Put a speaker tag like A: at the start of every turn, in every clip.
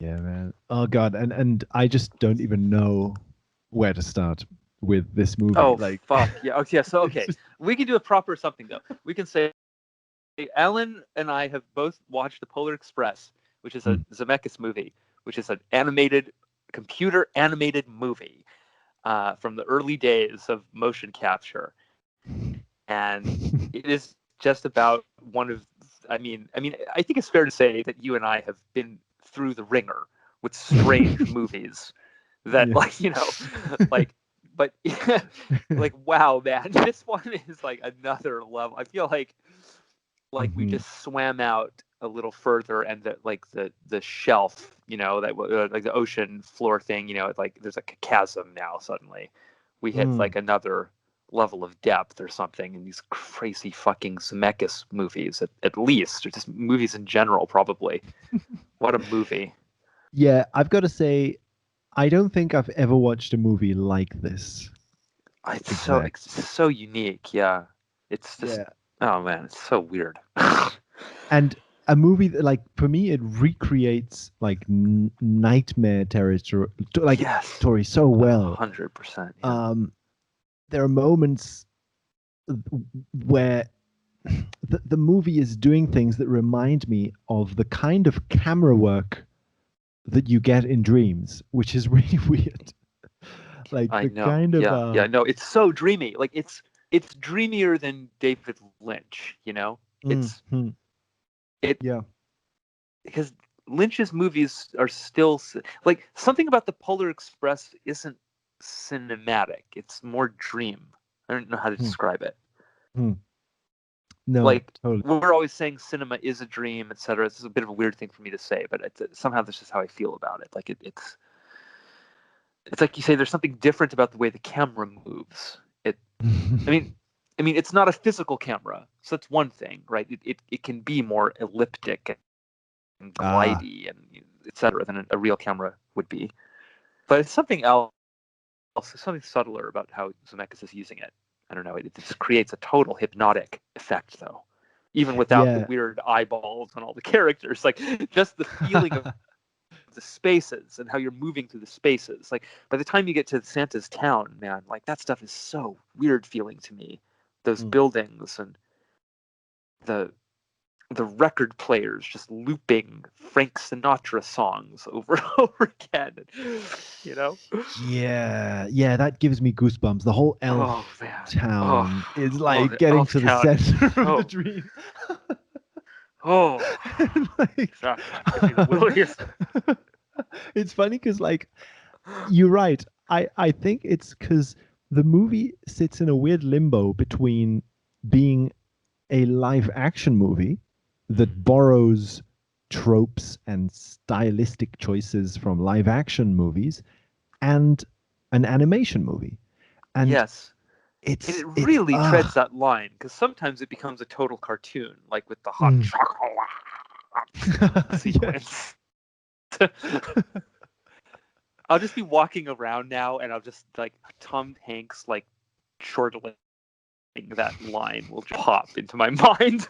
A: Yeah, man. Oh God, and I just don't even know where to start with this movie.
B: Oh
A: Like,
B: fuck yeah. Okay, yeah, so
A: it's
B: okay,
A: just
B: we can do a proper something though. We can say Alan and I have both watched The Polar Express, which is a
A: mm,
B: Zemeckis movie, which is an animated, computer animated movie from the early days of motion capture, and it is just about one of. I think it's fair to say that you and I have been through the ringer with strange movies that,
A: yeah.
B: like, but like, wow, man, this one is like another level. I feel like we
A: Mhm.
B: just swam out a little further, and the shelf, that like the ocean floor thing, like there's like a chasm now. Suddenly we hit
A: Mm.
B: like another level of depth or something in these crazy fucking Zemeckis movies, at least, or just movies in general. Probably, what a movie.
A: Yeah, I've got to say, I don't think I've ever watched a movie like this. Exact.
B: It's so unique. Yeah, it's just,
A: Yeah.
B: oh man, it's so weird.
A: And a movie that, like, for me, it recreates like nightmare territory, like
B: Yes,
A: story so well.
B: 100%. Yeah.
A: Um, there are moments where the movie is doing things that remind me of the kind of camera work that you get in dreams, which is really weird. Like
B: I
A: the
B: know.
A: kind of
B: Yeah. Yeah. No, it's so dreamy. Like it's dreamier than David Lynch,
A: mhm,
B: It
A: yeah.
B: because Lynch's movies are still like, something about the Polar Express isn't cinematic. It's more dream. I don't know how to
A: Hmm,
B: describe it.
A: hmm. No,
B: Like,
A: totally.
B: we're always saying cinema is a dream, etc. This is a bit of a weird thing for me to say, but somehow this is how I feel about it. Like, it's like you say, there's something different about the way the camera moves. It I mean, it's not a physical camera, so that's one thing, right? It can be more elliptic and
A: Ah,
B: glidey and etc. than a real camera would be. But it's something else, something subtler about how Zemeckis is using it. I don't know. It just creates a total hypnotic effect, though, even without the
A: yeah.
B: weird eyeballs on all the characters. Like, just the feeling of the spaces and how you're moving through the spaces. Like, by the time you get to Santa's town, man, like, that stuff is so weird feeling to me. Those
A: Mm.
B: buildings and the the record players just looping Frank Sinatra songs over and over again. You know?
A: Yeah, yeah, that gives me goosebumps. The whole
B: Oh
A: elf
B: man.
A: town is
B: Oh,
A: like
B: the
A: getting
B: Elf
A: to the
B: Town is
A: center of the
B: so.
A: dream.
B: Oh,
A: And, like,
B: give me the willies.
A: it's funny because, like, you're right. I think it's because the movie sits in a weird limbo between being a live action movie that borrows tropes and stylistic choices from live action movies and an animation movie. And
B: Yes. And
A: it's
B: it
A: it's
B: really treads that line, because sometimes it becomes a total cartoon, like with the hot
A: mm.
B: chocolate
A: Yeah.
B: sequence. I'll just be walking around now, and I'll just, like, Tom Hanks, like, chortling that line will pop into my mind.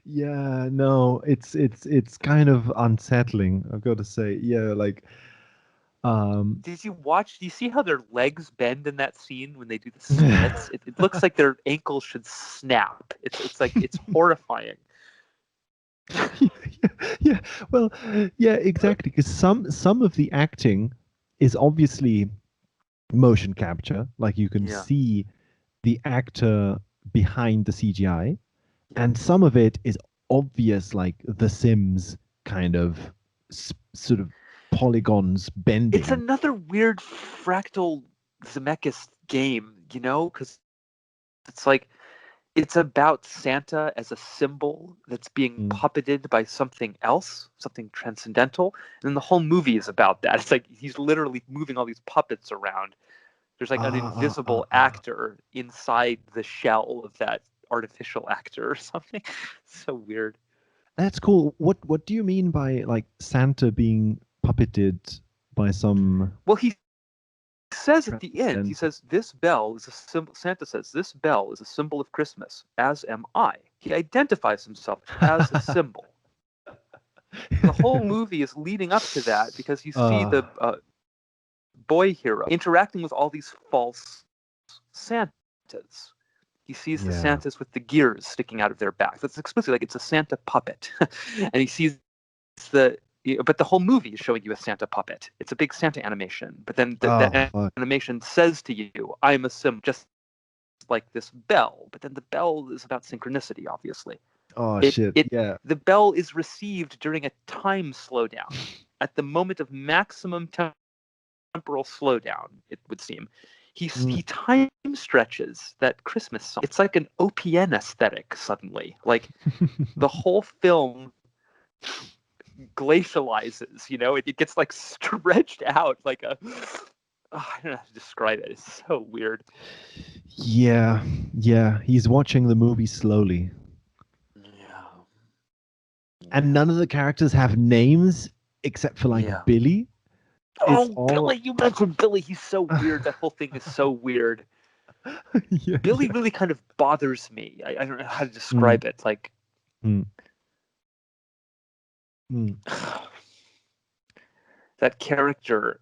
A: Yeah, no, it's kind of unsettling, I've got to say. Yeah, like um
B: Did you watch? Do you see how their legs bend in that scene when they do the splits? It looks like their ankles should snap. It's horrifying.
A: yeah, yeah. Well, yeah, exactly. Because some of the acting is obviously motion capture. Like you can
B: Yeah,
A: see the actor behind the CGI,
B: yeah.
A: and some of it is obvious, like The Sims kind of sort of polygons
B: It's
A: bending.
B: another weird fractal Zemeckis game, because it's like, it's about Santa as a symbol that's being
A: Mm.
B: puppeted by something else, something transcendental, and then the whole movie is about that. It's like he's literally moving all these puppets around. There's like an
A: Ah, ah, ah,
B: invisible
A: ah.
B: actor inside the shell of that artificial actor or something. So weird.
A: That's cool. What do you mean by like Santa being puppeted by some
B: Well, he says at the end, he
A: transcendent?
B: says, "This bell is a symbol." Santa says, "This bell is a symbol of Christmas, as am I." He identifies himself as a symbol. The whole movie is leading up to that because you see the boy hero interacting with all these false Santas. He sees the
A: Yeah.
B: Santas with the gears sticking out of their backs. That's explicitly like it's a Santa puppet, and he sees but the whole movie is showing you a Santa puppet. It's a big Santa animation, but then the
A: Fuck.
B: animation says to you, "I'm a symbol," just like this bell. But then the bell is about synchronicity, obviously.
A: Oh
B: It
A: shit.
B: it
A: Yeah.
B: the bell is received during a time slowdown, at the moment of maximum temporal slowdown. It would seem. He time stretches that Christmas song. It's like an OPN aesthetic suddenly. Like the whole film glacializes, it gets like stretched out like a I don't know how to describe it. It's so weird.
A: Yeah. Yeah. He's watching the movie slowly.
B: Yeah.
A: And none of the characters have names except for like
B: Yeah.
A: Billy. It's
B: Oh,
A: all
B: Billy! You mentioned Billy. He's so weird. That whole thing is so weird.
A: yeah,
B: Billy
A: yeah.
B: really kind of bothers me. I don't know how to
A: Mm,
B: describe it. Like,
A: mm, mm.
B: that character,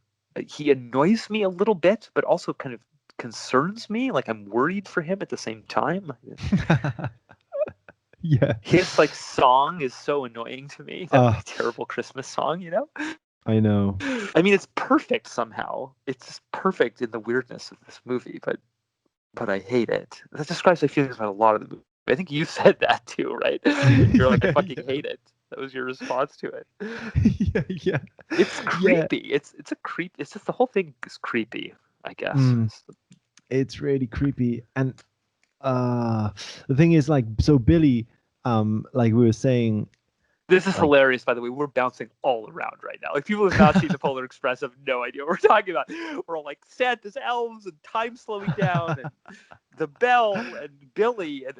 B: he annoys me a little bit, but also kind of concerns me. Like, I'm worried for him at the same time.
A: Yeah.
B: His like song is so annoying to me. That like terrible Christmas song.
A: I know.
B: I mean, it's perfect somehow. It's just perfect in the weirdness of this movie, but I hate it. That describes my feelings about a lot of the movie. I think you said that too, right? You're like, I
A: Yeah,
B: fucking
A: yeah.
B: hate it. That was your response to it.
A: Yeah, yeah.
B: It's
A: Yeah.
B: creepy. It's a creep. It's just the whole thing is creepy, I guess.
A: Mm, it's really creepy. And the thing is like so Billy, like we were saying,
B: This is
A: like
B: hilarious, by the way. We're bouncing all around right now. Like people have not seen the Polar Express have no idea what we're talking about. We're all like Santa's elves and time slowing down and the bell and Billy and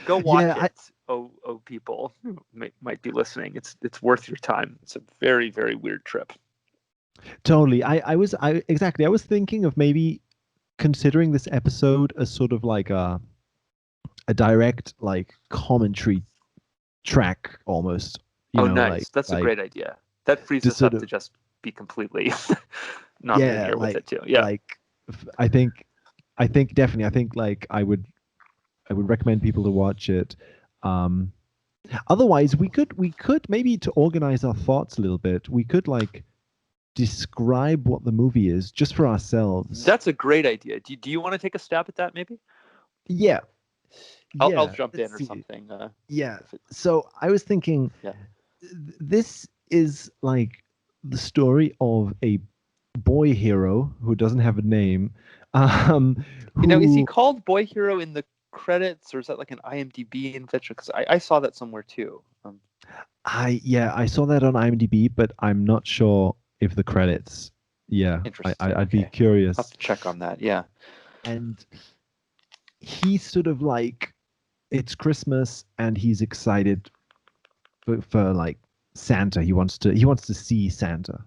B: go
A: yeah,
B: watch it. Oh, people who might be listening. It's worth your time. It's a very very weird trip.
A: totally. I exactly. I was thinking of maybe considering this episode as sort of like a direct like commentary track almost,
B: Oh,
A: like
B: nice. That's a
A: like
B: great idea. That frees
A: to
B: us
A: sort
B: up
A: of
B: to just be completely
A: yeah,
B: non-linear with it too. Yeah.
A: like I think definitely I think like I would recommend people to watch it. Um Otherwise we could maybe to organize our thoughts a little bit, we could like describe what the movie is just for ourselves.
B: That's a great idea. Do you want to take a stab at that maybe?
A: Yeah.
B: I'll
A: Yeah.
B: jump in
A: Let's
B: or
A: see.
B: something.
A: Yeah.
B: If it,
A: So I was thinking
B: yeah.
A: this is like the story of a boy hero who doesn't have a name, um,
B: Is he
A: who
B: called Boy Hero in the credits, or is that like an IMDb invention? Because I saw that somewhere too.
A: I saw that on IMDb, but I'm not sure if the credits. Yeah,
B: Interesting.
A: I'd be
B: Okay, I'll have
A: curious.
B: to check on that. Yeah.
A: And he's sort of like it's Christmas and he's excited for like Santa. He wants to see Santa,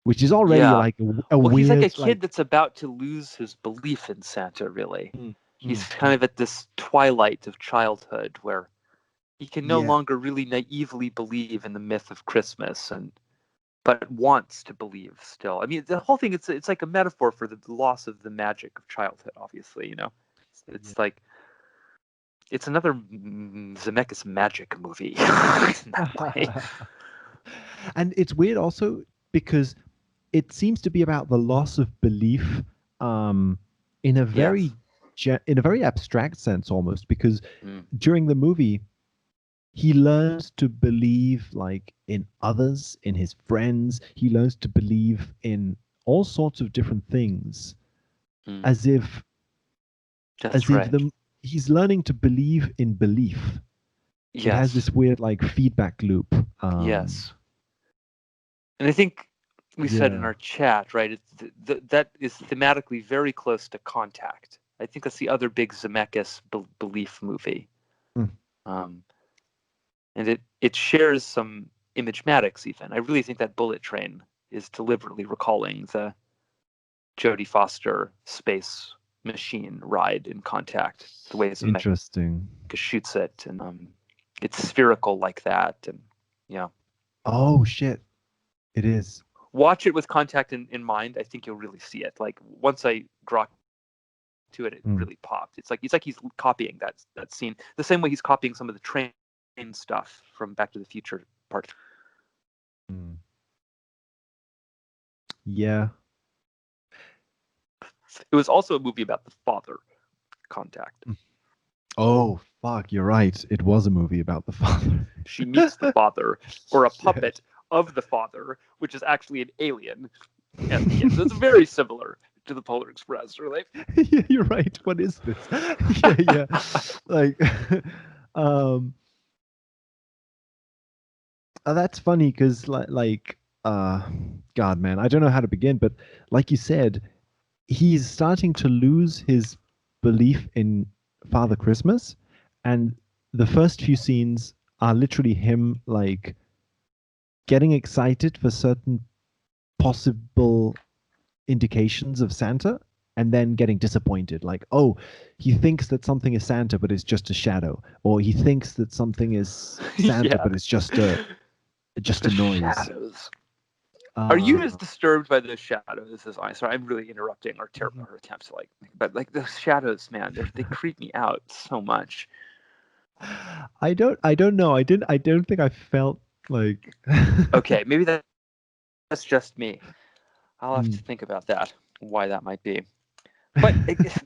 A: which is already
B: Yeah.
A: like a
B: Well, he's like a
A: weird
B: kid
A: like.
B: that's about to lose his belief in Santa. Really,
A: Mm,
B: he's
A: mm,
B: kind
A: mm.
B: of at this twilight of childhood where he can no
A: Yeah,
B: longer really naively believe in the myth of Christmas and but wants to believe still. I mean, the whole thing it's like a metaphor for the loss of the magic of childhood. Obviously.
A: yeah.
B: It's like it's another Zemeckis magic movie in that way.
A: And it's weird also because it seems to be about the loss of belief, um, in a very
B: Yes.
A: in a very abstract sense almost, because
B: Mm.
A: during the movie he learns to believe like in others, in his friends. He learns to believe in all sorts of different things,
B: Mm.
A: as if
B: That's right.
A: he's learning to believe in belief. It has
B: Yes.
A: this weird like feedback loop.
B: Yes. And I think we said in
A: Yeah.
B: our chat, right? That is thematically very close to Contact. I think that's the other big Zemeckis belief movie.
A: Mm.
B: Um, and it shares some imagematics even. I really think that Bullet Train is deliberately recalling the Jodie Foster space machine ride in Contact, the way Zemeckis
A: Interesting.
B: shoots it, and it's spherical like that, and yeah.
A: Oh shit! It is.
B: Watch it with contact in mind. I think you'll really see it. Like once I draw to it, it really popped. It's like he's copying that scene the same way he's copying some of the train stuff from Back to the Future Part 3.
A: Yeah.
B: It was also a movie about the father, Contact.
A: Oh fuck! You're right. It was a movie about the father.
B: She meets the father, or a puppet of the father, which is actually an alien. At the end. So it's very similar to the Polar Express, right?
A: Yeah, you're right. What is this? Yeah. Like, that's funny because God, man, I don't know how to begin, but like you said, he's starting to lose his belief in Father Christmas, and the first few scenes are literally him like getting excited for certain possible indications of Santa and then getting disappointed. Like, oh, he thinks that something is Santa, but it's just a shadow, or he thinks that something is Santa, but it's just a noise.
B: Shadows. Are you as disturbed by those shadows as I? Sorry, I'm really interrupting our attempts to but like those shadows, man, they creep me out so much.
A: I don't know. I don't think I felt like.
B: Okay, maybe that's just me. I'll have to think about that. Why that might be. But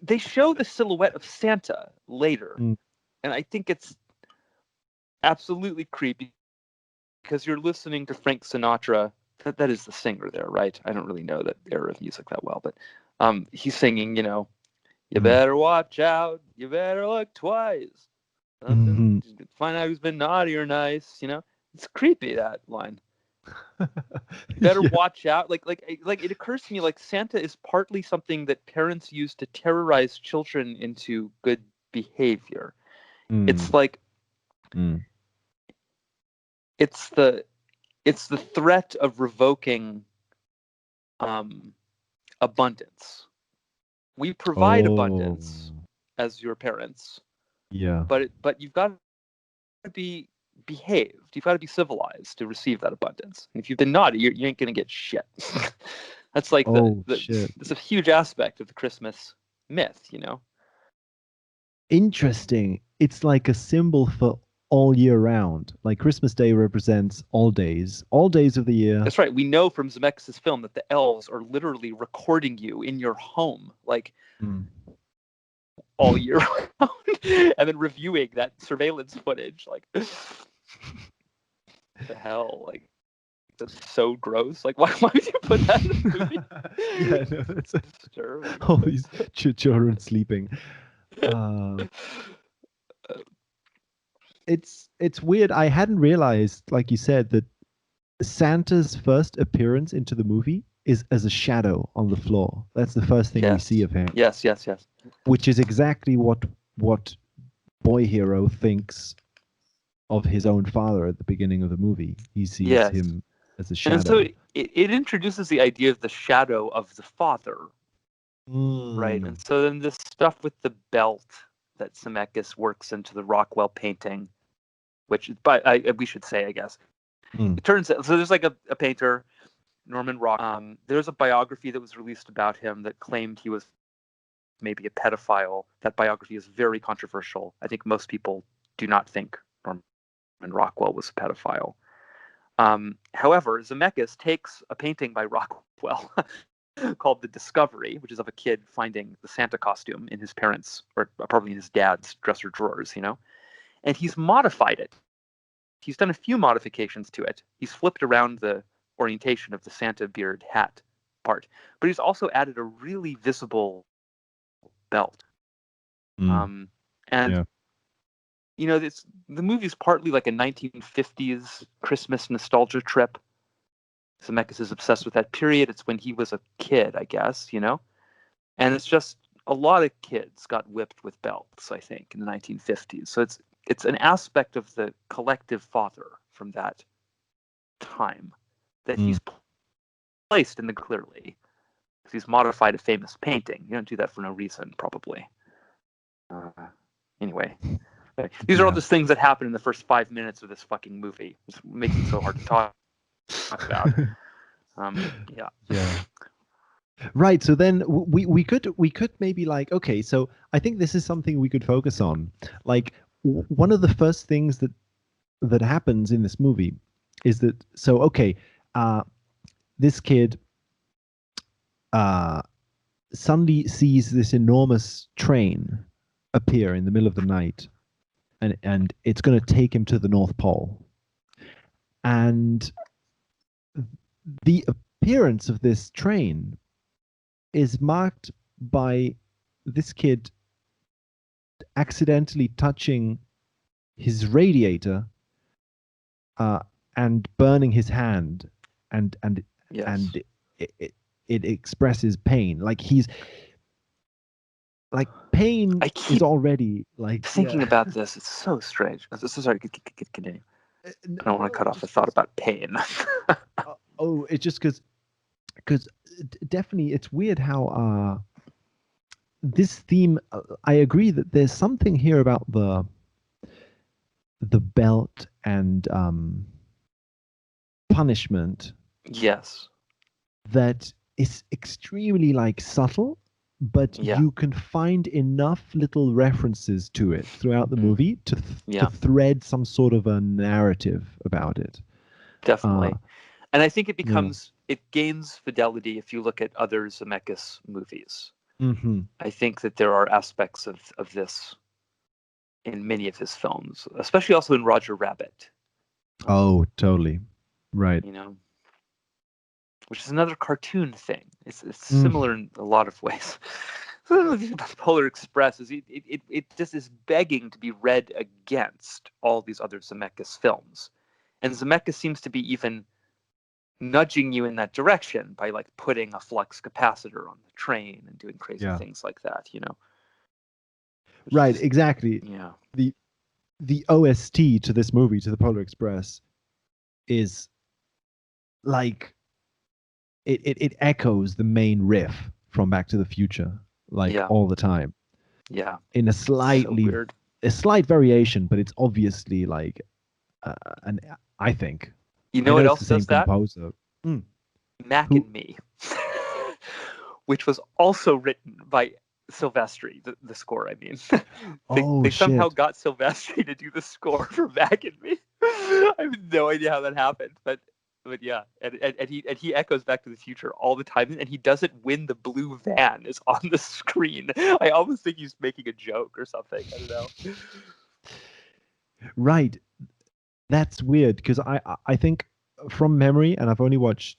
B: they show the silhouette of Santa later, and I think it's absolutely creepy because you're listening to Frank Sinatra. That is the singer there, right? I don't really know that era of music that well, but he's singing, you better watch out, you better look twice. Find out who's been naughty or nice, It's creepy, that line. You better watch out. Like it occurs to me like Santa is partly something that parents use to terrorize children into good behavior. It's like it's the threat of revoking abundance. We provide abundance as your parents.
A: Yeah.
B: But you've got to be behaved. You've got to be civilized to receive that abundance. And if you've been naughty, you ain't gonna get shit. That's like that's a huge aspect of the Christmas myth,
A: Interesting. It's like a symbol for all year round. Like Christmas Day represents all days of the year.
B: That's right. We know from Zemeckis' film that the elves are literally recording you in your home, like all year round, and then reviewing that surveillance footage. Like, the hell, like. That's so gross. Like, why would you put that in the movie?
A: Yeah, no, that's disturbing. All these children sleeping. It's weird. I hadn't realized, like you said, that Santa's first appearance into the movie is as a shadow on the floor. That's the first thing we see of him.
B: Yes.
A: Which is exactly what Boy Hero thinks of his own father at the beginning of the movie. He sees him as a shadow.
B: And so it introduces the idea of the shadow of the father, right? And so then this stuff with the belt that Zemeckis works into the Rockwell painting, which we should say, I guess. It turns out, so there's like a painter, Norman Rockwell. There's a biography that was released about him that claimed he was maybe a pedophile. That biography is very controversial. I think most people do not think Norman Rockwell was a pedophile. However, Zemeckis takes a painting by Rockwell called The Discovery, which is of a kid finding the Santa costume in his parents', or probably in his dad's dresser drawers, and he's modified it. He's done a few modifications to it. He's flipped around the orientation of the Santa beard hat part, but he's also added a really visible belt. The movie's partly like a 1950s Christmas nostalgia trip. Zemeckis is obsessed with that period. It's when he was a kid, I guess, and it's just a lot of kids got whipped with belts, I think, in the 1950s. So it's an aspect of the collective father from that time that he's placed in the clearly. Because he's modified a famous painting. You don't do that for no reason, probably. Anyway, These are all
A: Yeah.
B: just things that happen in the first 5 minutes of this fucking movie. It makes it so hard to talk about. Yeah.
A: Yeah. Right. So then we could maybe like, okay, so I think this is something we could focus on. Like one of the first things that happens in this movie is that, so okay, uh this kid uh suddenly sees this enormous train appear in the middle of the night, and it's going to take him to the North Pole. And the appearance of this train is marked by this kid accidentally touching his radiator, uh, and burning his hand, and
B: Yes.
A: and it expresses pain. Like he's like pain
B: I
A: is
B: keep
A: already like,
B: thinking
A: yeah.
B: about this. It's so strange. So sorry. Continue. I don't want to
A: No,
B: cut
A: it's
B: off the
A: just
B: thought about pain.
A: oh, it's just because definitely it's weird how this theme. I agree that there's something here about the belt and punishment
B: Yes.
A: that is extremely like subtle, but
B: Yeah.
A: you can find enough little references to it throughout the
B: Mm.
A: movie to
B: Yeah.
A: thread some sort of a narrative about it.
B: Definitely. And I think it
A: Yeah.
B: gains fidelity if you look at other Zemeckis movies.
A: Hmm.
B: I think that there are aspects of this in many of his films, especially also in Roger Rabbit.
A: Oh, totally. Right.
B: You know, which is another cartoon thing. It's
A: Mm.
B: similar in a lot of ways. So the thing about Polar Express is it just is begging to be read against all these other Zemeckis films. And Zemeckis seems to be even nudging you in that direction by like putting a flux capacitor on the train and doing crazy
A: Yeah.
B: things like that, you know. Which
A: Right.
B: just,
A: Exactly.
B: yeah.
A: The OST to this movie, to the Polar Express, is like it echoes the main riff from Back to the Future, like
B: Yeah.
A: all the time,
B: Yeah.
A: in a
B: So weird.
A: slight variation, but it's obviously like an I think
B: You
A: I
B: know
A: know
B: what
A: it's the
B: else
A: same
B: does that?
A: composer. Mm.
B: Mac
A: Who?
B: and Me, which was also written by Silvestri, the score, I mean.
A: Oh
B: They somehow
A: shit!
B: got Silvestri to do the score for Mac and Me. I have no idea how that happened, but yeah, and he echoes Back to the Future all the time, and he does it when the blue van is on the screen. I almost think he's making a joke or something. I don't know.
A: Right, that's weird because I think from memory, and I've only watched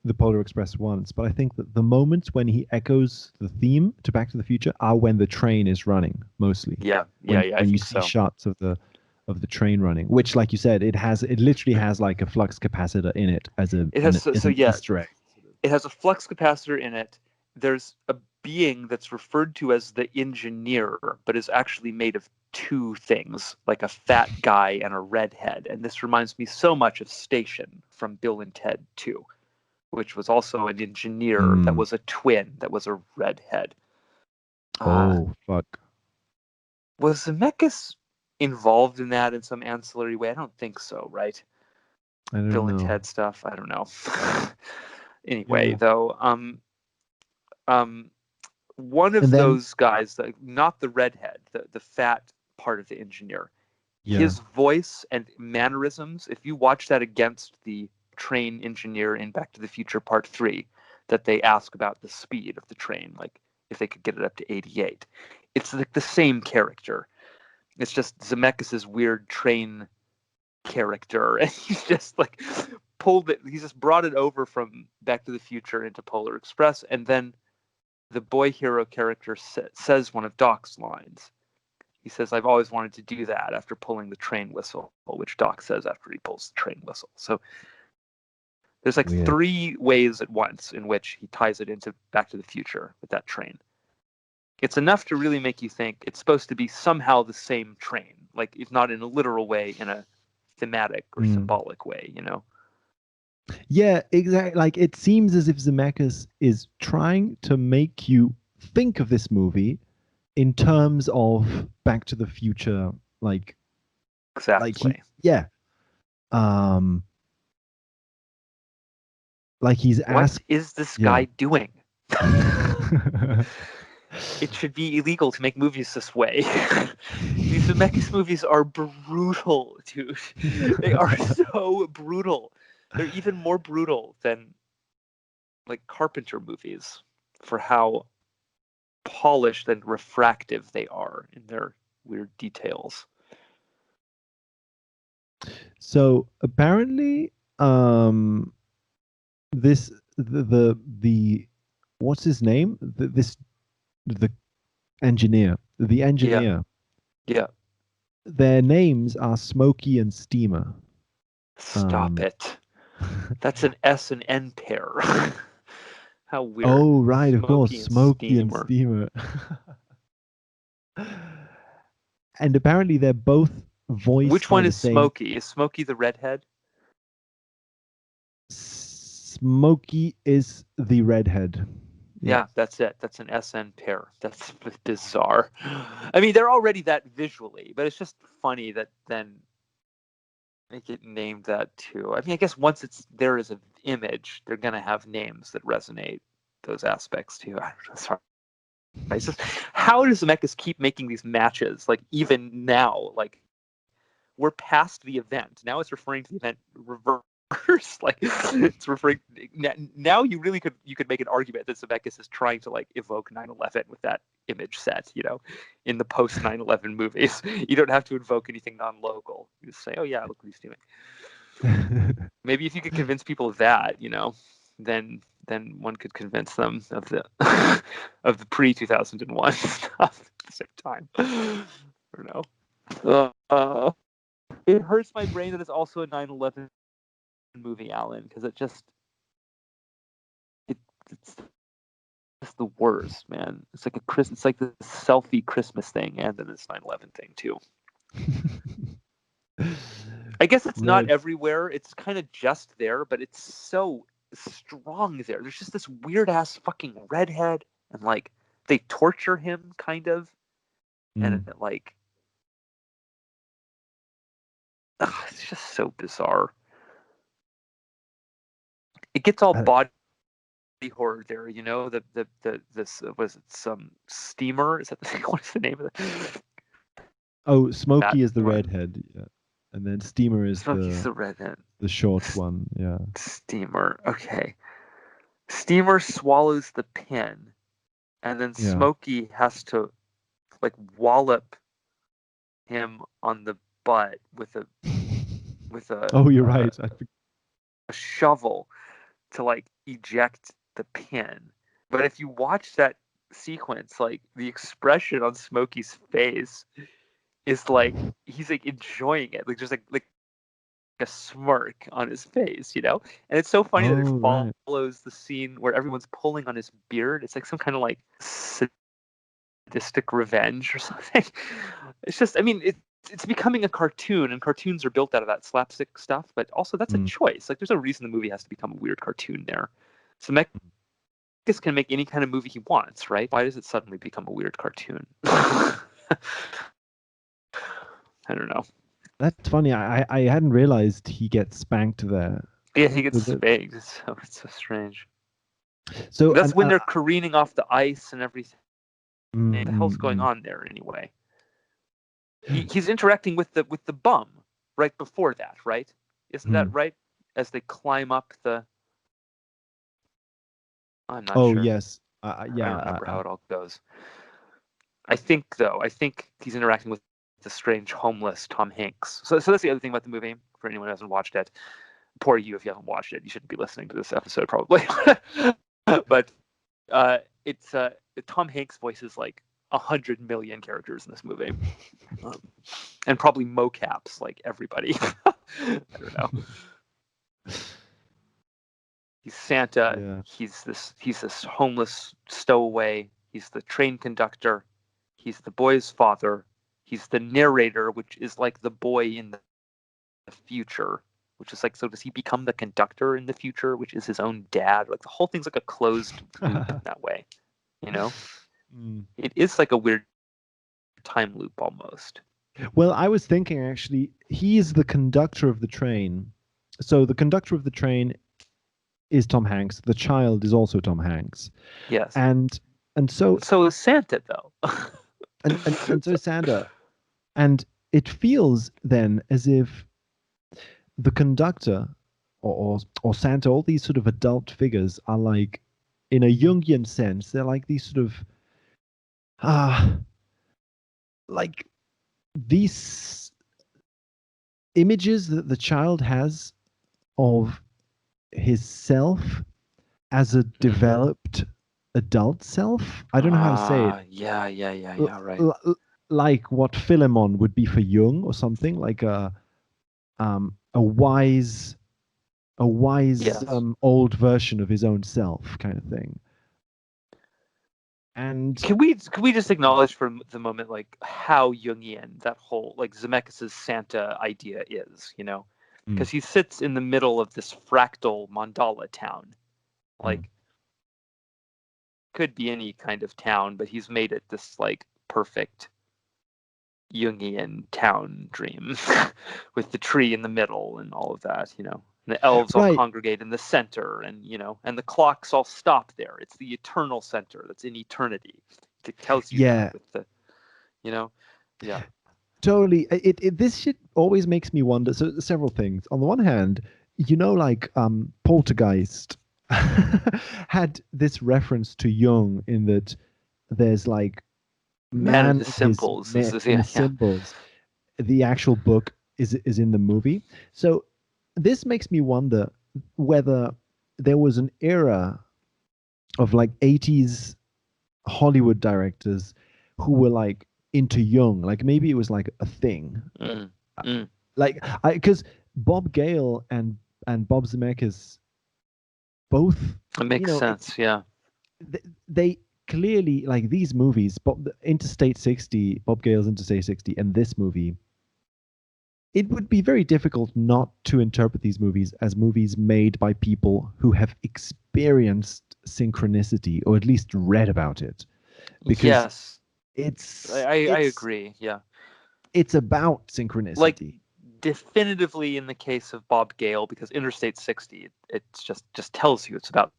A: the Polar Express once, but I think that the moments when he echoes the theme to Back to the Future are when the train is running, mostly.
B: Yeah, I
A: When you
B: think
A: see
B: so.
A: shots of the train running, which, like you said, it literally has like a flux capacitor in it as
B: It has
A: as
B: so
A: an
B: yeah,
A: Easter egg.
B: it has a flux capacitor in it. There's a being that's referred to as the engineer, but is actually made of two things, like a fat guy and a redhead. And this reminds me so much of Station from Bill and Ted 2, which was also an engineer that
A: Mm.
B: was a twin that was a redhead.
A: Oh fuck!
B: Was Zemeckis involved in that in some ancillary way? I don't think so, right?
A: I don't
B: Bill and
A: know.
B: Ted stuff. I don't know. Anyway,
A: Yeah,
B: though, um, one
A: and
B: of
A: then
B: those guys, not the redhead, the fat part of the engineer,
A: yeah,
B: his voice and mannerisms, if you watch that against the train engineer in Back to the Future Part 3, that they ask about the speed of the train, like if they could get it up to 88, it's like the same character. It's just Zemeckis's weird train character, and he's just like pulled it. He's just brought it over from Back to the Future into Polar Express, and then the boy hero character says one of Doc's lines. He says, "I've always wanted to do that," after pulling the train whistle, which Doc says after he pulls the train whistle. So there's like
A: weird.
B: three ways at once in which he ties it into Back to the Future with that train. It's enough to really make you think it's supposed to be somehow the same train, like if not in a literal way, in a thematic or
A: Mm.
B: symbolic way, you know?
A: Yeah, exactly. Like it seems as if Zemeckis is trying to make you think of this movie in terms of Back to the Future, Like
B: Exactly.
A: yeah. Um, like he's
B: What
A: asked.
B: is this
A: Yeah.
B: guy doing? It should be illegal to make movies this way. These Zemeckis movies are brutal, dude. They are so brutal. They're even more brutal than like Carpenter movies for how polished and refractive they are in their weird details.
A: So apparently, this the what's his name? The engineer, the
B: Yeah,
A: engineer.
B: yeah.
A: Their names are Smokey and Steamer.
B: Stop
A: Um,
B: it. That's an S and N pair. How weird.
A: oh right, of course,
B: Smokey and
A: Smokey and
B: Steamer.
A: Steamer. And apparently, they're both voiced
B: Which
A: by
B: one
A: the
B: is
A: same.
B: Smokey? Is Smokey the redhead?
A: Smokey is the redhead. Yeah.
B: Yeah, that's it. That's an SN pair. That's bizarre. I mean, they're already that visually, but it's just funny that then they get named that too. I mean, I guess once it's there as an image, they're gonna have names that resonate those aspects too. Sorry. It's just, how does Zemeckis keep making these matches? Like even now, like we're past the event. Now it's referring to the event reverse. Like it's referring now you could make an argument that Zemeckis is trying to like evoke 9/11 with that image set, in the post 9/11 movies. You don't have to invoke anything non-local. You just say, oh yeah, look what he's doing. Maybe if you could convince people of that, then one could convince them of the of the pre-2001 stuff at the same time. I don't know. It hurts my brain that it's also a 9/11 movie, Alan, because it's just the worst, man. It's like it's like the selfie Christmas thing, and then this 9/11 thing too. I guess it's not
A: Right.
B: everywhere. It's kind of just there, but it's so strong there. There's just this weird ass fucking redhead, and like they torture him, kind of, and
A: Mm.
B: like it's just so bizarre. It gets all
A: Uh,
B: body horror there, this was it some steamer? Is that what is the name of it?
A: oh,
B: That
A: Smokey is the
B: one.
A: redhead, yeah. And then Steamer is
B: Smokey's the redhead.
A: the short one, yeah.
B: Steamer. Okay. Steamer swallows the pin, and then
A: Yeah.
B: Smokey has to like wallop him on the butt with a with a,
A: Oh, you're
B: a,
A: right.
B: a shovel to like eject the pin. But if you watch that sequence, like the expression on Smokey's face is like he's like enjoying it, like just like a smirk on his face, And it's so funny that it
A: Oh, right.
B: follows the scene where everyone's pulling on his beard. It's like some kind of like sadistic revenge or something. It's just, I mean, it's becoming a cartoon, and cartoons are built out of that slapstick stuff. But also, that's a
A: Mm.
B: choice. Like, there's a reason the movie has to become a weird cartoon there. So Zemeckis can make any kind of movie he wants, right? Why does it suddenly become a weird cartoon? I don't know.
A: That's funny. I hadn't realized he gets spanked there.
B: Yeah, he gets
A: So, the,
B: spanked. It's so strange.
A: so
B: That's
A: and
B: when they're careening off the ice and everything. What the hell's going
A: mm.
B: on there anyway? He's interacting with the bum right before that, right? Isn't that
A: Mm.
B: right? As they climb up the, I'm not
A: Oh
B: sure.
A: yes,
B: I don't remember how it all goes. I think he's interacting with the strange homeless Tom Hanks. So that's the other thing about the movie. For anyone who hasn't watched it, poor you if you haven't watched it. You shouldn't be listening to this episode probably. But it's Tom Hanks voices like 100 million characters in this movie, and probably mocaps like everybody. I don't know. He's Santa.
A: Yeah.
B: He's this homeless stowaway. He's the train conductor. He's the boy's father. He's the narrator, which is like the boy in the future. Which is like, so does he become the conductor in the future, which is his own dad? Like the whole thing's like a closed loop in that way, you know?
A: Mm.
B: It is like a weird time loop almost.
A: Well, I was thinking actually, he is the conductor of the train. So the conductor of the train is Tom Hanks. The child is also Tom Hanks,
B: Yes.
A: and and so
B: And so is Santa, though.
A: and so Sandra, and it feels then as if the conductor or Santa, all these sort of adult figures are like, in a Jungian sense, they're like these sort of ah, like these images that the child has of his self as a developed adult self. I don't know how to say it.
B: Yeah, yeah, yeah,
A: L-
B: yeah, right.
A: like what Philemon would be for Jung, or something like a wise
B: Yes.
A: old version of his own self, kind of thing. And
B: Can we just acknowledge for the moment like how Jungian that whole like Zemeckis's Santa idea is, you know?
A: mm,
B: Because he sits in the middle of this fractal mandala town.
A: mm.
B: Like could be any kind of town, but he's made it this like perfect Jungian town dream with the tree in the middle and all of that, you know. And the elves all
A: Right.
B: congregate in the center, and you know, and the clocks all stop there. It's the eternal center that's in eternity. It tells you that
A: Yeah,
B: with the, you know, yeah,
A: totally. This shit always makes me wonder. So several things. On the one hand, like Poltergeist had this reference to Jung, in that there's like
B: man of
A: man
B: the
A: in
B: symbols. This is
A: in
B: yeah,
A: his
B: yeah,
A: symbols. The actual book is in the movie. So this makes me wonder whether there was an era of like 80s Hollywood directors who were like into Jung. Like maybe it was like a thing.
B: mm, mm.
A: Like I because Bob Gale and Bob Zemeckis both,
B: It makes
A: it,
B: sense. Yeah,
A: they clearly, like, these movies, Interstate 60, Bob Gale's Interstate 60, and this movie, it would be very difficult not to interpret these movies as movies made by people who have experienced synchronicity, or at least read about it, because
B: yes,
A: it's
B: I
A: it's
B: agree. Yeah,
A: it's about
B: like
A: synchronicity.
B: definitively in the case of Bob Gale, because Interstate 60, it's just tells you it's about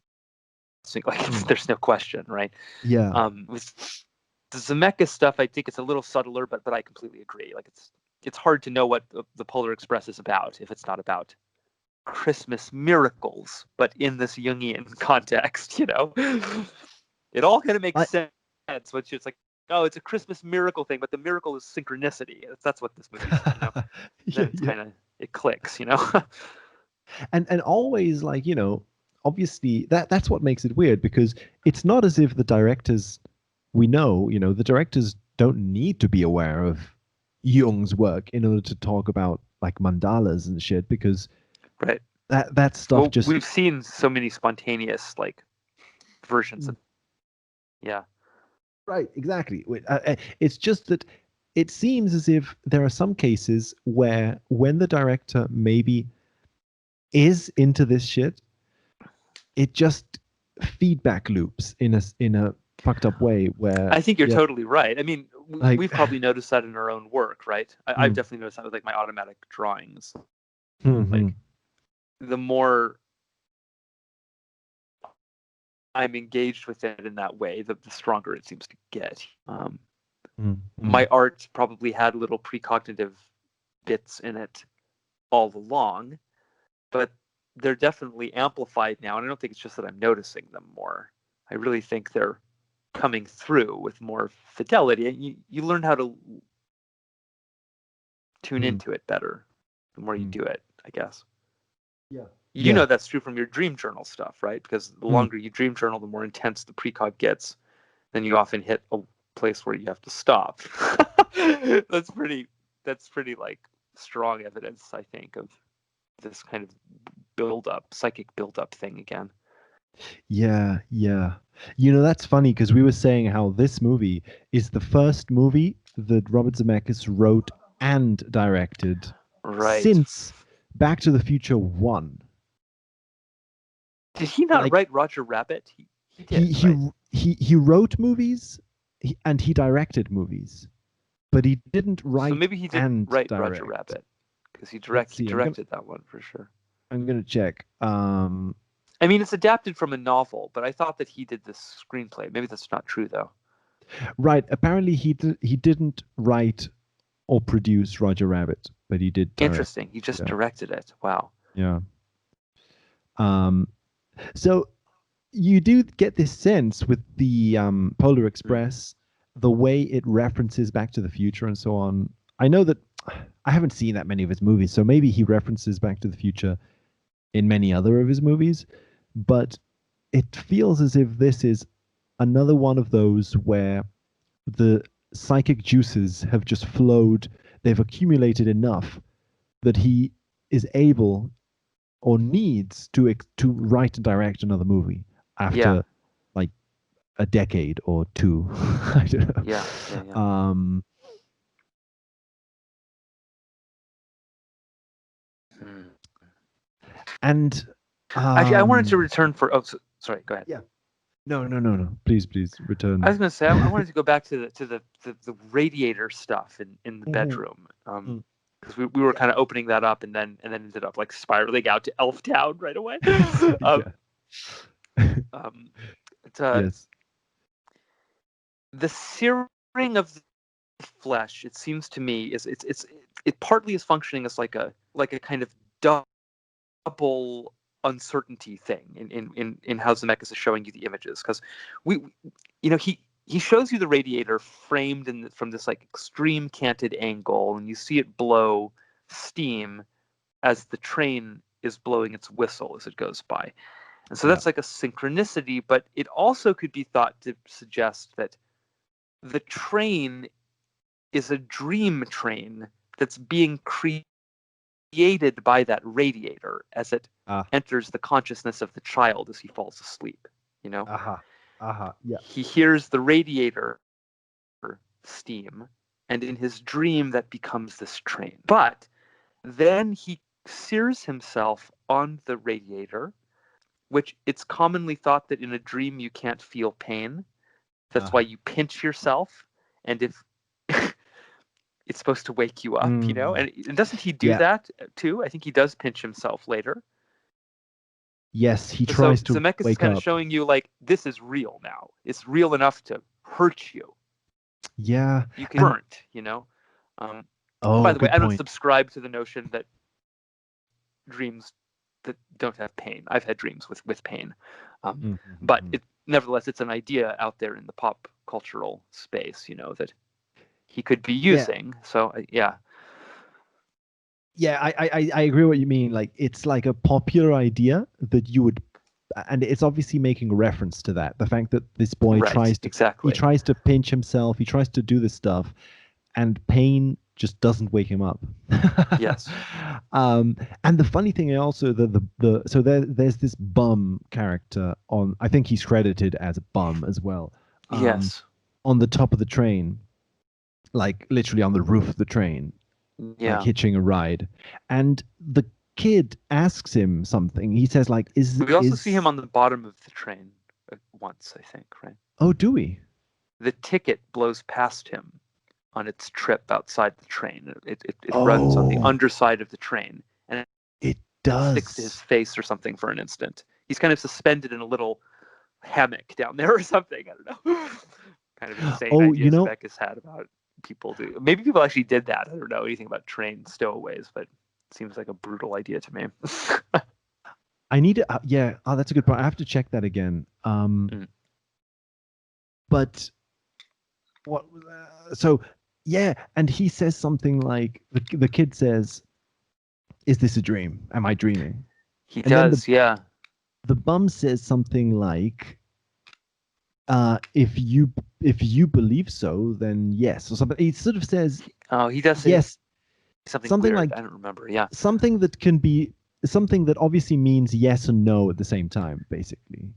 B: like
A: Mm.
B: there's no question, right?
A: Yeah.
B: With the Zemeckis stuff, I think it's a little subtler, but I completely agree. Like it's hard to know what the Polar Express is about if it's not about Christmas miracles, but in this Jungian context, you know, it all kind of makes
A: I,
B: sense. Which is like, oh, it's a Christmas miracle thing, but the miracle is synchronicity. That's what this movie's, you know.
A: yeah,
B: Then it's
A: yeah.
B: kind of it clicks, you know.
A: And always, like, obviously that's what makes it weird, because it's not as if the directors, we know, the directors don't need to be aware of Jung's work in order to talk about like mandalas and shit, because
B: Right.
A: that stuff
B: Well,
A: just
B: we've seen so many spontaneous like versions of yeah.
A: right, exactly. It's just that it seems as if there are some cases where, when the director maybe is into this shit, it just feedback loops in a fucked up way, where
B: I think you're
A: yeah,
B: totally right. I mean,
A: like
B: we've probably noticed that in our own work, right? I've
A: mm,
B: definitely noticed that with like my automatic drawings.
A: mhm,
B: Like the more I'm engaged with it in that way, the stronger it seems to get.
A: mm,
B: My
A: mm,
B: art probably had little precognitive bits in it all along, but they're definitely amplified now. And I don't think it's just that I'm noticing them more. I really think they're coming through with more fidelity. And you learn how to tune
A: mm,
B: into it better the more you
A: mm.
B: do it, I guess.
A: Yeah,
B: You
A: yeah,
B: know that's true from your dream journal stuff, right? Because the
A: mm,
B: longer you dream journal, the more intense the precog gets. Then you often hit a place where you have to stop. that's pretty. That's pretty like strong evidence, I think, of this kind of build up, psychic build up thing again.
A: yeah, yeah. That's funny, because we were saying how this movie is the first movie that Robert Zemeckis wrote and directed
B: Right.
A: since Back to the Future 1.
B: Did he not
A: Like,
B: write Roger Rabbit? He
A: he
B: did, right?
A: he he he wrote movies, and he directed movies. but he didn't
B: So
A: write
B: maybe he didn't
A: and
B: write Roger
A: direct.
B: Rabbit because he
A: Let's see.
B: directed that one for sure.
A: I'm gonna check.
B: I mean, it's adapted from a novel, but I thought that he did the screenplay. Maybe that's not true though.
A: Right. Apparently, he didn't write or produce Roger Rabbit, but he did direct.
B: Interesting. He just directed it. Wow.
A: Yeah. So you do get this sense with the Polar Express, the way it references Back to the Future and so on. I know that I haven't seen that many of his movies, so maybe he references Back to the Future in many other of his movies, but it feels as if this is another one of those where the psychic juices have just flowed. They've accumulated enough that he is able or needs to write and direct another movie after like a decade or two. I don't know.
B: Yeah.
A: And
B: actually, I wanted to return for. Oh, sorry. Go ahead.
A: Yeah. No. Please return.
B: I was going to say I wanted to go back to the radiator stuff in the bedroom. Because we were kind of opening that up and then ended up like spiraling out to Elf Town right away.
A: Yes.
B: The searing of the flesh, it seems to me, it partly is functioning as like a kind of double uncertainty thing in how Zemeckis is showing you the images, because he shows you the radiator framed from this like extreme canted angle, and you see it blow steam as the train is blowing its whistle as it goes by. And so that's like a synchronicity, but it also could be thought to suggest that the train is a dream train that's being created by that radiator as it enters the consciousness of the child as he falls asleep.
A: Yeah.
B: He hears the radiator steam, and in his dream that becomes this train. But then he sears himself on the radiator, which it's commonly thought that in a dream you can't feel pain. That's why you pinch yourself, and if it's supposed to wake you up, and doesn't he do that too? I think he does pinch himself later.
A: Yes, he tries to
B: Zemeckis
A: wake
B: is kind
A: up.
B: of showing you like, this is real now. It's real enough to hurt you.
A: Yeah.
B: You can burnt, by the way, I don't subscribe to the notion that dreams that don't have pain. I've had dreams with pain. But nevertheless, it's an idea out there in the pop cultural space, that he could be using. So, yeah.
A: Yeah, I agree what you mean. Like, it's like a popular idea that you would, and it's obviously making reference to that. The fact that this boy tries to pinch himself, he tries to do this stuff, and pain just doesn't wake him up.
B: Yes.
A: And the funny thing also, there's this bum character on. I think he's credited as a bum as well.
B: Yes.
A: On the top of the train, like literally on the roof of the train. Like hitching a ride, and the kid asks him something. He says, "Like,
B: we also see him on the bottom of the train once, I think, right?
A: Oh, do we?
B: The ticket blows past him on its trip outside the train. It runs on the underside of the train, and
A: it does
B: sticks to his face or something for an instant. He's kind of suspended in a little hammock down there or something. I don't know. Kind of insane ideas Zemeckis had about people do. Maybe people actually did that. I don't know anything about train stowaways, but it seems like a brutal idea to me.
A: I need to that's a good point. I have to check that again. But what and he says something like, the kid says, "Is this a dream? Am I dreaming?"
B: He does.
A: The bum says something like, if you believe so, then yes, or something. He sort of says,
B: he does say
A: yes,
B: something weird. Like, I don't remember. Yeah,
A: something that can be something that obviously means yes and no at the same time, basically.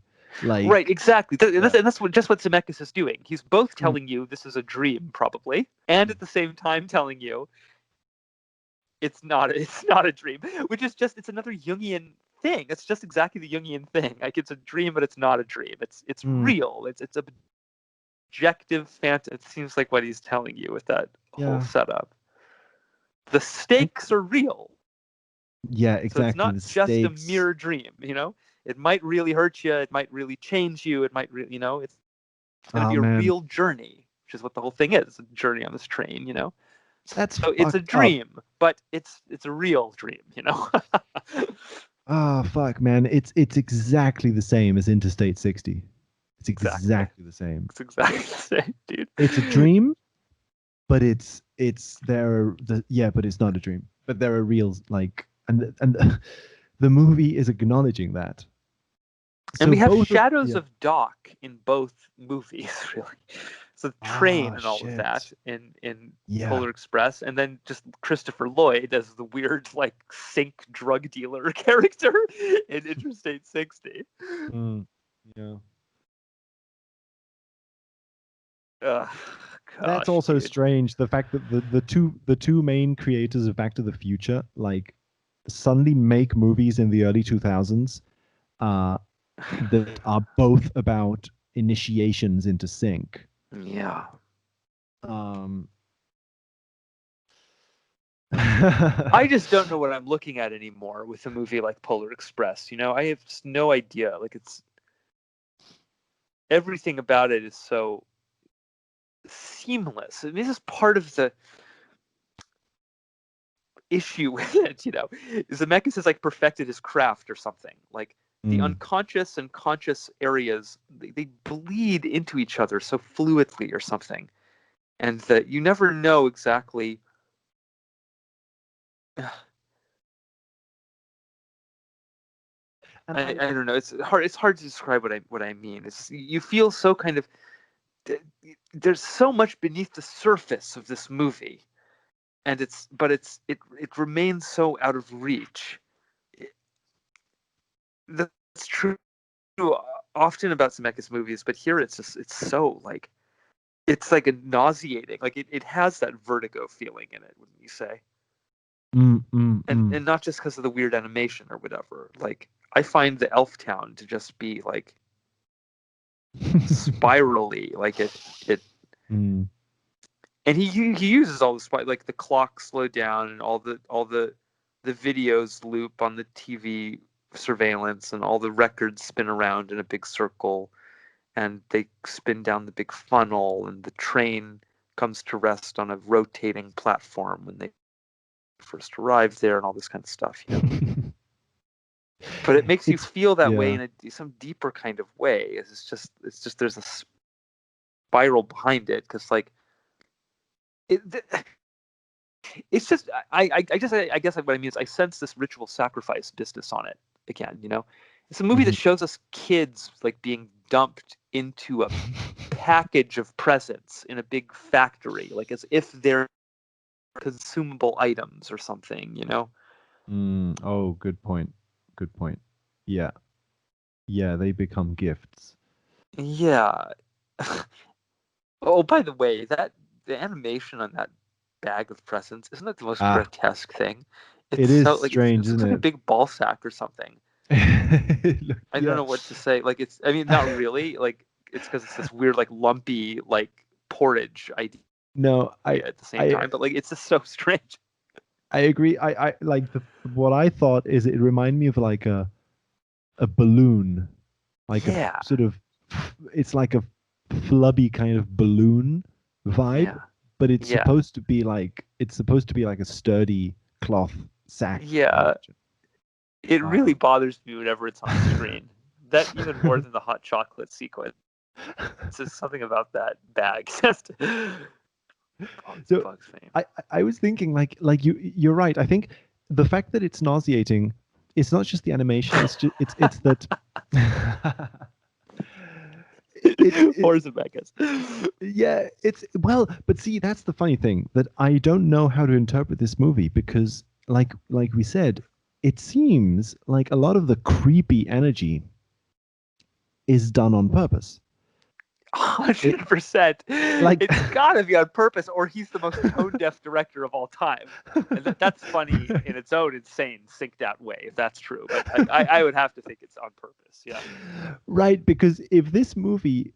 A: Like,
B: right, exactly. That's just what Zemeckis is doing. He's both telling you this is a dream, probably, and at the same time telling you it's not a dream, which is just, it's another Jungian thing. It's just exactly the Jungian thing. Like, it's a dream, but it's not a dream. It's real. It's objective fantasy. It seems like what he's telling you with that whole setup. The stakes are real.
A: Yeah,
B: So it's
A: exactly.
B: not
A: The
B: just
A: stakes.
B: a mere dream, It might really hurt you. It might really change you. It might, it's going to be a real journey, which is what the whole thing is, a journey on this train,
A: That's
B: So it's a dream, but it's a real dream,
A: Oh, fuck, man. It's exactly the same as Interstate 60. It's exactly the same.
B: It's exactly the same, dude.
A: It's a dream, but it's but it's not a dream. But there are real and the movie is acknowledging that.
B: And we have shadows of Doc in both movies, really. So the train and all of that in Polar Express, and then just Christopher Lloyd as the weird sync drug dealer character in Interstate 60.
A: Yeah.
B: Gosh,
A: that's also strange. The fact that the two main creators of Back to the Future suddenly make movies in the early 2000s that are both about initiations into sync.
B: Yeah. I just don't know what I'm looking at anymore with a movie like Polar Express. I have just no idea. It's everything about it is so seamless. I mean, this is part of the issue with it, is Zemeckis has perfected his craft or something. The unconscious and conscious areas, they bleed into each other so fluidly or something, and that you never know exactly. I don't know. It's hard to describe what I mean. It's you feel so kind of. There's so much beneath the surface of this movie, and it remains so out of reach. That's true often about Zemeckis movies, but here it's so it's a nauseating. It has that vertigo feeling in it, wouldn't you say? And not just because of the weird animation or whatever. I find the Elf Town to just be spirally, and he uses all the the clock slowed down and all the videos loop on the TV surveillance, and all the records spin around in a big circle, and they spin down the big funnel, and the train comes to rest on a rotating platform when they first arrive there, and all this kind of stuff, But it makes you feel that way in some deeper kind of way. It's just there's a spiral behind it, because it's just I guess what I mean is I sense this ritual sacrifice business on it again. It's a movie that shows us kids being dumped into a package of presents in a big factory, as if they're consumable items or something.
A: Oh, good point. Good point. Yeah, they become gifts.
B: Yeah. Oh, by the way, the animation on that bag of presents, isn't that the most grotesque thing?
A: It is so, strange,
B: it looks like a big ball sack or something. I don't know what to say. I mean, not really. It's because it's this weird, lumpy, porridge idea.
A: No,
B: at the same time, but it's just so strange.
A: I agree. I what I thought is it reminded me of a balloon, a sort of, it's like a flubby kind of balloon vibe, but it's supposed to be like a sturdy cloth sack.
B: Yeah, it really bothers me whenever it's on screen. That even more than the hot chocolate sequence. It's just something about that bag.
A: So I was thinking you're right. I think the fact that it's nauseating, it's not just the animation. It's just it's that.
B: Or Zemeckis.
A: Yeah, but see, that's the funny thing, that I don't know how to interpret this movie, because like we said, it seems like a lot of the creepy energy is done on purpose.
B: 100%. It's gotta be on purpose, or he's the most tone-deaf director of all time. And that's funny in its own insane, synced out way, if that's true. But I would have to think it's on purpose. Yeah.
A: Right, because if this movie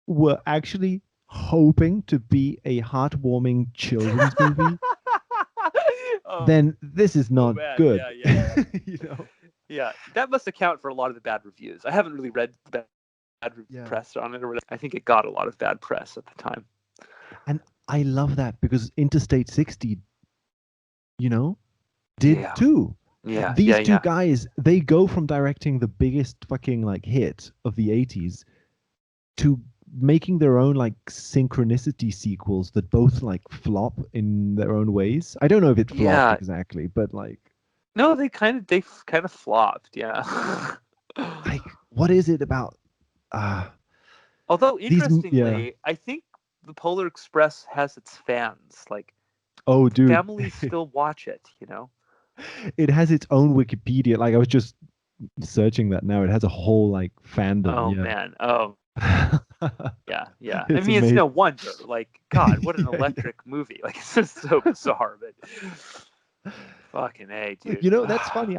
A: were actually hoping to be a heartwarming children's movie,
B: Oh,
A: then this is
B: oh
A: not
B: man,
A: good.
B: yeah, yeah,
A: You know?
B: yeah. That must account for a lot of the bad reviews. I haven't really read the bad
A: Yeah.
B: press on it or whatever. I think it got a lot of bad press at the time.
A: And I love that because Interstate 60, you know, did
B: Yeah,
A: too.
B: yeah, yeah,
A: These two
B: yeah.
A: guys, they go from directing the biggest fucking like hit of the 80s to making their own like synchronicity sequels that both like flop in their own ways. I don't know if it flopped
B: Yeah.
A: exactly, but
B: No, they kind of flopped. Yeah.
A: like what is it about uh
B: Although
A: yeah.
B: interestingly, I think the Polar Express has its fans. Like
A: Oh dude,
B: families still watch it. You know.
A: it has its own Wikipedia. Like I was just searching that now. It has a whole like fandom,
B: Oh
A: yeah.
B: man. Oh yeah, yeah. I
A: It's
B: mean, it's
A: amazing.
B: no wonder. Like God, what an
A: Yeah,
B: electric movie. Like it's just so bizarre, but fucking a, dude.
A: that's funny.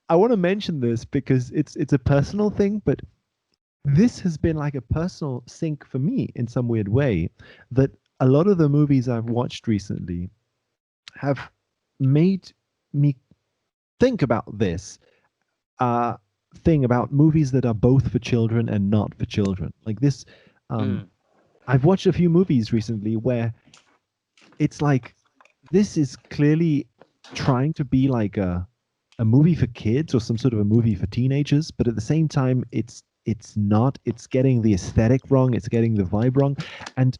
A: I want to mention this because it's a personal thing, but this has been like a personal sync for me in some weird way that a lot of the movies I've watched recently have made me think about this uh, thing about movies that are both for children and not for children. Like this, um,
B: Mm.
A: I've watched a few movies recently where it's like this is clearly trying to be like a movie for kids or some sort of a movie for teenagers, but at the same time, it's not. It's getting the aesthetic wrong. It's getting the vibe wrong, and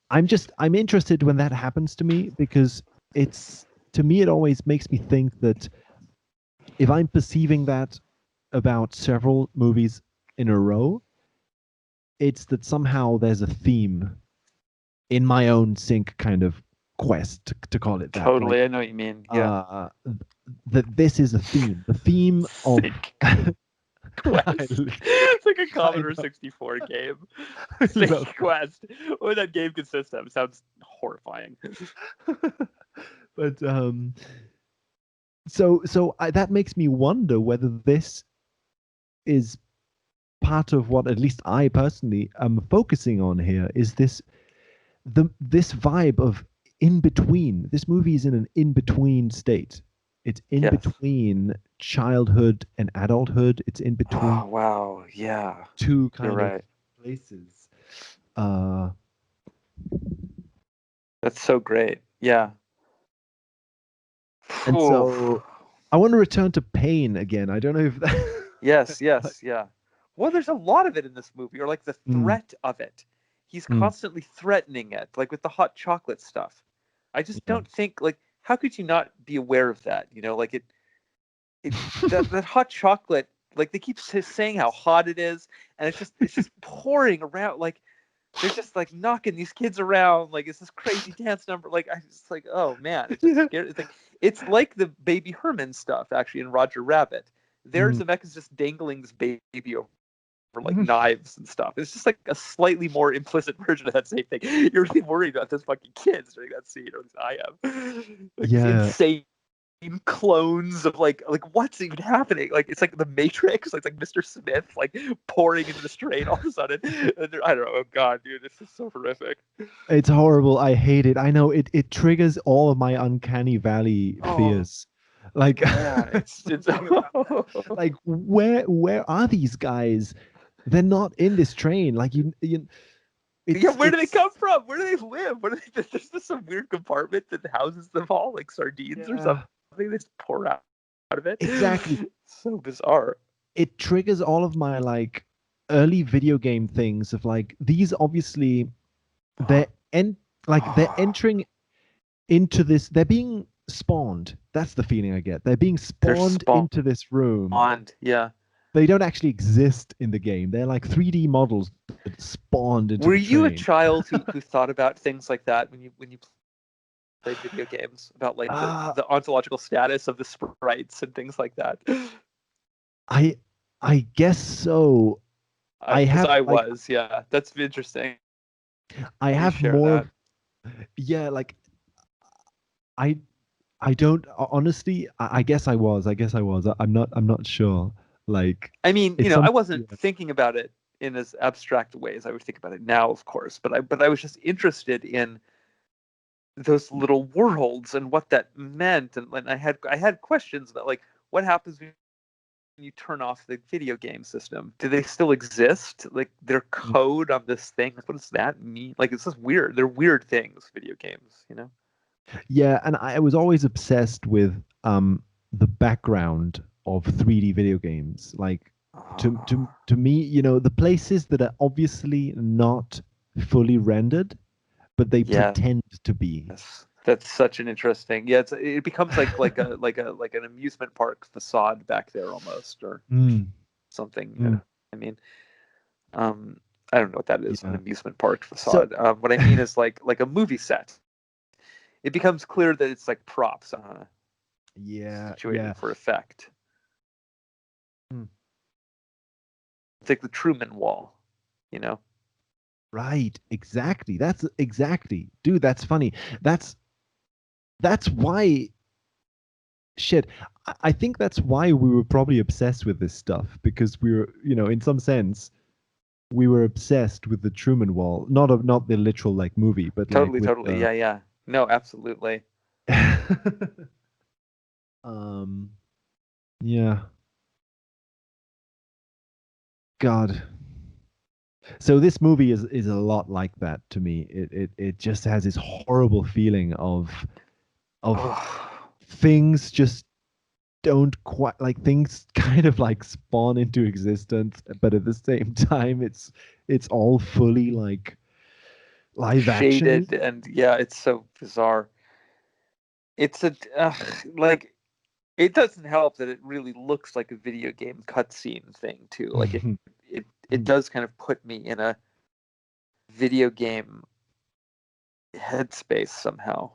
A: I'm interested when that happens to me because it's to me it always makes me think that if I'm perceiving that about several movies in a row, it's that somehow there's a theme in my own sync kind of quest to call it that. Like
B: Totally, I know what you mean. Yeah.
A: uh that this is a theme. The theme of
B: Sync
A: I,
B: Quest. It's like a
A: I
B: Commodore
A: know,
B: 64 game.
A: I
B: Sync
A: love
B: Quest. What would that game consist of? It sounds horrifying.
A: but that makes me wonder whether this is part of what at least I personally am focusing on here is this vibe of in between. This movie is in an in between state. It's in
B: Yes.
A: between childhood and adulthood. It's in between
B: Oh, wow. Yeah.
A: two
B: You're
A: kind of
B: right.
A: places. Uh,
B: That's so great. Yeah.
A: and
B: Oof.
A: so I want to return to pain again. I don't know if that.
B: Yes, yes, yeah. Well, there's a lot of it in this movie, or like the
A: Mm,
B: threat of it. He's
A: mm,
B: constantly threatening it, like with the hot chocolate stuff. I just
A: yeah.
B: don't think like how could you not be aware of that? You know, like it that hot chocolate, like they keep saying how hot it is, and it's just pouring around. Like they're just like knocking these kids around. Like it's this crazy dance number. Like I just like, oh man, it just
A: Yeah.
B: scared. It's like the Baby Herman stuff actually in Roger Rabbit. There's
A: Mm,
B: Zemeckis just dangling this baby over like knives and stuff. It's just like a slightly more implicit version of that same thing. You're really worried about those fucking kids during that scene, or at least I am. Like
A: yeah.
B: insane clones of like what's even happening? Like it's like the Matrix. It's like Mr. Smith like pouring into the strain all of a sudden. And I don't know. Oh god, dude, this is so horrific.
A: It's horrible. I hate it. I know it triggers all of my uncanny valley
B: Oh
A: fears. Like
B: yeah, it's
A: thinking about that. Like where are these guys? They're not in this train. Like you
B: yeah. Where do they
A: it's
B: come from? Where do they live? What are they? There's just some weird compartment that houses them all, like sardines or something.
A: yeah,
B: They just pour out of it.
A: exactly.
B: So bizarre.
A: It triggers all of my like early video game things of like these obviously they're en- they're entering into this, they're being spawned. That's the feeling I get. They're being
B: They're
A: spawned into this room.
B: Yeah.
A: They don't actually exist in the game. They're like 3D models that spawned into
B: Were
A: the
B: you a
A: train.
B: child who thought about things like that when you played video games about like the,
A: Uh,
B: the ontological status of the sprites and things like that?
A: I I guess so. I
B: Because
A: have
B: I
A: like
B: was, yeah. That's interesting.
A: I
B: You
A: have
B: share
A: more
B: that.
A: of yeah, like I I don't honestly I guess I was. I guess I was. I'm not sure. Like
B: I mean,
A: it's
B: I
A: some
B: wasn't
A: yeah.
B: thinking about it in as abstract a way as I would think about it now, of course. But I was just interested in those little worlds and what that meant, and I had questions about like what happens when you turn off the video game system. Do they still exist? Like their code on this thing? What does that mean? Like it's just weird. They're weird things, video games, you know?
A: Yeah, and I was always obsessed with the background of 3D video games. Like to me, you know, the places that are obviously not fully rendered, but they
B: Yeah.
A: pretend to be.
B: That's such an interesting. Yeah, it becomes like an amusement park facade back there almost, or something.
A: Mm.
B: I mean, I don't know what that is, an
A: Yeah.
B: amusement park
A: So
B: facade. What I mean is like a movie set. It becomes clear that it's like props
A: yeah,
B: situated
A: yeah.
B: for effect.
A: Mm.
B: It's like the Truman Wall, you know?
A: Right, exactly. That's exactly. Dude, that's funny. That's why shit. I think that's why we were probably obsessed with this stuff because we were, you know, in some sense, we were obsessed with the Truman Wall. Not the literal like movie, but like
B: Totally,
A: with
B: totally.
A: the
B: Yeah, yeah. No, absolutely.
A: um yeah. God. So this movie is a lot like that to me. It just has this horrible feeling of things just don't quite like things kind of like spawn into existence, but at the same time it's all fully like live action.
B: Shaded, and yeah, it's so bizarre. It's a like it doesn't help that it really looks like a video game cutscene thing too. Like it does kind of put me in a video game headspace somehow.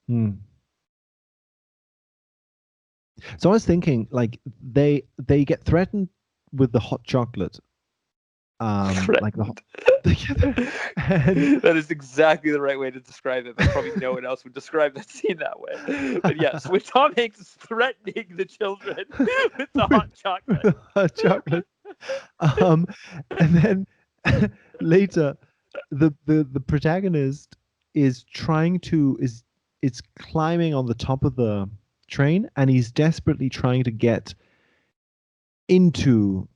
A: Hmm. So I was thinking, like they get threatened with the hot chocolate, like the hot,
B: Threatened.
A: and
B: That is exactly the right way to describe it, but probably no one else would describe that scene that way. But yes, when Tom Hanks is threatening the children with the
A: with
B: hot chocolate.
A: the hot chocolate, um, and then later, the protagonist is trying to is climbing on the top of the train, and he's desperately trying to get into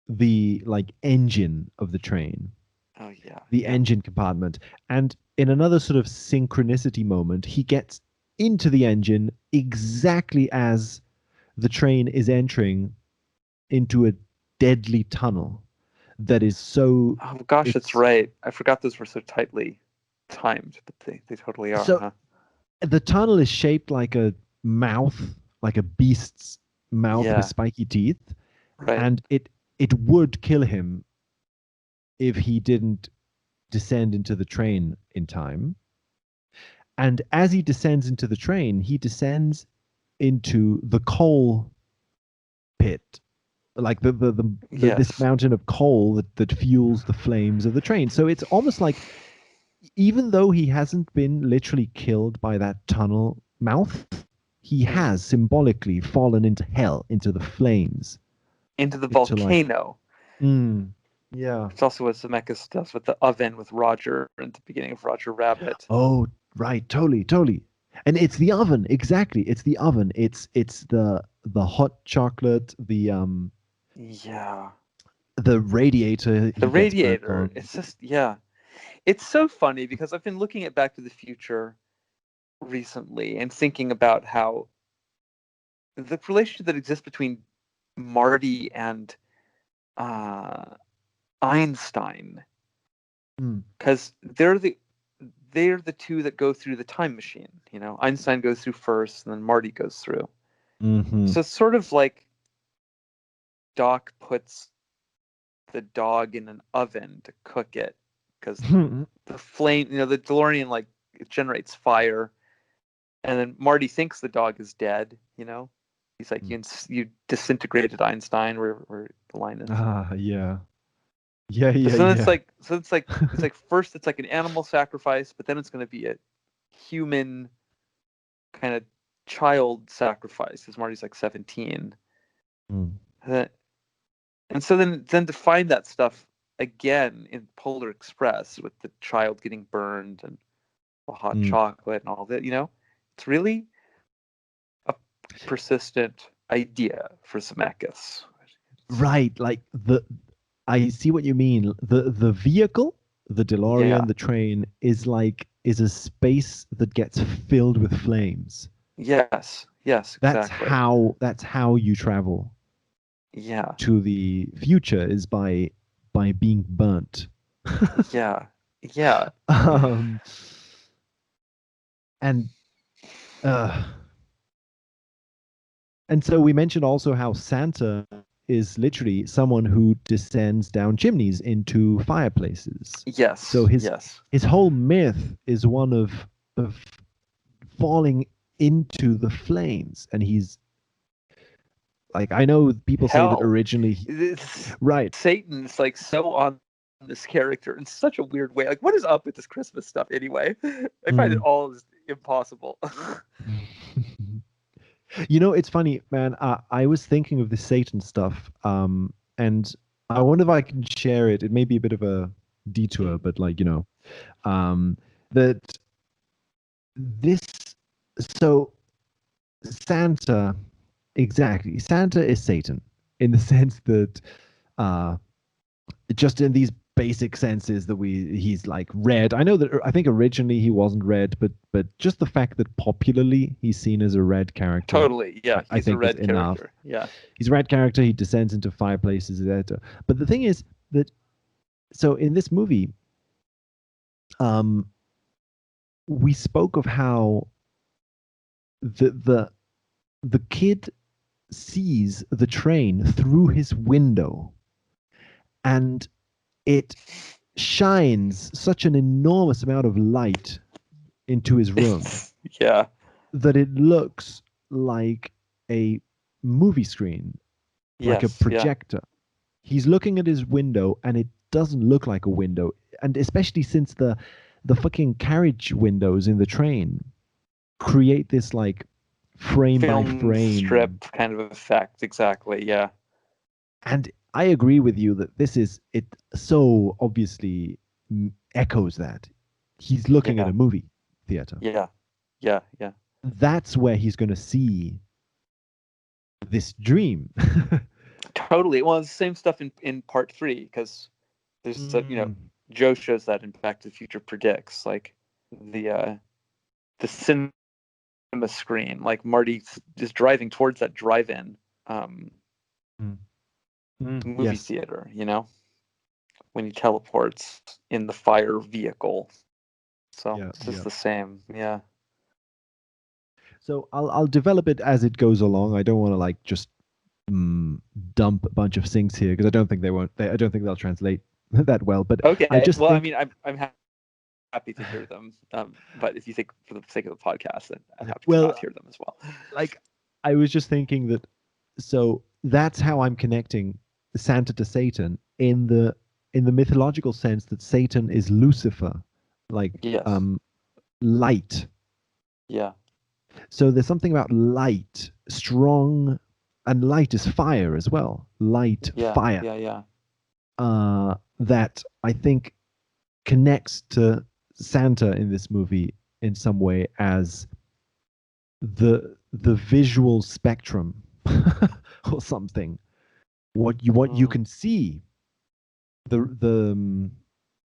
A: the like engine of the train,
B: Oh yeah,
A: the
B: yeah.
A: engine compartment. And in another sort of synchronicity moment, he gets into the engine exactly as the train is entering into a deadly tunnel that is so
B: Oh gosh, that's
A: it's
B: right. I forgot those were so tightly timed, but they totally are,
A: so
B: huh?
A: the tunnel is shaped like a mouth, like a beast's mouth with
B: Yeah,
A: spiky teeth,
B: right.
A: and it would kill him if he didn't descend into the train in time. And as he descends into the train, he descends into the coal pit, like this
B: Yes.
A: mountain of coal that fuels the flames of the train. So it's almost like even though he hasn't been literally killed by that tunnel mouth, he
B: Mm.
A: has symbolically fallen into hell, into the flames,
B: Into the
A: into like,
B: volcano.
A: mm, yeah.
B: It's also what Zemeckis does with the oven with Roger at the beginning of Roger Rabbit.
A: Oh, right, totally, totally. And it's the oven, exactly. It's the oven. It's the hot chocolate,
B: Yeah.
A: the radiator
B: The
A: he gets burnt
B: radiator.
A: on.
B: It's just, yeah. It's so funny because I've been looking at Back to the Future recently and thinking about how the relationship that exists between Marty and uh, Einstein,
A: Mm.
B: because they're the two that go through the time machine. You know, Einstein goes through first, and then Marty goes through.
A: Hmm.
B: So it's sort of like Doc puts the dog in an oven to cook it because the flame, you know, the DeLorean like it generates fire, and then Marty thinks the dog is dead. You know, he's like, you disintegrated Einstein, where the line is.
A: Ah, yeah. Yeah,
B: But
A: yeah,
B: then
A: yeah.
B: it's like first it's like an animal sacrifice, but then it's going to be a human kind of child sacrifice because Marty's like 17.
A: Mm.
B: And so then to find that stuff again in Polar Express with the child getting burned and the hot
A: Mm.
B: chocolate and all that, it's really a persistent idea for Zemeckis.
A: Right, like I see what you mean. The vehicle, the
B: Yeah.
A: DeLorean, the train is a space that gets filled with flames.
B: Yes. Yes. Exactly.
A: That's how you travel
B: Yeah.
A: to the future is by being burnt.
B: Yeah. Yeah.
A: um, and uh, and so we mentioned also how Santa is literally someone who descends down chimneys into fireplaces. So
B: Yes. Yes.
A: his whole myth is one of falling into the flames, and he's like, I know people say that
B: Hell,
A: originally,
B: it's,
A: right.
B: Satan's like so on this character in such a weird way. Like, what is up with this Christmas stuff anyway? I find it
A: Mm.
B: all just impossible.
A: It's funny, man. I was thinking of the Satan stuff, and I wonder if I can share it. It may be a bit of a detour, but um, that this. So Santa, exactly. Santa is Satan in the sense that, uh, just in these basic senses that he's like red. I know that I think originally he wasn't red, but just the fact that popularly he's seen as a red character,
B: Totally. Yeah,
A: I
B: he's a
A: think is
B: red
A: enough.
B: character. Yeah.
A: He's a red character. He descends into fireplaces, etc. But the thing is that so in this movie, um, we spoke of how the the kid sees the train through his window, and it shines such an enormous amount of light into his room
B: Yeah.
A: that it looks like a movie screen, like a
B: Yes. Yeah.
A: projector. He's looking at his window and it doesn't look like a window. And especially since the fucking carriage windows in the train create this like frame by
B: Film
A: frame.
B: strip kind of effect. Exactly. Yeah.
A: And I agree with you that this is it so obviously echoes that. He's looking at
B: Yeah.
A: a movie theater.
B: Yeah. Yeah. Yeah.
A: That's where he's going to see this dream.
B: Totally. Well, it's the same stuff in part three because there's
A: Mm.
B: Joe shows that in Back to the Future predicts like the cinema screen, like Marty just driving towards that drive-in um,
A: Mm. Mm.
B: movie
A: Yes.
B: theater. When he teleports in the fire vehicle. So
A: Yeah.
B: it's just
A: Yeah.
B: the same. Yeah.
A: So I'll develop it as it goes along. I don't want to like just mm, dump a bunch of things here because I don't think they won't. I don't think they'll translate that well. But I
B: Okay.
A: just
B: Well, I
A: think
B: mean, I'm happy to hear them. But if you think for the sake of the podcast, then I'm happy to not
A: well,
B: hear them as well.
A: like I was just thinking that so that's how I'm connecting Santa to Satan in the mythological sense that Satan is Lucifer, like
B: Yes.
A: light.
B: Yeah.
A: So there's something about light, strong, and light is fire as well. Light,
B: Yeah.
A: fire,
B: Yeah. Yeah.
A: that I think connects to Santa in this movie in some way as the visual spectrum or something. What you
B: Mm.
A: can see, the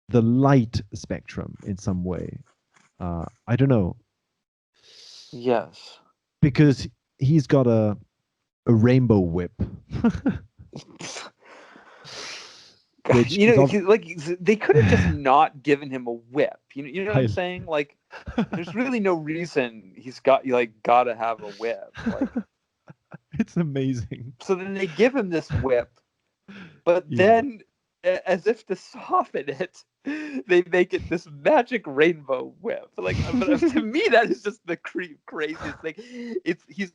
A: the light spectrum in some way. I don't know
B: Yes.
A: because he's got a rainbow whip, which is
B: Like they could have just not given him a whip. You know what I'm
A: I,
B: saying? Like, there's really no reason he's gotta have a whip. Like,
A: it's amazing.
B: so then they give him this whip, but
A: Yeah.
B: then, as if to soften it, they make it this magic rainbow whip. Like, but to me, that is just the craziest thing. He's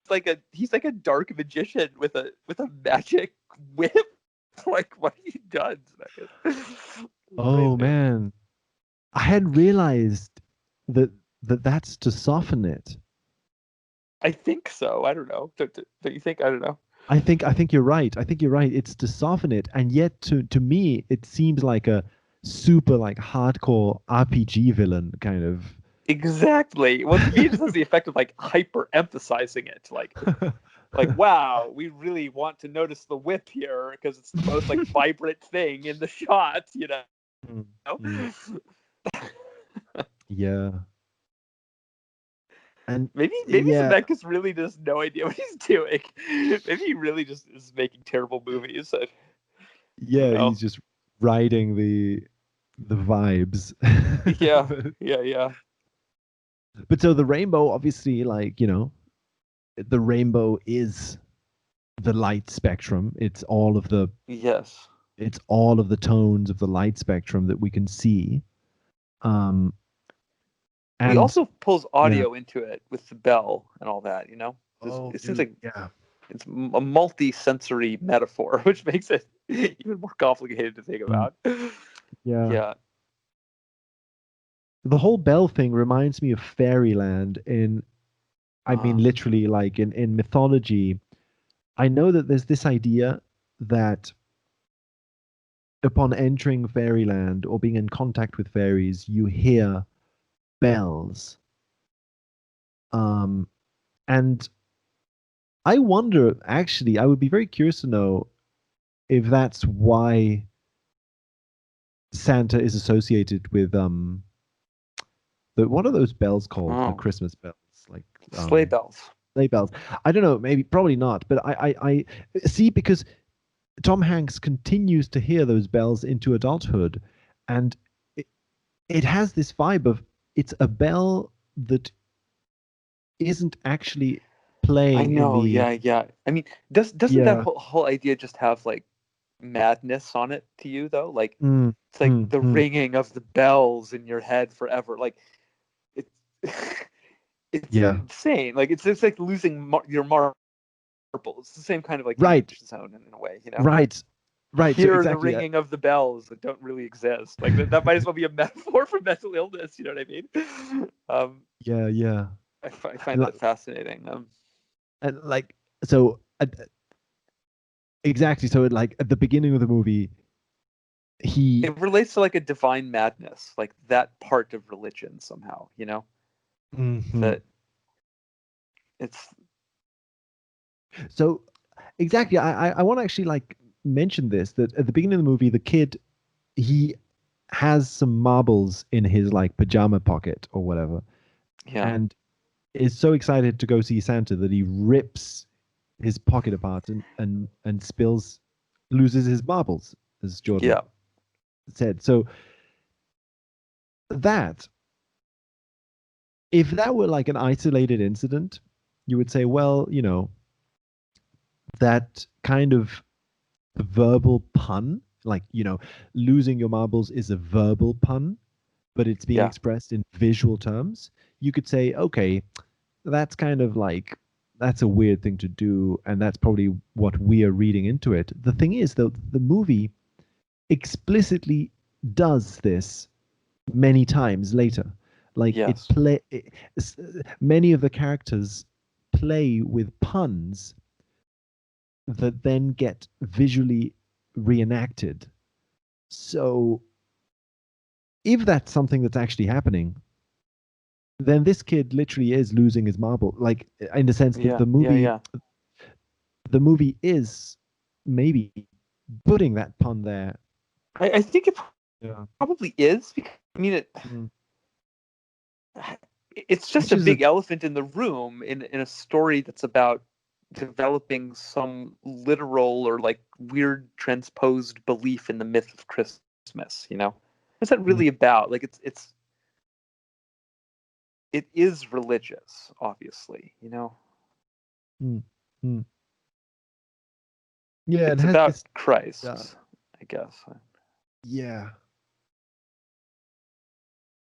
B: like a dark magician with a magic whip. Like, what have you done?
A: Oh
B: Crazy.
A: man, I hadn't realized that that's to soften it.
B: I think so. I don't know. Don't you think? I don't know.
A: I think you're right. I think you're right. It's to soften it, and yet to me, it seems like a super like hardcore RPG villain kind of.
B: Exactly. Well, to me, it just has the effect of like hyper emphasizing it. Like, wow, we really want to notice the whip here because it's the most like vibrant thing in the shot, you
A: Mm, mm.
B: know?
A: Yeah, and
B: Maybe
A: yeah,
B: Zemeckis really has no idea what he's doing. Maybe he really just is making terrible movies. I don't
A: yeah,
B: know.
A: he's just riding the vibes.
B: Yeah,
A: but,
B: yeah.
A: but so the rainbow, obviously, like the rainbow is the light spectrum.
B: Yes.
A: It's all of the tones of the light spectrum that we can see. Um,
B: He
A: and
B: also pulls
A: yeah.
B: audio into it with the bell and all that, you know?
A: Oh,
B: It seems
A: dude,
B: like
A: yeah.
B: it's a multi-sensory metaphor, which makes it even more complicated to think
A: Mm,
B: about.
A: yeah.
B: Yeah.
A: The whole bell thing reminds me of fairyland I mean,
B: Uh,
A: literally, like in mythology. I know that there's this idea that upon entering fairyland or being in contact with fairies, you hear bells. Um, and I wonder, actually, I would be very curious to know if that's why Santa is associated with what are those bells called? The
B: oh,
A: Christmas bells, like
B: sleigh bells.
A: sleigh bells. I don't know, maybe probably not, but I see because Tom Hanks continues to hear those bells into adulthood, and it, it has this vibe of it's a bell that isn't actually
B: I
A: playing in
B: know,
A: the
B: yeah. I mean, doesn't that
A: yeah
B: whole idea just have like madness on it to you though? Like
A: mm,
B: it's like
A: mm,
B: the
A: mm.
B: ringing of the bells in your head forever. Like it's it's
A: Yeah,
B: insane. Like it's just like losing your marbles. It's the same kind of like
A: right,
B: danger zone in a way, you know?
A: right, right. So
B: Hear the
A: exactly
B: ringing of the bells that don't really exist. Like that might as well be a metaphor for mental illness. You know what I mean? Um,
A: yeah, yeah,
B: I find
A: and
B: that fascinating.
A: like so exactly. So like at the beginning of the movie, he
B: It relates to like a divine madness, like that part of religion somehow. You know
A: mhm.
B: that it's
A: So exactly. I want to actually like mention this that at the beginning of the movie, the kid he has some marbles in his like pajama pocket or whatever,
B: yeah,
A: and is so excited to go see Santa that he rips his pocket apart and spills loses his marbles, as Jordan
B: yeah,
A: said. So that if that were like an isolated incident, you would say, well, that kind of verbal pun, like, losing your marbles is a verbal pun, but it's being
B: yeah.
A: expressed in visual terms. You could say, okay, that's kind of like that's a weird thing to do, and that's probably what we are reading into it. The thing is, though, the movie explicitly does this many times later. Like
B: Yes,
A: many of the characters play with puns that then get visually reenacted. So if that's something that's actually happening, then this kid literally is losing his marble. Like in the sense that
B: yeah, yeah.
A: the movie is maybe putting that pun there.
B: I think it
A: Yeah.
B: probably is because I mean
A: Mm.
B: it's just
A: Which
B: a
A: is a
B: big elephant in the room in a story that's about developing some literal or like weird transposed belief in the myth of Christmas, you know? What's that
A: mm,
B: really about? Like it is religious, obviously, you know?
A: mm, mm. Yeah, it
B: It's
A: has
B: about
A: this.
B: Christ, I guess.
A: Yeah,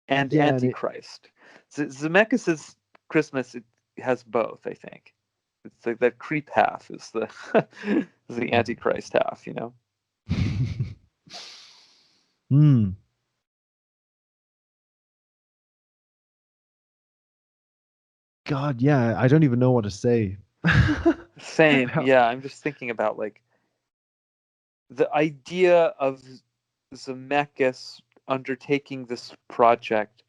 B: And
A: yeah, and
B: Antichrist. Zemeckis's Christmas it has both, I think. It's like that creep half is the is the Antichrist half, you know?
A: mm. God, yeah, I don't even know what to say.
B: Same.
A: How,
B: Yeah, I'm just thinking about like the idea of Zemeckis undertaking this project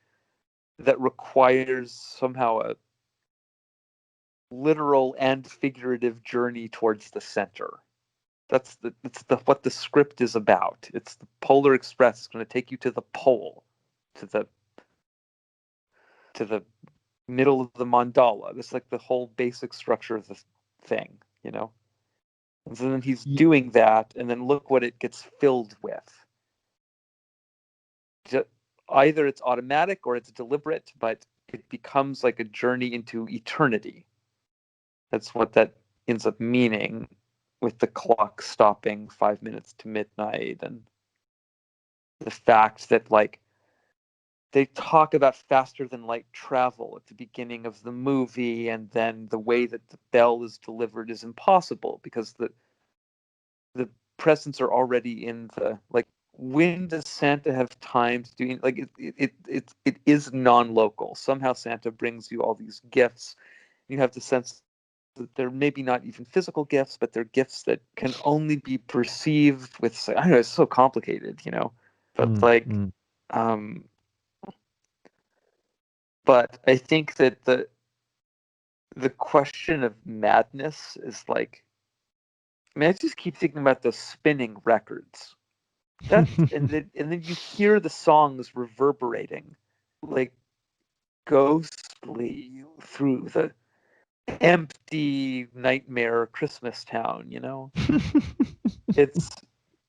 B: that requires somehow a literal and figurative journey towards the center. That's the what the script is about. It's the Polar Express. It's going to take you to the pole, to the middle of the mandala. That's like the whole basic structure of the thing, you know. And so then he's
A: y-
B: doing that, and then look what it gets filled with. Either it's automatic or it's deliberate, but it becomes like a journey into eternity. That's what that ends up meaning, with the clock stopping 5 minutes to midnight, and the fact that like they talk about faster than light travel at the beginning of the movie, and then the way that the bell is delivered is impossible because the presents are already in the like. When does Santa have time to do like it is non-local. Somehow Santa brings you all these gifts. You have the sense that they're maybe not even physical gifts, but they're gifts that can only be perceived with, I don't know, it's so complicated, you know. But
A: mm,
B: like
A: mm.
B: um but I think that the question of madness is like, I mean, I just keep thinking about those spinning records. And then you hear the songs reverberating like ghostly through the empty nightmare Christmas town, you know? It's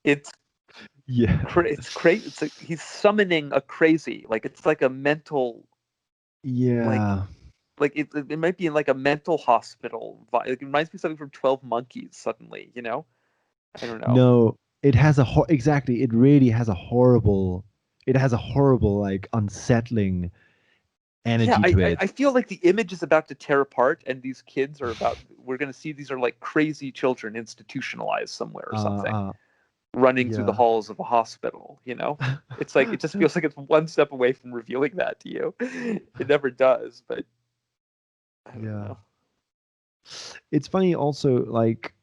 B: it's
A: Yeah.
B: it's crazy. It's like he's summoning a crazy, like it's like a mental, like
A: Yeah.
B: it might be in like a mental hospital. Like, it reminds me of something from 12 Monkeys suddenly, you know? I don't know.
A: No, it has a exactly. It really has a horrible. It has a horrible, like, unsettling
B: Yeah,
A: energy
B: I,
A: to
B: I
A: it.
B: I feel like the image is about to tear apart, and these kids are about. We're gonna see these are like crazy children institutionalized somewhere or
A: Uh,
B: something,
A: uh,
B: running through the
A: yeah.
B: halls of a hospital. You know, it's like it just feels like it's one step away from revealing that to you. It never does, but I don't
A: Yeah.
B: know.
A: It's funny also, like,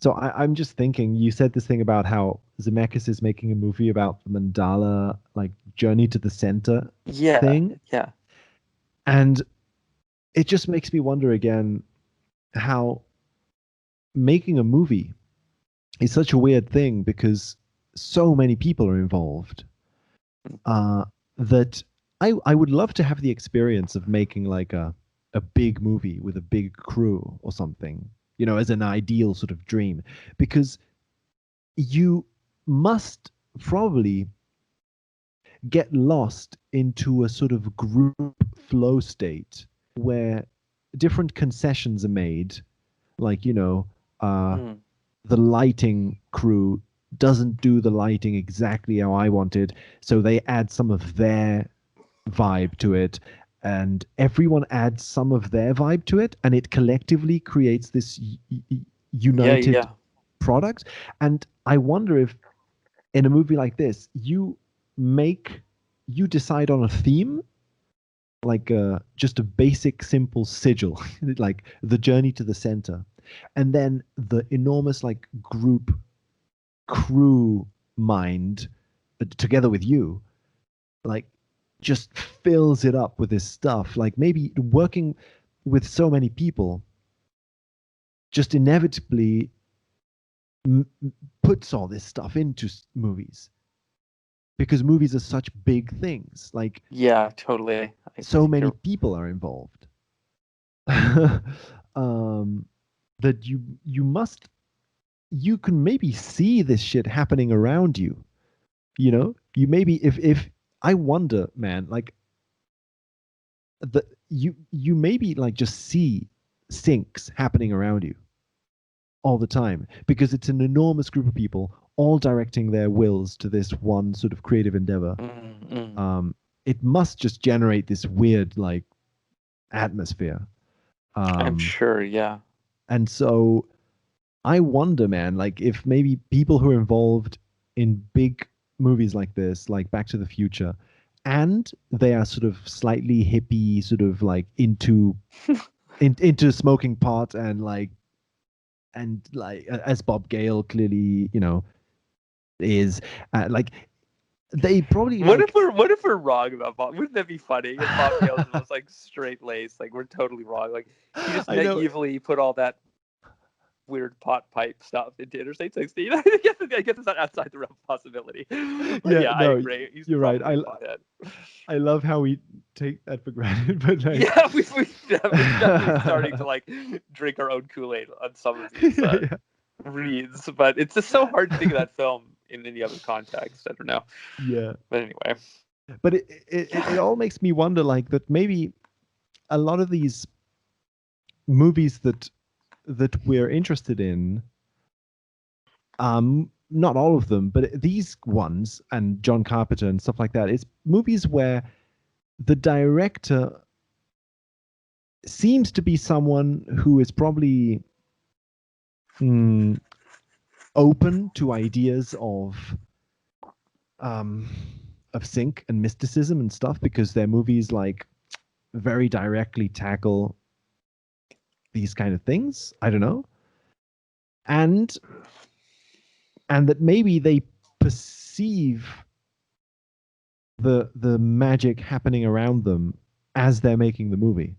A: so I'm just thinking, you said this thing about how Zemeckis is making a movie about the mandala, like, journey to the center
B: Yeah,
A: thing.
B: yeah,
A: And it just makes me wonder again how making a movie is such a weird thing because so many people are involved, uh, that I would love to have the experience of making like a big movie with a big crew or something, as an ideal sort of dream, because you must probably get lost into a sort of group flow state where different concessions are made, like,
B: mm,
A: the lighting crew doesn't do the lighting exactly how I wanted, so they add some of their vibe to it, and everyone adds some of their vibe to it, and it collectively creates this
B: yeah,
A: united
B: yeah.
A: product. And I wonder if in a movie like this, make you decide on a theme, like just a basic simple sigil, like the journey to the center, and then the enormous, like, group crew mind, together with you, like, just fills it up with this stuff. Like, maybe working with so many people just inevitably m- puts all this stuff into movies, because movies are such big things. Like,
B: Yeah, totally. I
A: so
B: think
A: many
B: you're.
A: people are involved. um, that you can maybe see this shit happening around you. You maybe, if I wonder, man, like, you maybe, like, just see syncs happening around you all the time, because it's an enormous group of people all directing their wills to this one sort of creative endeavor.
B: Mm, mm.
A: um it must just generate this weird, like, atmosphere.
B: I'm
A: um
B: sure. Yeah.
A: and so I wonder, man, like, if maybe people who are involved in big movies like this, like Back to the Future, and they are sort of slightly hippie, sort of like into into smoking pot and as Bob Gale clearly, is like they probably like
B: what if we're wrong about Bob? Wouldn't that be funny if Bob Gale's the most like straight laced? Like we're totally wrong. Like he just
A: I know.
B: naively put all that weird pot pipe stuff into Interstate 16. I guess it's not outside the realm of possibility. But
A: Yeah,
B: I
A: no,
B: agree. He's
A: you're right.
B: probably a pothead.
A: I love how we take that for granted, but like,
B: Yeah, we're definitely starting to like drink our own Kool-Aid on some of these
A: yeah.
B: reads, but it's just so hard to think of that film in any other context. I don't know.
A: Yeah.
B: But anyway,
A: But it all makes me wonder, like, that maybe a lot of these movies that we're interested in, not all of them, but these ones and John Carpenter and stuff like that, it's movies where the director seems to be someone who is probably open to ideas of sync and mysticism and stuff, because their movies like very directly tackle these kind of things. I don't know. And that maybe they perceive the magic happening around them as they're making the movie.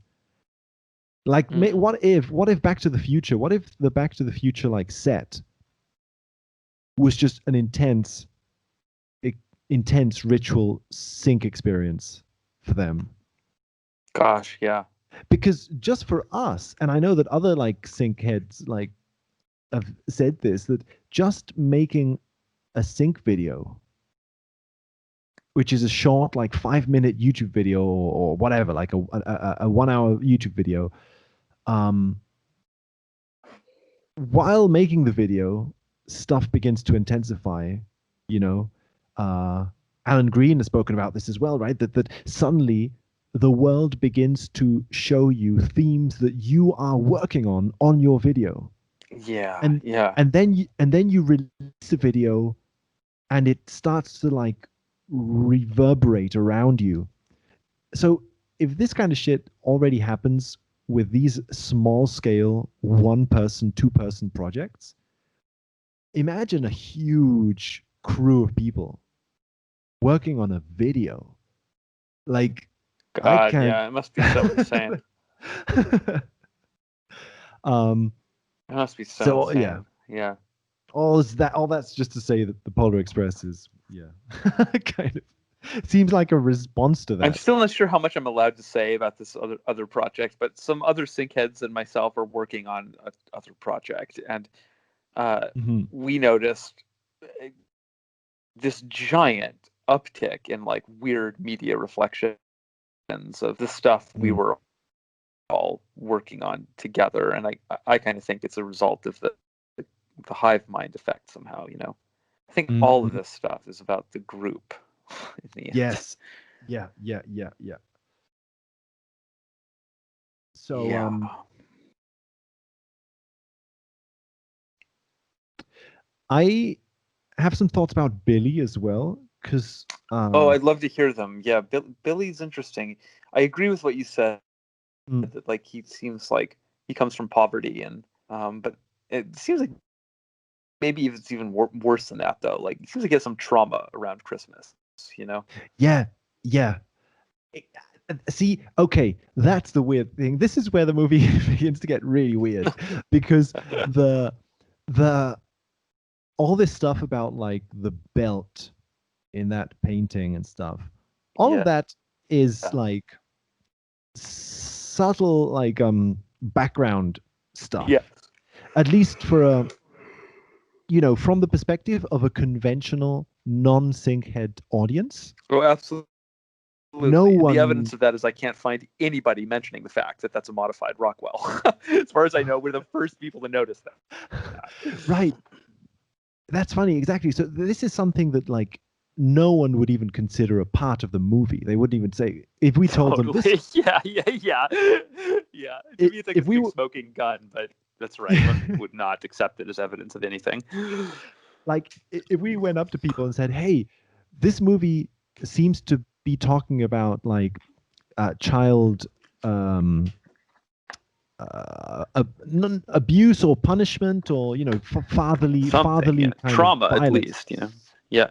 A: Like, what if Back to the Future? What if the Back to the Future like set was just an intense ritual sync experience for them?
B: gosh, yeah.
A: Because just for us, and I know that other like sync heads like have said this, that just making a sync video, which is a short like 5-minute YouTube video or whatever, like a 1 hour YouTube video, while making the video, stuff begins to intensify. Alan Green has spoken about this as well, right? That suddenly the world begins to show you themes that you are working on your video.
B: Yeah.
A: And then you release the video, and it starts to like reverberate around you. So if this kind of shit already happens with these small scale 1-person, 2-person projects, imagine a huge crew of people working on a video. Like,
B: God, yeah, it must be so insane. It must be so insane. Yeah.
A: All that's just to say that the Polar Express is kind of seems like a response to that.
B: I'm still not sure how much I'm allowed to say about this other project, but some other sync heads and myself are working on other project, and we noticed this giant uptick in like weird media reflections of the stuff we were all working on together, and I kind of think it's a result of the hive mind effect somehow. I think all of this stuff is about the group. In the end.
A: Yes. Yeah. So I have some thoughts about Billy as well, because
B: I'd love to hear them. Yeah, Billy's interesting. I agree with what you said. That like he seems like he comes from poverty, and but it seems like maybe it's even worse than that though. Like he seems like he has some trauma around Christmas.
A: Yeah. See, okay, that's the weird thing. This is where the movie begins to get really weird, because the all this stuff about like the belt in that painting and stuff, all of that is like subtle, like background stuff.
B: Yeah.
A: At least for from the perspective of a conventional non-sync head audience.
B: Oh, absolutely.
A: No one...
B: The evidence of that is I can't find anybody mentioning the fact that that's a modified Rockwell. As far as I know, we're the first people to notice that.
A: Right. That's funny. Exactly. So this is something that like no one would even consider a part of the movie. They wouldn't even say, if we told them this.
B: Yeah. To me, it's like a big smoking gun, but that's right. One would not accept it as evidence of anything.
A: Like if we went up to people and said, hey, this movie seems to be talking about like child abuse or punishment, or fatherly
B: Something,
A: kind of
B: trauma at
A: violence.
B: least, Yeah.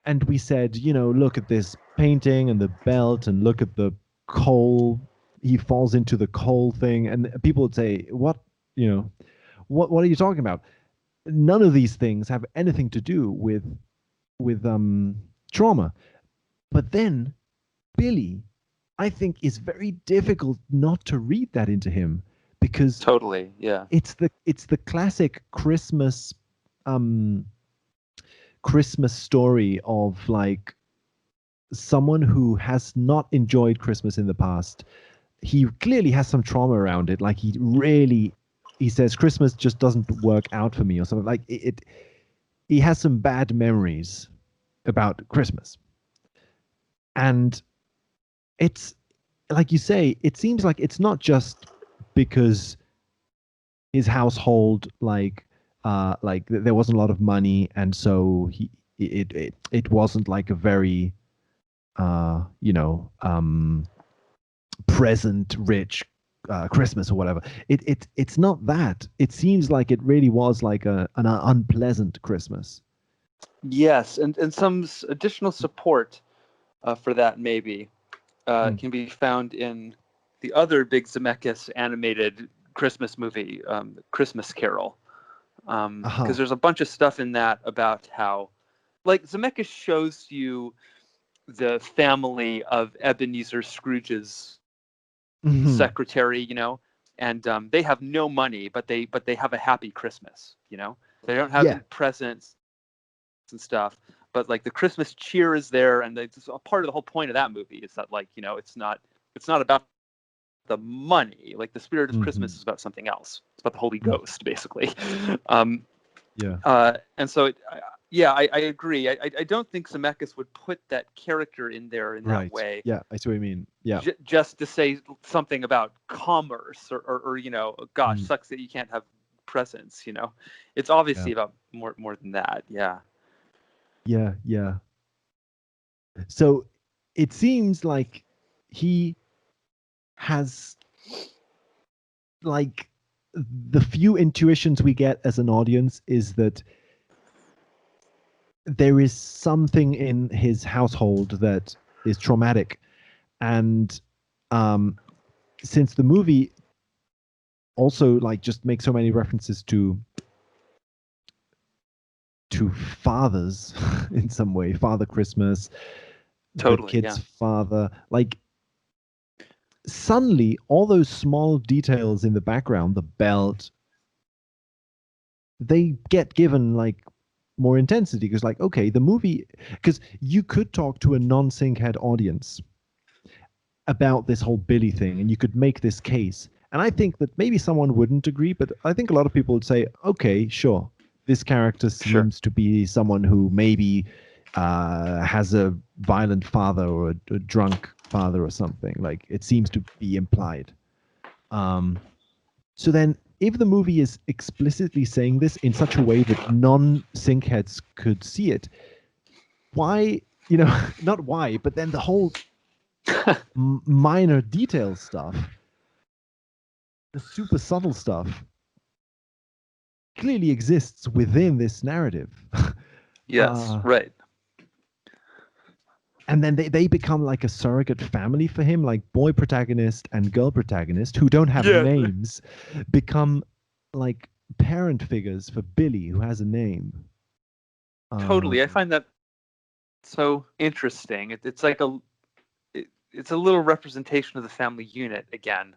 A: And we said, look at this painting and the belt, and look at the coal. He falls into the coal thing, and people would say, what, what are you talking about? None of these things have anything to do with trauma. But then Billy, I think, is very difficult not to read that into him, because
B: Totally, yeah.
A: it's the classic Christmas story of like someone who has not enjoyed Christmas in the past. He clearly has some trauma around it. Like he says Christmas just doesn't work out for me or something. Like he has some bad memories about Christmas. And it's like you say, it seems like it's not just because his household like there wasn't a lot of money, and so it wasn't like a very present rich Christmas or whatever. It's not that. It seems like it really was like an unpleasant Christmas.
B: Yes, and some additional support for that maybe can be found in the other big Zemeckis animated Christmas movie, Christmas Carol, because there's a bunch of stuff in that about how, like, Zemeckis shows you the family of Ebenezer Scrooge's secretary, and they have no money, but they have a happy Christmas. They don't have any presents and stuff, but like the Christmas cheer is there, and it's a part of the whole point of that movie is that, like, it's not about the money. Like, the spirit of Christmas is about something else. It's about the Holy Ghost, basically. And so I agree. I don't think Zemeckis would put that character in there in that way.
A: Yeah, I see what you mean. Yeah.
B: Just to say something about commerce or gosh, sucks that you can't have presents. It's obviously about more than that. Yeah.
A: Yeah. So it seems like he has, like, the few intuitions we get as an audience is that there is something in his household that is traumatic. And since the movie also like just makes so many references to fathers in some way, Father Christmas,
B: totally,
A: the kid's father, like suddenly all those small details in the background, the belt, they get given like more intensity, because like, okay, the movie, because you could talk to a non-synchead audience about this whole Billy thing and you could make this case, and I think that maybe someone wouldn't agree, but I think a lot of people would say, okay, sure, this character seems to be someone who maybe has a violent father or a drunk father or something. Like, it seems to be implied. So then, if the movie is explicitly saying this in such a way that non-sync heads could see it, why, not why, but then the whole minor detail stuff, the super subtle stuff, clearly exists within this narrative.
B: Yes, right.
A: And then they become like a surrogate family for him, like boy protagonist and girl protagonist who don't have names become like parent figures for Billy, who has a name.
B: Totally. I find that so interesting. It's like it's a little representation of the family unit again.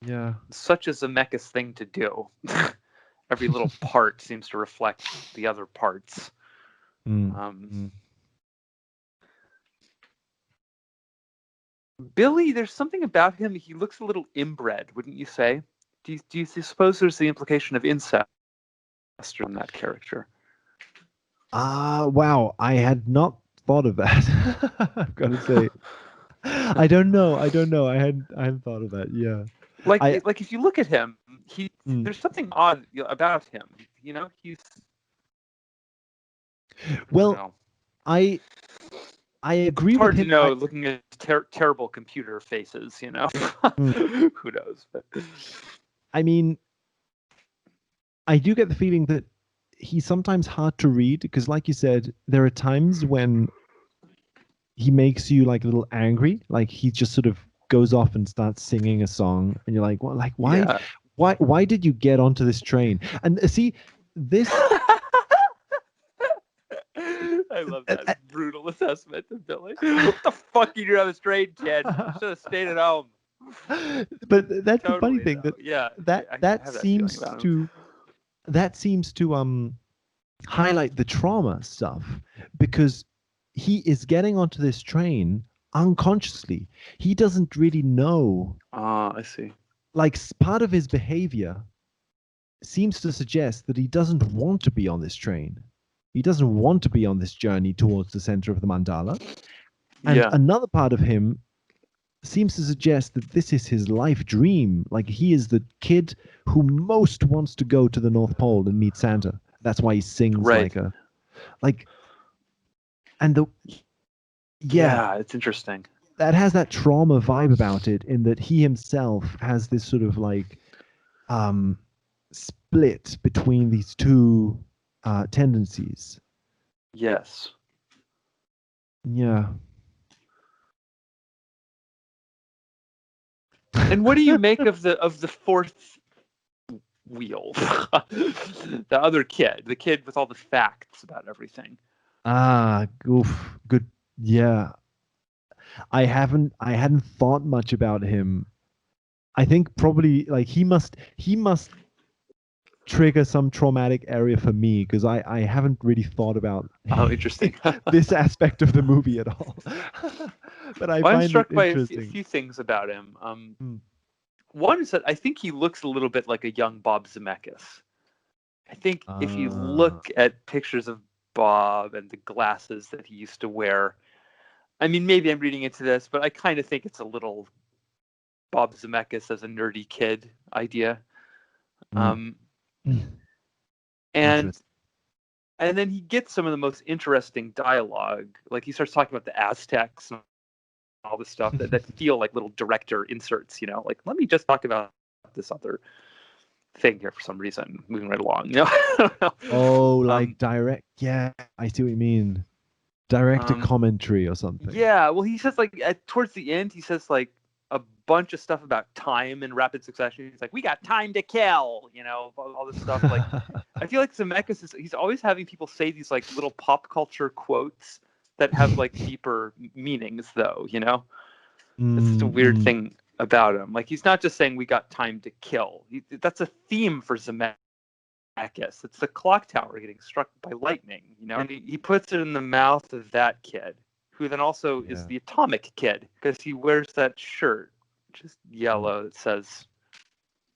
A: Yeah.
B: Such a Zemeckis thing to do. Every little part seems to reflect the other parts. Billy, there's something about him. He looks a little inbred, wouldn't you say? Do you suppose there's the implication of incest from that character?
A: Wow. I had not thought of that. I've got to say. I don't know. I hadn't thought of that. Yeah.
B: Like if you look at him, there's something odd about him. He's
A: well. I I agree
B: It's
A: with
B: hard to
A: him.
B: know looking at terrible computer faces, you know. Who knows? But...
A: I mean, I do get the feeling that he's sometimes hard to read because, like you said, there are times when he makes you like a little angry. Like he just sort of goes off and starts singing a song, and you're like, "Well, like
B: Yeah.
A: why did you get onto this train?" And see, this
B: I love that brutal assessment of Billy. What the fuck are you doing on this train, kid? You should have stayed at home.
A: But that's the funny
B: Totally,
A: thing
B: though.
A: that
B: Yeah, I
A: that
B: have that feeling
A: seems
B: about him.
A: to highlight the trauma stuff because he is getting onto this train unconsciously. He doesn't really know.
B: I see.
A: Like part of his behavior seems to suggest that he doesn't want to be on this train. He doesn't want to be on this journey towards the center of the mandala. And
B: Yeah.
A: another part of him seems to suggest that this is his life dream. Like he is the kid who most wants to go to the North Pole and meet Santa. That's why he sings
B: Right.
A: and
B: Yeah, it's interesting.
A: that has that trauma vibe about it in that he himself has this sort of like split between these two tendencies.
B: Yes.
A: Yeah.
B: And what do you make of the fourth wheel? The other kid, the kid with all the facts about everything.
A: Good. Yeah. I hadn't thought much about him. I think probably like he must trigger some traumatic area for me because I haven't really thought about
B: Interesting.
A: this aspect of the movie at all. But I find
B: I'm struck
A: it
B: by
A: interesting.
B: a few things about him.
A: Hmm.
B: One is that I think he looks a little bit like a young Bob Zemeckis. I think if you look at pictures of Bob and the glasses that he used to wear, I mean, maybe I'm reading into this, but I kind of think it's a little Bob Zemeckis as a nerdy kid idea. And then he gets some of the most interesting dialogue. Like he starts talking about the Aztecs and all this stuff that feel like little director inserts, you know, like let me just talk about this other thing here for some reason, moving right along. You know?
A: Like direct. Yeah, I see what you mean. Direct to commentary or something.
B: Yeah, well, he says like towards the end, he says like a bunch of stuff about time in rapid succession. He's like, "We got time to kill," you know, all this stuff. Like, I feel like Zemeckis he's always having people say these like little pop culture quotes that have like deeper meanings, though. You know, it's just a weird thing about him. Like, he's not just saying we got time to kill. That's a theme for Zemeckis. It's the clock tower getting struck by lightning, you know, and he puts it in the mouth of that kid, who then also is the atomic kid, because he wears that shirt, just yellow, that says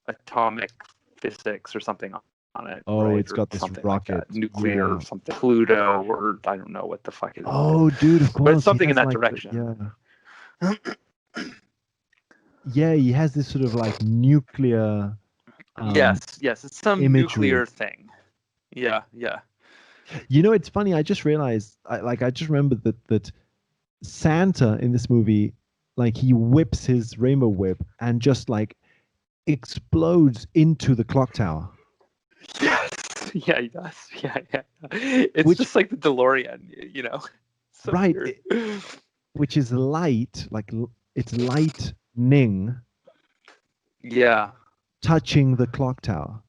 B: atomic physics or something on it.
A: Oh,
B: right?
A: it's got this rocket,
B: like nuclear or something, Pluto, or I don't know what the fuck it is.
A: Oh, dude, of course,
B: but it's something in that direction.
A: Yeah, he has this sort of like nuclear.
B: Yes, it's some
A: imagery.
B: Nuclear thing. Yeah.
A: You know, it's funny. I just realized, I just remembered that Santa in this movie, like he whips his rainbow whip and just like explodes into the clock tower.
B: Yes. Yeah, he does. Yeah. It's just like the DeLorean, you know. So
A: right.
B: Weird.
A: Which is light, like it's lightning.
B: Yeah.
A: Touching the clock tower.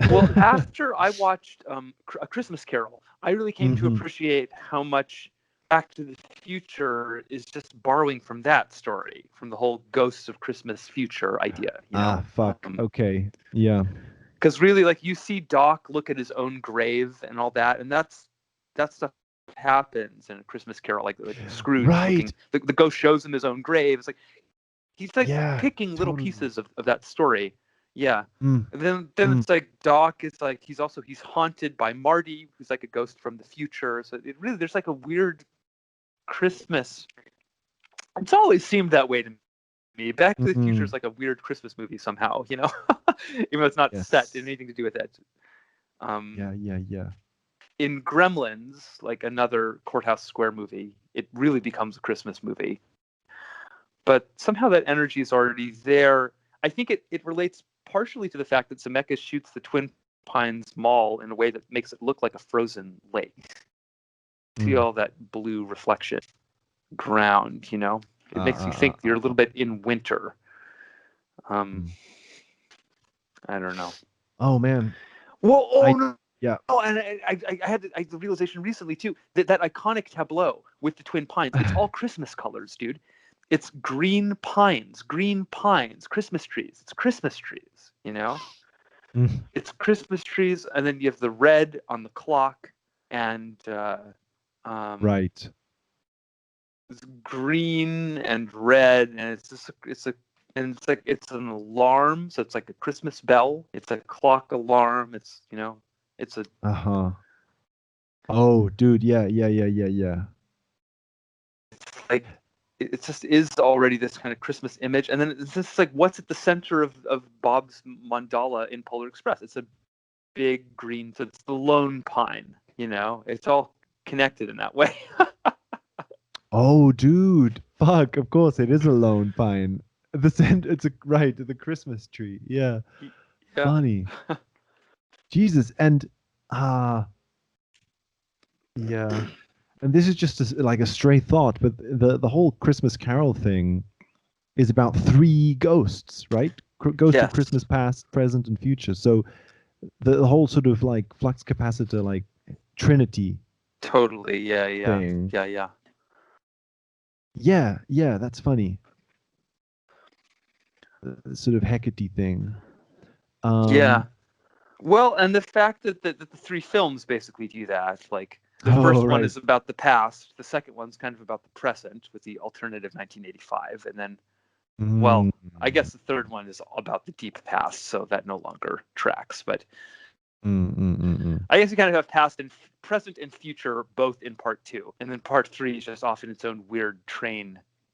B: Well, after I watched A Christmas Carol, I really came to appreciate how much Back to the Future is just borrowing from that story, from the whole Ghosts of Christmas Future idea. You know?
A: Fuck. Okay. Yeah.
B: Because really, like, you see Doc look at his own grave and all that, and that stuff happens in A Christmas Carol, like Scrooge looking. The ghost shows him his own grave. It's like he's like picking little pieces of that story. Yeah. And then it's like Doc is like he's haunted by Marty, who's like a ghost from the future. So it really there's like a weird Christmas. It's always seemed that way to me. Back to the Future is like a weird Christmas movie somehow, you know, even though it's not set in anything to do with it.
A: Yeah.
B: In Gremlins, like another Courthouse Square movie, it really becomes a Christmas movie. But somehow that energy is already there. I think it relates partially to the fact that Zemeckis shoots the Twin Pines Mall in a way that makes it look like a frozen lake. See all that blue reflection ground, you know? It makes you think you're a little bit in winter. I don't know.
A: Oh man.
B: Well,
A: no. Yeah.
B: Oh, and I had the realization recently too that iconic tableau with the Twin Pines. It's all Christmas colors, dude. It's green pines, Christmas trees. It's Christmas trees, you know? It's Christmas trees, and then you have the red on the clock, and
A: right.
B: It's green and red, and it's an alarm, so it's like a Christmas bell. It's a clock alarm. It's a
A: Oh, dude, yeah.
B: It's like it just is already this kind of Christmas image, and then it's just like what's at the center of Bob's mandala in Polar Express. It's a big green, so it's the lone pine. You know, it's all connected in that way.
A: Oh, dude, fuck! Of course, it is a lone pine. It's the Christmas tree. Yeah, funny. Jesus, and yeah, and this is just like a stray thought, but the whole Christmas Carol thing is about three ghosts, right? Ghosts of Christmas past, present, and future. So the whole sort of like flux capacitor, like Trinity.
B: Totally. Yeah.
A: Thing. Yeah. That's funny. The sort of Hecate thing.
B: Yeah. Well, and the fact that the three films basically do that, like the first one is about the past, the second one's kind of about the present with the alternative 1985, and then, well, I guess the third one is about the deep past, so that no longer tracks. But I guess you kind of have past and present and future both in part two, and then part three is just off in its own weird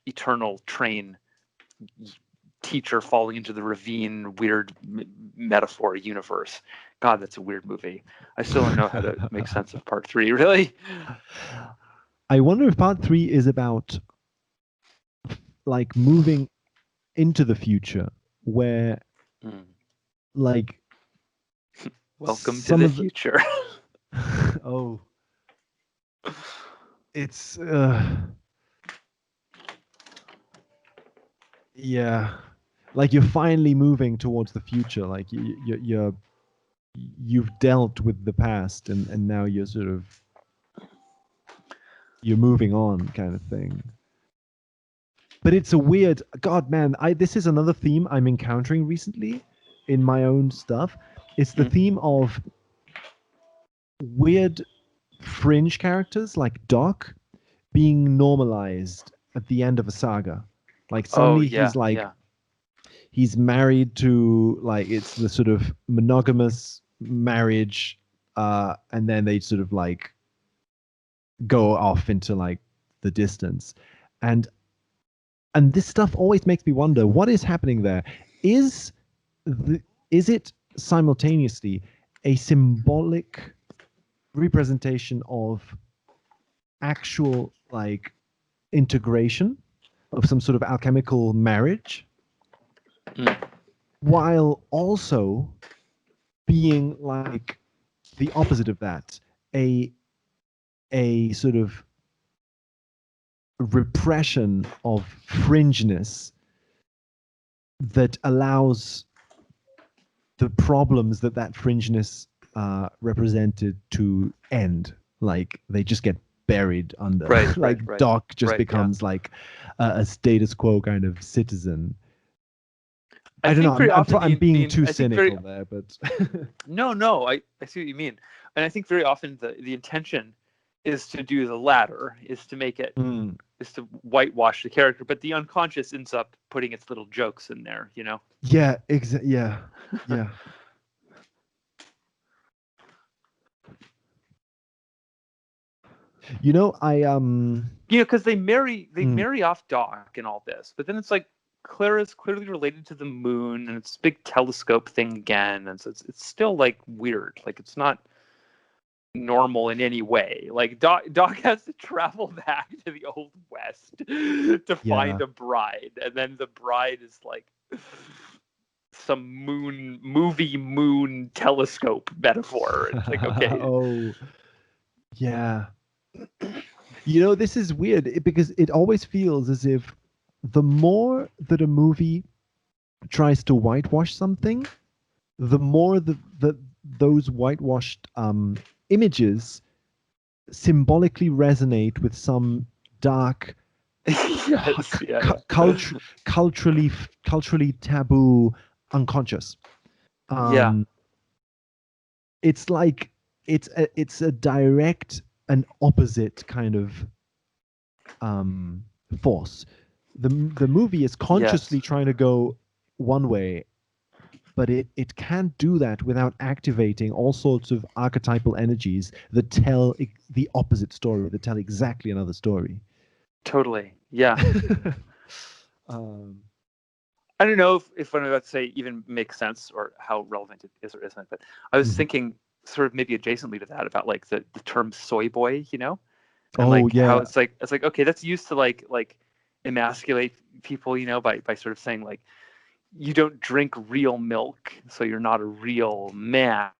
B: eternal train teacher falling into the ravine weird metaphor universe. God, that's a weird movie. I still don't know how to make sense of part three, really.
A: I wonder if part three is about like moving into the future where like
B: welcome to the future.
A: Oh, it's yeah, like you're finally moving towards the future. Like you've dealt with the past, and now you're sort of moving on, kind of thing. But it's a weird, God, man. This is another theme I'm encountering recently in my own stuff. It's the theme of weird fringe characters like Doc being normalized at the end of a saga. Like suddenly he's like he's married to, like, it's the sort of monogamous marriage, and then they sort of like go off into like the distance, and this stuff always makes me wonder what is happening there. Is it simultaneously a symbolic representation of actual like integration of some sort of alchemical marriage, while also being like the opposite of that, a sort of repression of fringeness that allows the problems that fringeness represented to end. Like they just get buried under, Doc just becomes like a status quo kind of citizen. I don't know. I'm being too cynical there, but
B: no, I see what you mean, and I think very often the intention is to do the latter, is to make it, is to whitewash the character, but the unconscious ends up putting its little jokes in there, you know?
A: Yeah, yeah. You know,
B: because they marry off Doc and all this, but then it's like Clara's clearly related to the moon, and it's a big telescope thing again, and so it's still like weird. Like it's not. normal in any way. Like Doc has to travel back to the Old West to find
A: Yeah.
B: a bride, and then the bride is like some moon telescope metaphor. It's like, okay.
A: Oh, yeah. You know, this is weird because it always feels as if the more that a movie tries to whitewash something, the more the those whitewashed images symbolically resonate with some dark,
B: Yes, yeah, yeah.
A: culturally taboo unconscious.
B: Yeah.
A: Um, it's like it's a direct and opposite kind of force. The movie is consciously
B: Yes.
A: trying to go one way, but it can't do that without activating all sorts of archetypal energies that tell the opposite story, that tell exactly another story.
B: Totally. Yeah.
A: um,
B: I don't know if what I'm about to say even makes sense or how relevant it is or isn't, but I was
A: mhm.
B: thinking sort of maybe adjacently to that about like the term soy boy, and
A: Oh
B: like how
A: yeah.
B: it's like okay, that's used to like emasculate people, by sort of saying like you don't drink real milk, so you're not a real man.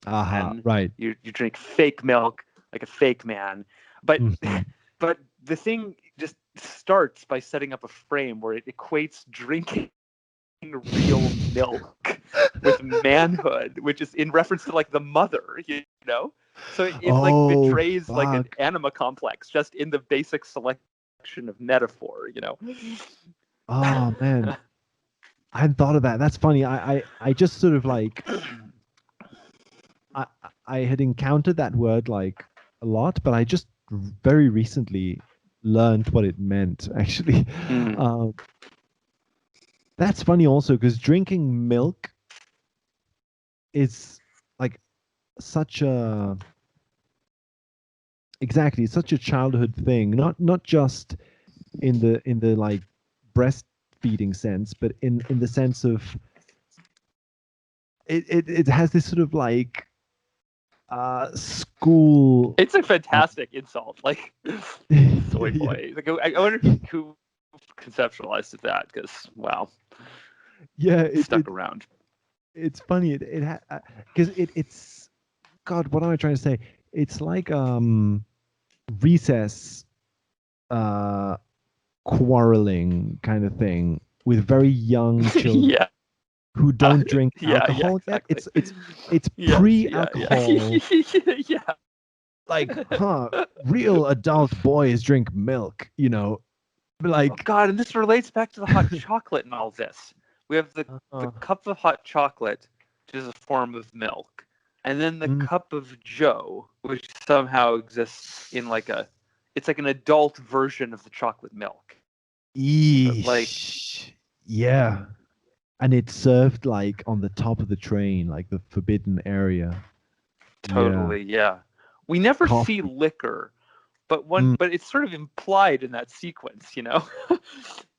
A: Aha. Right.
B: You drink fake milk like a fake man. But
A: Mhm.
B: but the thing just starts by setting up a frame where it equates drinking real milk with manhood, which is in reference to like the mother, So it like
A: Oh
B: betrays like an
A: fuck.
B: anima complex just in the basic selection of metaphor.
A: Oh man. I hadn't thought of that. That's funny. I just sort of like I I had encountered that word like a lot, but I just very recently learned what it meant actually.
B: Mm.
A: Um, that's funny also because drinking milk is like such a exactly such a childhood thing. Not just in the like breastfeeding sense, but in the sense of it has this sort of like school.
B: It's a
A: Uh,
B: fantastic insult, like soy
A: yeah,
B: boy. Like I wonder who conceptualized that, because wow,
A: yeah.
B: stuck around.
A: It's funny. Because it's God. What am I trying to say? It's like recess uh quarreling kind of thing with very young children
B: Yeah,
A: who don't drink
B: yeah,
A: alcohol yet.
B: exactly.
A: It's
B: Yes, yeah, yeah,
A: pre-alcohol.
B: yeah.
A: Like, huh? Real adult boys drink milk.
B: Oh
A: Like,
B: God, and this relates back to the hot chocolate and all this. We have the
A: uh,
B: cup of hot chocolate, which is a form of milk, and then the
A: mm,
B: cup of Joe, which somehow exists in it's like an adult version of the chocolate milk. But like,
A: eesh. Yeah. And it's served like on the top of the train, like the forbidden area. Yeah.
B: totally, yeah. We never see
A: Coffee.
B: liquor, but
A: Mm,
B: but it's sort of implied in that sequence.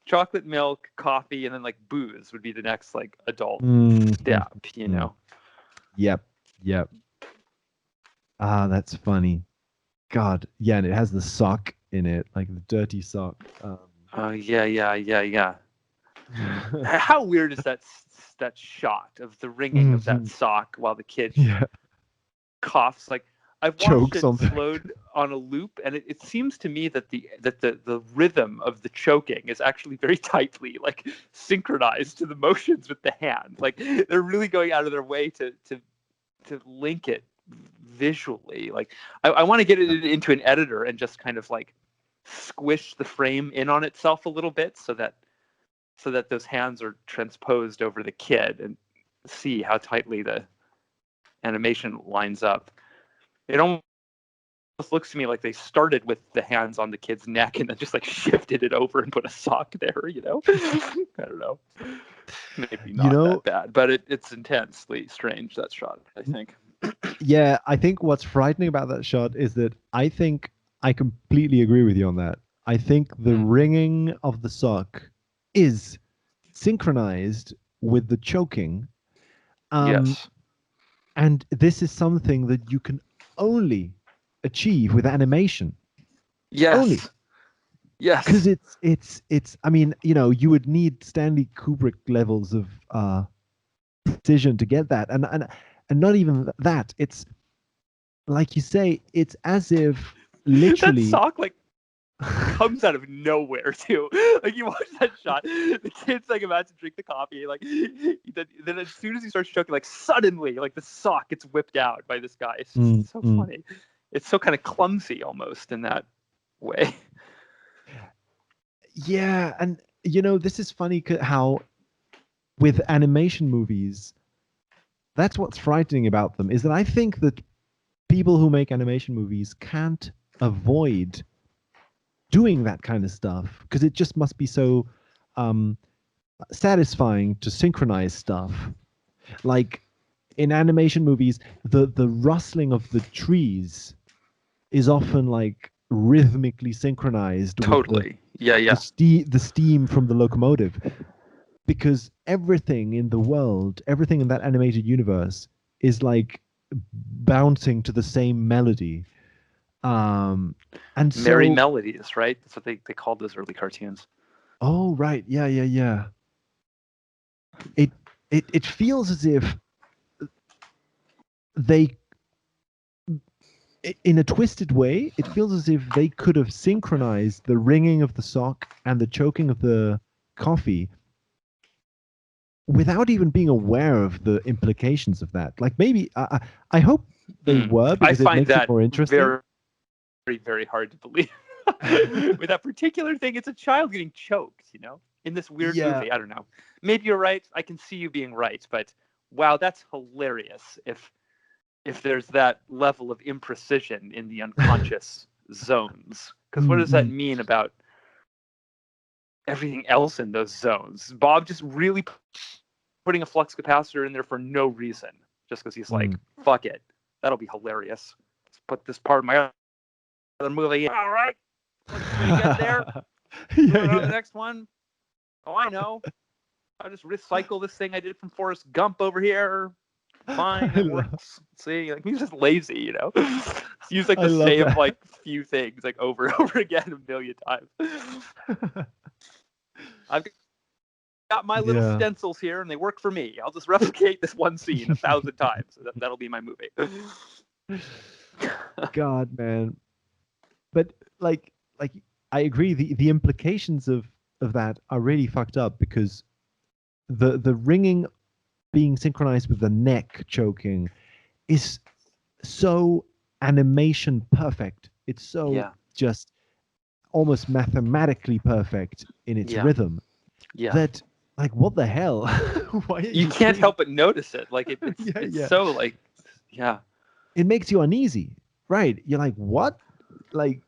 B: Chocolate milk, coffee, and then like booze would be the next like adult
A: mm, mm, mm.
B: step.
A: Yep. Yep. Ah, that's funny. God. Yeah. And it has the sock in it, like the dirty sock.
B: Oh yeah, yeah, yeah, yeah. How weird is that shot of the ringing of that
A: Mhm.
B: sock while the kid
A: Yeah.
B: coughs? Like I've watched
A: Chokes
B: it
A: on the.
B: slowed on a loop, and it seems to me that the rhythm of the choking is actually very tightly like synchronized to the motions with the hand. Like they're really going out of their way to link it visually. Like I want to get it into an editor and just kind of like squish the frame in on itself a little bit so that those hands are transposed over the kid and see how tightly the animation lines up. It almost looks to me like they started with the hands on the kid's neck and then just like shifted it over and put a sock there. I don't know. Maybe
A: You
B: not that
A: know,
B: bad, but it's intensely strange, that shot, I think.
A: yeah, I think what's frightening about that shot is that I think I completely agree with you on that. I think the
B: Mm.
A: ringing of the sock is synchronized with the choking. Um,
B: Yes.
A: and this is something that you can only achieve with animation. Only.
B: Yes.
A: Because
B: Yes.
A: it's I mean, you would need Stanley Kubrick levels of precision to get that. And not even that. It's like you say, it's as if
B: That
A: literally
B: sock like comes out of nowhere too. Like you watch that shot, the kid's like about to drink the coffee, like then as soon as he starts choking, like suddenly, like the sock gets whipped out by this guy. It's just
A: Mm,
B: so
A: mm.
B: funny. It's so kind of clumsy almost in that way.
A: Yeah, and this is funny how with animation movies, that's what's frightening about them is that I think that people who make animation movies can't avoid doing that kind of stuff because it just must be so um, satisfying to synchronize stuff. Like in animation movies, the rustling of the trees is often like rhythmically synchronized with
B: Totally. Yeah,
A: the
B: yeah.
A: the steam from the locomotive, because everything in the world, everything in that animated universe is like bouncing to the same melody. Um, and
B: Merry
A: so,
B: melodies, right? That's what they called those early cartoons.
A: oh right, yeah, yeah, yeah. It it feels as if they, in a twisted way, it feels as if they could have synchronized the ringing of the sock and the choking of the coffee without even being aware of the implications of that. Like maybe I hope they were
B: I
A: because it
B: find
A: makes it
B: that
A: more interesting.
B: very, very hard to believe. With that particular thing, it's a child getting choked, in this weird
A: Yeah.
B: movie. I don't know. Maybe you're right. I can see you being right, but wow, that's hilarious if there's that level of imprecision in the unconscious zones. Because what does that
A: Mm-mm.
B: mean about everything else in those zones? Bob just really putting a flux capacitor in there for no reason, just because he's like,
A: Mm.
B: fuck it. That'll be hilarious. Let's put this part of my other movie in. All right. What's going to get there?
A: Yeah,
B: Put it on the
A: yeah.
B: next one. Oh, I know. I'll just recycle this thing I did from Forrest Gump over here. Fine,
A: I
B: it
A: love,
B: works. See, like he's just lazy. Use like
A: I
B: the
A: love
B: same
A: that.
B: like few things like over and over again a million times. I've got my little
A: Yeah.
B: stencils here and they work for me. I'll just replicate this one scene 1,000 times. That'll be my movie.
A: God, man. But like I agree. The implications of that are really fucked up because the ringing being synchronized with the neck choking is so animation perfect. It's so
B: Yeah,
A: just almost mathematically perfect in its
B: yeah,
A: rhythm
B: yeah.
A: that, like, what the hell? Why are
B: You
A: you
B: can't
A: doing?
B: help but notice it. Like it's
A: Yeah,
B: it's
A: yeah.
B: so like, yeah.
A: It makes you uneasy, right? You're like, what? Like,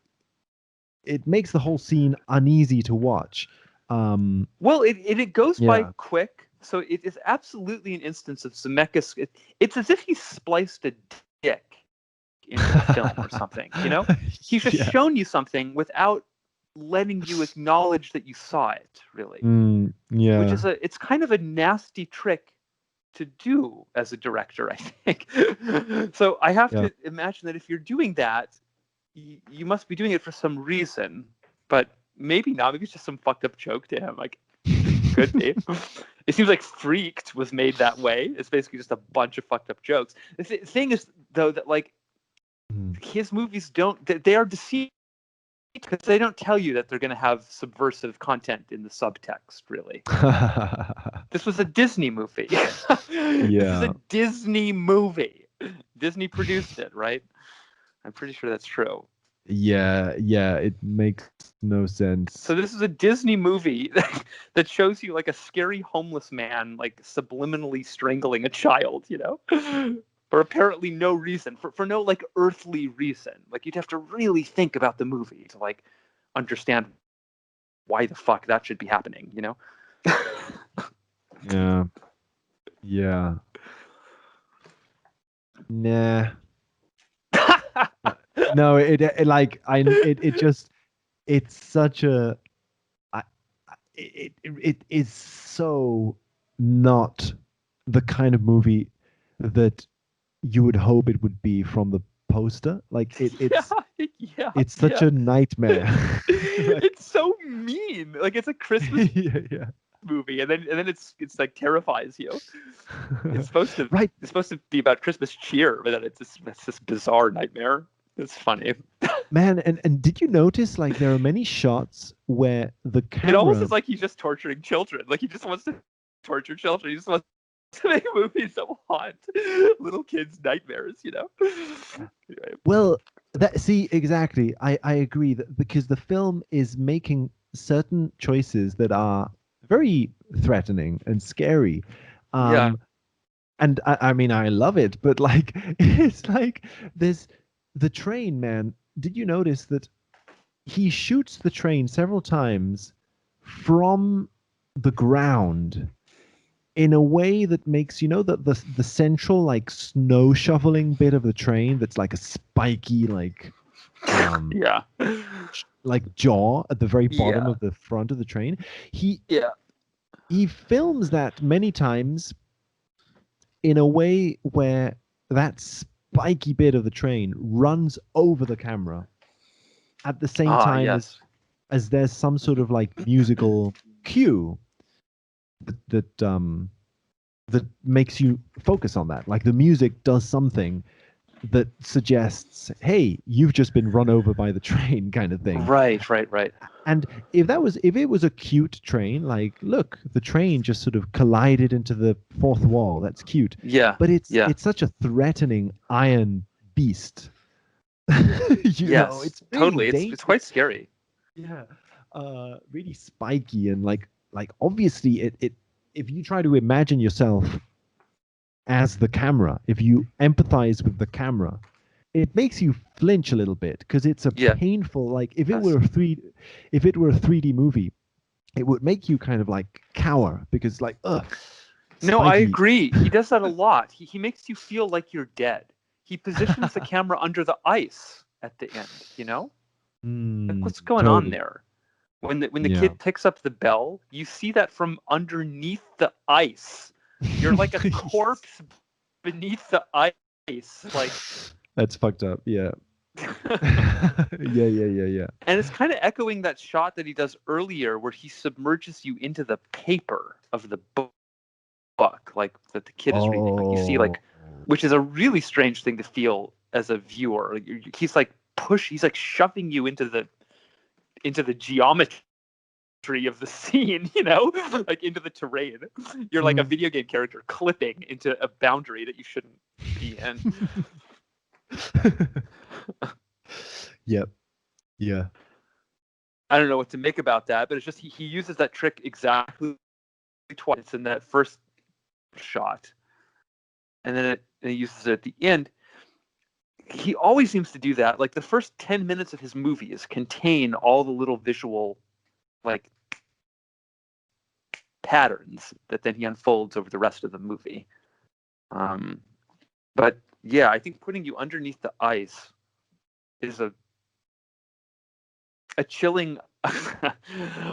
A: it makes the whole scene uneasy to watch.
B: Well, it goes by
A: Yeah.
B: quick, so it is absolutely an instance of Zemeckis. It's as if he spliced a dick into the film or something. He's just
A: Yeah.
B: shown you something without letting you acknowledge that you saw it. Really, which
A: Yeah.
B: is it's kind of a nasty trick to do as a director, I think. So I have
A: Yeah.
B: to imagine that if you're doing that, you must be doing it for some reason, but maybe not. Maybe it's just some fucked up joke to him. Like, could be. It seems like Freaked was made that way. It's basically just a bunch of fucked up jokes. The thing is, though, that like
A: Mm.
B: his movies don't, they are deceived because they don't tell you that they're going to have subversive content in the subtext, really. This was a Disney movie. This is a
A: Yeah.
B: Disney movie. Disney produced it, right? I'm pretty sure that's true.
A: Yeah. Yeah. It makes no sense.
B: So this is a Disney movie that shows you like a scary homeless man like subliminally strangling a child, for apparently no reason, for no like earthly reason. Like you'd have to really think about the movie to like understand why the fuck that should be happening.
A: Yeah. Yeah. Nah. No, it like it just it's such a I, it is so not the kind of movie that you would hope it would be from the poster. Like
B: Yeah,
A: it's such
B: yeah.
A: a nightmare. Like,
B: It's so mean. Like it's a Christmas
A: yeah, yeah.
B: movie, and then it's like terrifies you. It's supposed to
A: Right.
B: it's supposed to be about Christmas cheer, but then it's this bizarre nightmare. It's funny.
A: Man, and did you notice like there are many shots where the
B: It almost
A: camera
B: is like he's just torturing children. Like he just wants to torture children. He just wants to make movies that will haunt little kids' nightmares. Anyway.
A: well that see exactly I agree that because the film is making certain choices that are very threatening and scary.
B: Yeah.
A: Um and I mean I love it, but like it's like there's the train, man. Did you notice that he shoots the train several times from the ground in a way that makes that the central like snow shoveling bit of the train that's like a spiky um
B: Yeah.
A: like jaw at the very bottom
B: Yeah.
A: of the front of the train. he
B: Yeah.
A: he films that many times in a way where that spiky bit of the train runs over the camera at the same
B: Ah,
A: time
B: yes.
A: as there's some sort of like musical cue that makes you focus on that. Like the music does something that suggests, hey, you've just been run over by the train kind of thing.
B: Right.
A: And if it was a cute train, like look, the train just sort of collided into the fourth wall. That's cute.
B: Yeah.
A: But it's
B: Yeah.
A: such a threatening iron beast.
B: Yes.
A: It's really
B: Totally. It's
A: dangerous.
B: quite scary.
A: Yeah. Really spiky and like obviously it if you try to imagine yourself as the camera, if you empathize with the camera, it makes you flinch a little bit because it's a
B: Yeah.
A: painful like if it
B: Yes.
A: were a 3D movie, it would make you kind of like cower because like
B: No, I
A: spiky.
B: agree. He does that a lot. He makes you feel like you're dead. He positions the camera under the ice at the end, Like what's going on
A: Totally.
B: there? When the
A: Yeah.
B: kid picks up the bell, you see that from underneath the ice. You're like a corpse beneath the ice. Like
A: That's fucked up. Yeah. Yeah.
B: And it's kind of echoing that shot that he does earlier where he submerges you into the paper of the book, like that the kid is reading. Like you see, like, which is a really strange thing to feel as a viewer. Like he's like shoving you into the geometry of the scene, like into the terrain. You're like a video game character clipping into a boundary that you shouldn't be in.
A: Yep. Yeah.
B: I don't know what to make about that, but it's just he uses that trick exactly twice in that first shot, and then he uses it at the end. He always seems to do that. Like the first 10 minutes of his movies contain all the little visual like patterns that then he unfolds over the rest of the movie. But yeah, I think putting you underneath the ice is a chilling.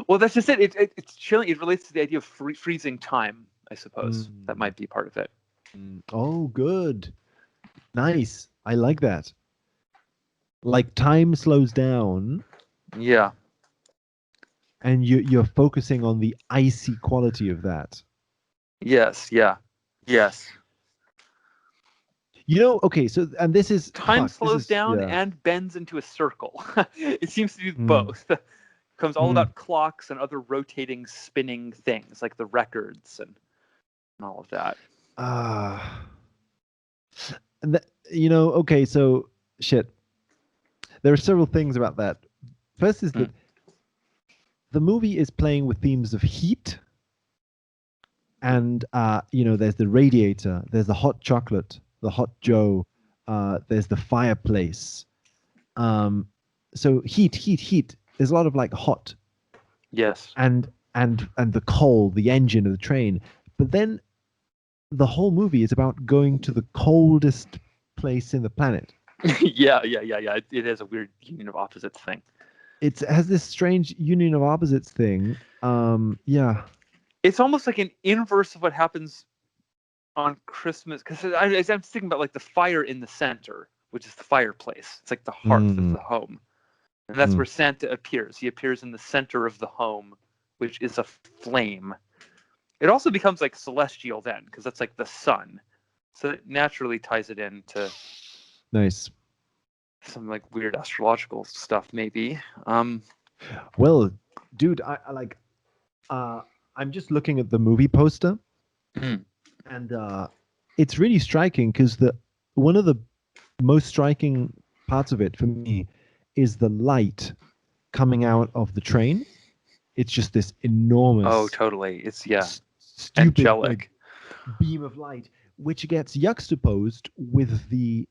B: Well, that's just it. It's chilling. It relates to the idea of freezing time, I suppose. That might be part of it.
A: Oh, good. Nice. I like that. Like time slows down.
B: Yeah.
A: And you're focusing on the icy quality of that.
B: Yes. Yeah. Yes.
A: Okay, so and this is
B: time slows down and bends into a circle. It seems to do both. It becomes all about clocks and other rotating, spinning things like the records and all of that.
A: Okay, so shit. There are several things about that. First is that the movie is playing with themes of heat. And there's the radiator, there's the hot chocolate, the hot Joe, there's the fireplace. So heat. There's a lot of like hot.
B: Yes.
A: And the coal, the engine of the train. But then the whole movie is about going to the coldest place in the planet.
B: Yeah. It has a weird union of opposites thing.
A: It has this strange union of opposites thing. Yeah.
B: It's almost like an inverse of what happens on Christmas, because I'm thinking about like the fire in the center, which is the fireplace. It's like the hearth of
A: Mm,
B: the home. And that's
A: mm.
B: where Santa appears. He appears in the center of the home, which is a flame. It also becomes like celestial then, because that's like the sun. So it naturally ties it into
A: Nice.
B: some like weird astrological stuff, maybe.
A: Well, dude, I like. I'm just looking at the movie poster,
B: Mm.
A: and it's really striking because the one of the most striking parts of it for me is the light coming out of the train. It's just this
B: Oh,
A: enormous,
B: totally. It's
A: stupid like
B: angelic.
A: beam of light, which gets juxtaposed with the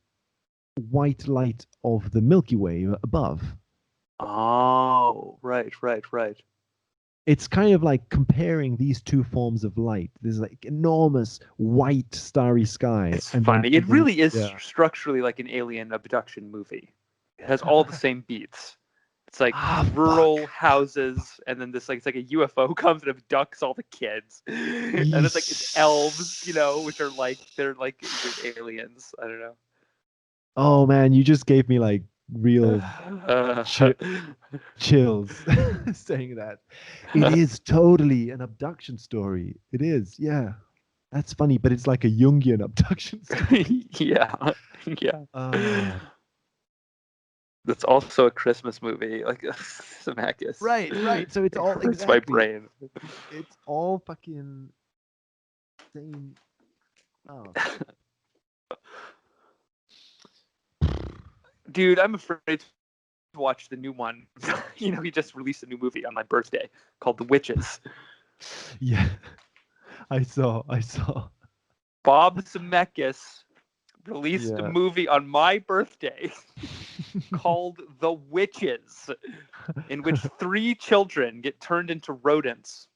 A: white light of the Milky Way above.
B: Oh, right.
A: It's kind of like comparing these two forms of light. There's like enormous white starry sky,
B: It's funny. It
A: and then
B: really is
A: yeah,
B: structurally like an alien abduction movie. It has all the same beats. It's like rural
A: fuck.
B: houses, and then this like it's like a UFO comes and abducts all the kids, and it's like it's elves, which are like they're like aliens. I don't know.
A: Oh man, you just gave me like real chi- chills saying that. It is totally an abduction story. It is, yeah. That's funny, but it's like a Jungian abduction story.
B: Yeah, yeah.
A: Uh,
B: That's also a Christmas movie, like Zemeckis.
A: right. So it's all
B: Hurts my
A: exactly.
B: brain.
A: It's all fucking same. Oh,
B: Dude, I'm afraid to watch the new one. He just released a new movie on my birthday called The Witches.
A: yeah. I saw.
B: Bob Zemeckis released a
A: Yeah.
B: movie on my birthday called The Witches, in which 3 children get turned into rodents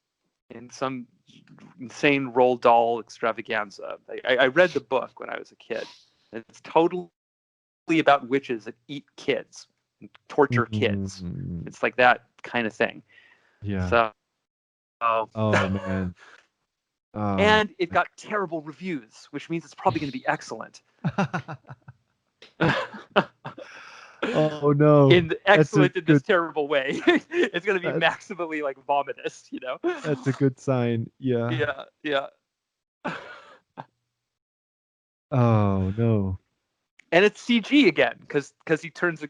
B: in some insane Roald Dahl extravaganza. I read the book when I was a kid. It's totally about witches that eat kids and torture kids.
A: Mm,
B: It's like that kind of thing.
A: yeah.
B: So,
A: Oh man.
B: and it got terrible reviews, which means it's probably going to be excellent.
A: Oh no.
B: Excellent in this terrible way. It's going to be maximally like vomitous,
A: That's a good sign. Yeah.
B: Yeah.
A: Oh no.
B: And it's CG again because he turns the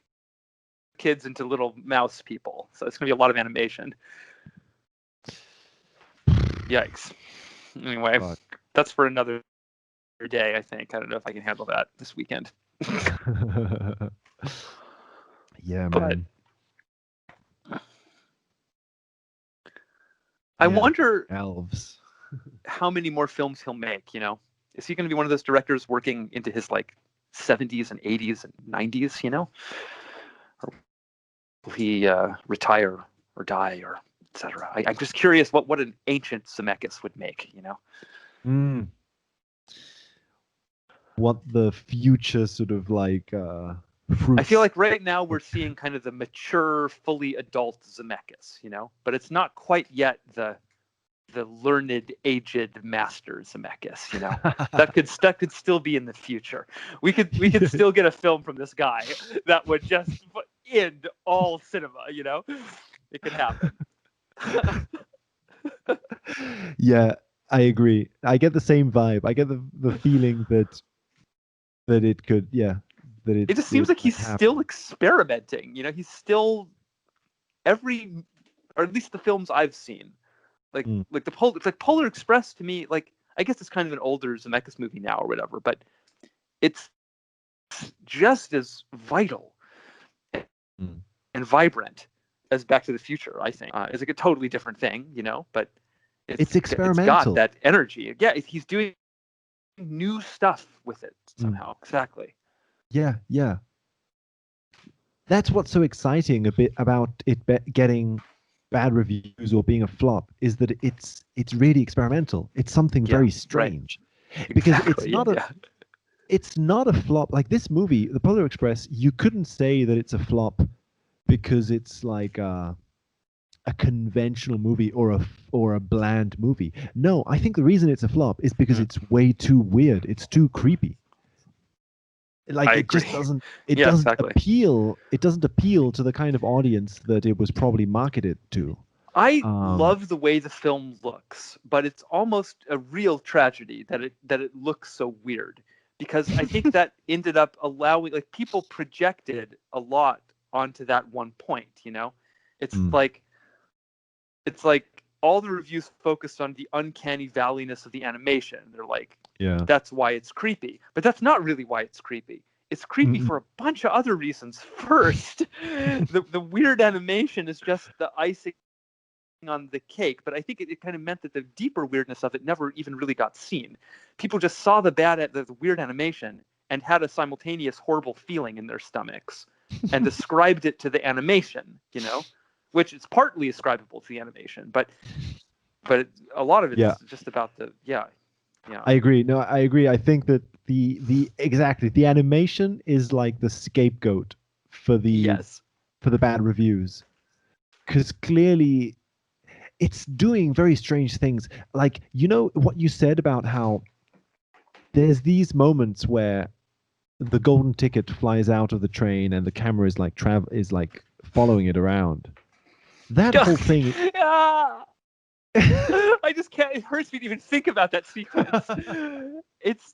B: kids into little mouse people. So it's going to be a lot of animation. Yikes. Anyway,
A: God.
B: that's for another day, I think. I don't know if I can handle that this weekend.
A: Yeah, man.
B: I wonder
A: elves.
B: how many more films he'll make, Is he going to be one of those directors working into his like 70s and 80s and 90s, Or will he retire or die or etc.? I'm just curious what an ancient Zemeckis would make,
A: Mm. What the future sort of like fruits.
B: I feel like right now we're seeing kind of the mature, fully adult Zemeckis, but it's not quite yet the learned, aged master Zemeckis, that could still be in the future. We could still get a film from this guy that would just end all cinema, It could happen.
A: Yeah, I agree. I get the same vibe. I get the feeling that it could, that
B: it just seems like he's still experimenting. He's still or at least the films I've seen, like Polar Express to me, like I guess it's kind of an older Zemeckis movie now or whatever, but it's just as vital and vibrant as Back to the Future. I think it's like a totally different thing, but
A: it's experimental.
B: It's got that energy. Yeah, he's doing new stuff with it somehow. Exactly.
A: Yeah. That's what's so exciting a bit about it getting bad reviews or being a flop, is that it's really experimental. It's something very strange. Right. Because it's not a flop. Like this movie, The Polar Express, you couldn't say that it's a flop because it's like a conventional movie or a bland movie. No, I think the reason it's a flop is because it's way too weird. It's too creepy. Like
B: I
A: it just
B: agree.
A: doesn't it
B: Yeah,
A: doesn't
B: exactly.
A: appeal it doesn't appeal to the kind of audience that it was probably marketed to.
B: I
A: Um,
B: love the way the film looks, but it's almost a real tragedy that it looks so weird, because I think that ended up allowing, like, people projected a lot onto that one point, you know? It's
A: mm,
B: like it's like all the reviews focused on the uncanny valleyness of the animation. They're like,
A: yeah.
B: that's why it's creepy. But that's not really why it's creepy. It's creepy
A: Mm-mm.
B: for a bunch of other reasons. First, the weird animation is just the icing on the cake, but I think it kind of meant that the deeper weirdness of it never even really got seen. People just saw the weird animation and had a simultaneous horrible feeling in their stomachs and described it to the animation, you know, which is partly ascribable to the animation, but a lot of it
A: Yeah,
B: is just about the yeah.
A: I agree. No, I agree. I think that the exactly the animation is like the scapegoat for the
B: Yes.
A: for the bad reviews, because clearly it's doing very strange things. Like, you know what you said about how there's these moments where the golden ticket flies out of the train and the camera is like following it around. That whole thing.
B: Yeah. I just can't. It hurts me to even think about that sequence. It's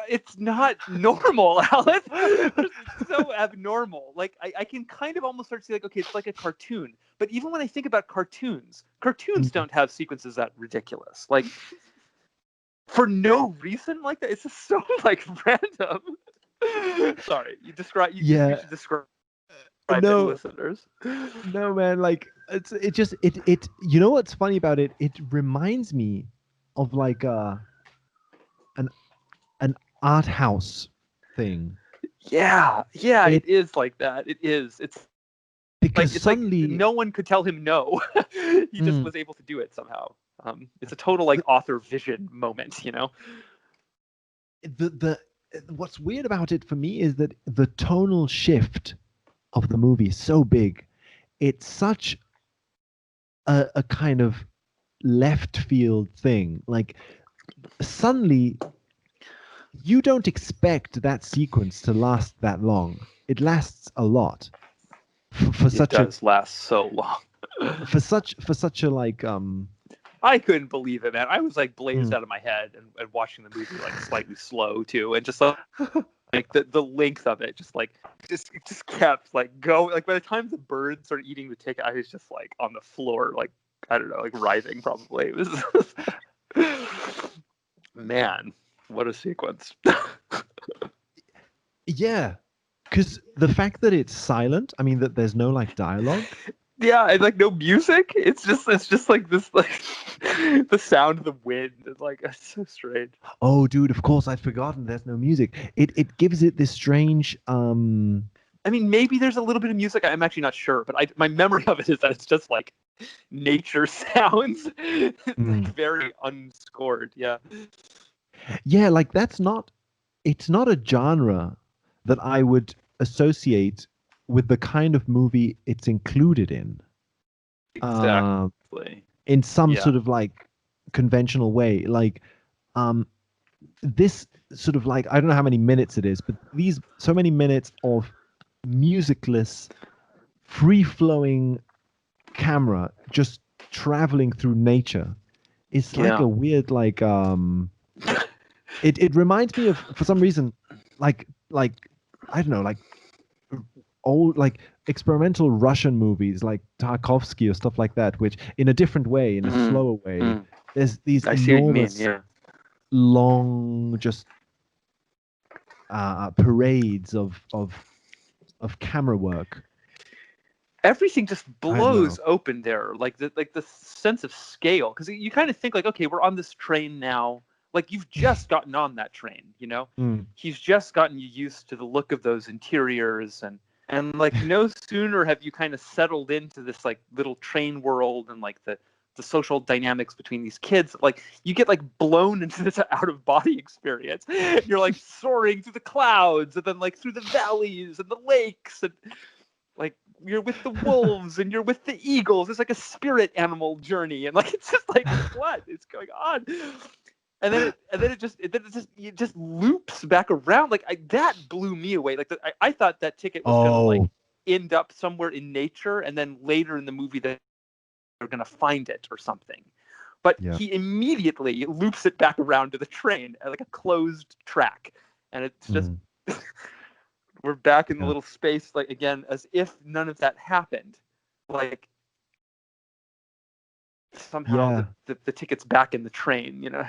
B: it's not normal, Alice. It's so abnormal. Like I can kind of almost start to see, like, okay, it's like a cartoon. But even when I think about cartoons, cartoons
A: Mm.
B: don't have sequences that ridiculous. Like, for no reason like that. It's just so, like, random. Sorry, you
A: Yeah,
B: should describe it,
A: no,
B: listeners.
A: no, man. Like it just it. You know what's funny about it? It reminds me of like an an art house thing.
B: Yeah, yeah, it
A: It
B: is like that. It is.
A: Because
B: It's like
A: suddenly,
B: no one could tell him no. He just
A: mm,
B: was able to do it somehow. It's a total, like, author vision moment, you know?
A: the what's weird about it for me is that the tonal shift of the movie is so big. It's such a kind of left field thing. Like suddenly you don't expect that sequence to last that long. It lasts a lot for
B: It
A: such a
B: does last so long.
A: for such a like
B: I couldn't believe it, man. I was, like, blazed
A: mm.
B: out of my head, and watching the movie, like, slightly slow too, and just like the length of it, just like it just kept, like, going. Like, by the time the bird started eating the ticket, I was just, like, on the floor, like, I don't know, like, writhing probably. It was man, what a sequence.
A: Yeah, because the fact that it's silent, I mean that there's no like dialogue.
B: Yeah, and, like, no music. It's just like this, like, the sound of the wind. It's like, it's so strange.
A: Oh, dude, of course I'd forgotten there's no music. It gives it this strange
B: I mean, maybe there's a little bit of music. I'm actually not sure, but my memory of it is that it's just like nature sounds. It's like
A: mm,
B: very unscored. Yeah.
A: yeah, like it's not a genre that I would associate with the kind of movie it's included uh,
B: Exactly.
A: in some
B: Yeah.
A: sort of like conventional way. Like um, this sort of like I don't know how many minutes it is, but these so many minutes of musicless, free flowing camera just traveling through nature. It's like
B: Yeah.
A: a weird like it reminds me of for some reason like I don't know like old like experimental Russian movies like Tarkovsky or stuff like that, which in a different way, in a
B: Mm,
A: slower way,
B: mm.
A: there's these
B: I see what you mean.
A: enormous
B: Yeah.
A: long just parades of camera work.
B: Everything just
A: I don't know.
B: blows open there, like the sense of scale, because you kind of think, like, okay, we're on this train now. Like, you've just gotten on that train, you know.
A: Mm.
B: He's just gotten you used to the look of those interiors, and like, no sooner have you kind of settled into this, like, little train world, and, like, the social dynamics between these kids, like, you get, like, blown into this out of body experience. You're, like, soaring through the clouds, and then, like, through the valleys and the lakes, and, like, you're with the wolves and you're with the eagles. It's like a spirit animal journey, and, like, it's just like, what is going on? it just loops back around. Like that blew me away. Like I thought that ticket was gonna like
A: Oh,
B: end up somewhere in nature, and then later in the movie they're gonna find it or something. But
A: yeah.
B: he immediately loops it back around to the train at like a closed track, and it's just
A: Mm,
B: we're back in the
A: yeah.
B: little space like again as if none of that happened. Like somehow
A: Yeah.
B: the ticket's back in the train, you know.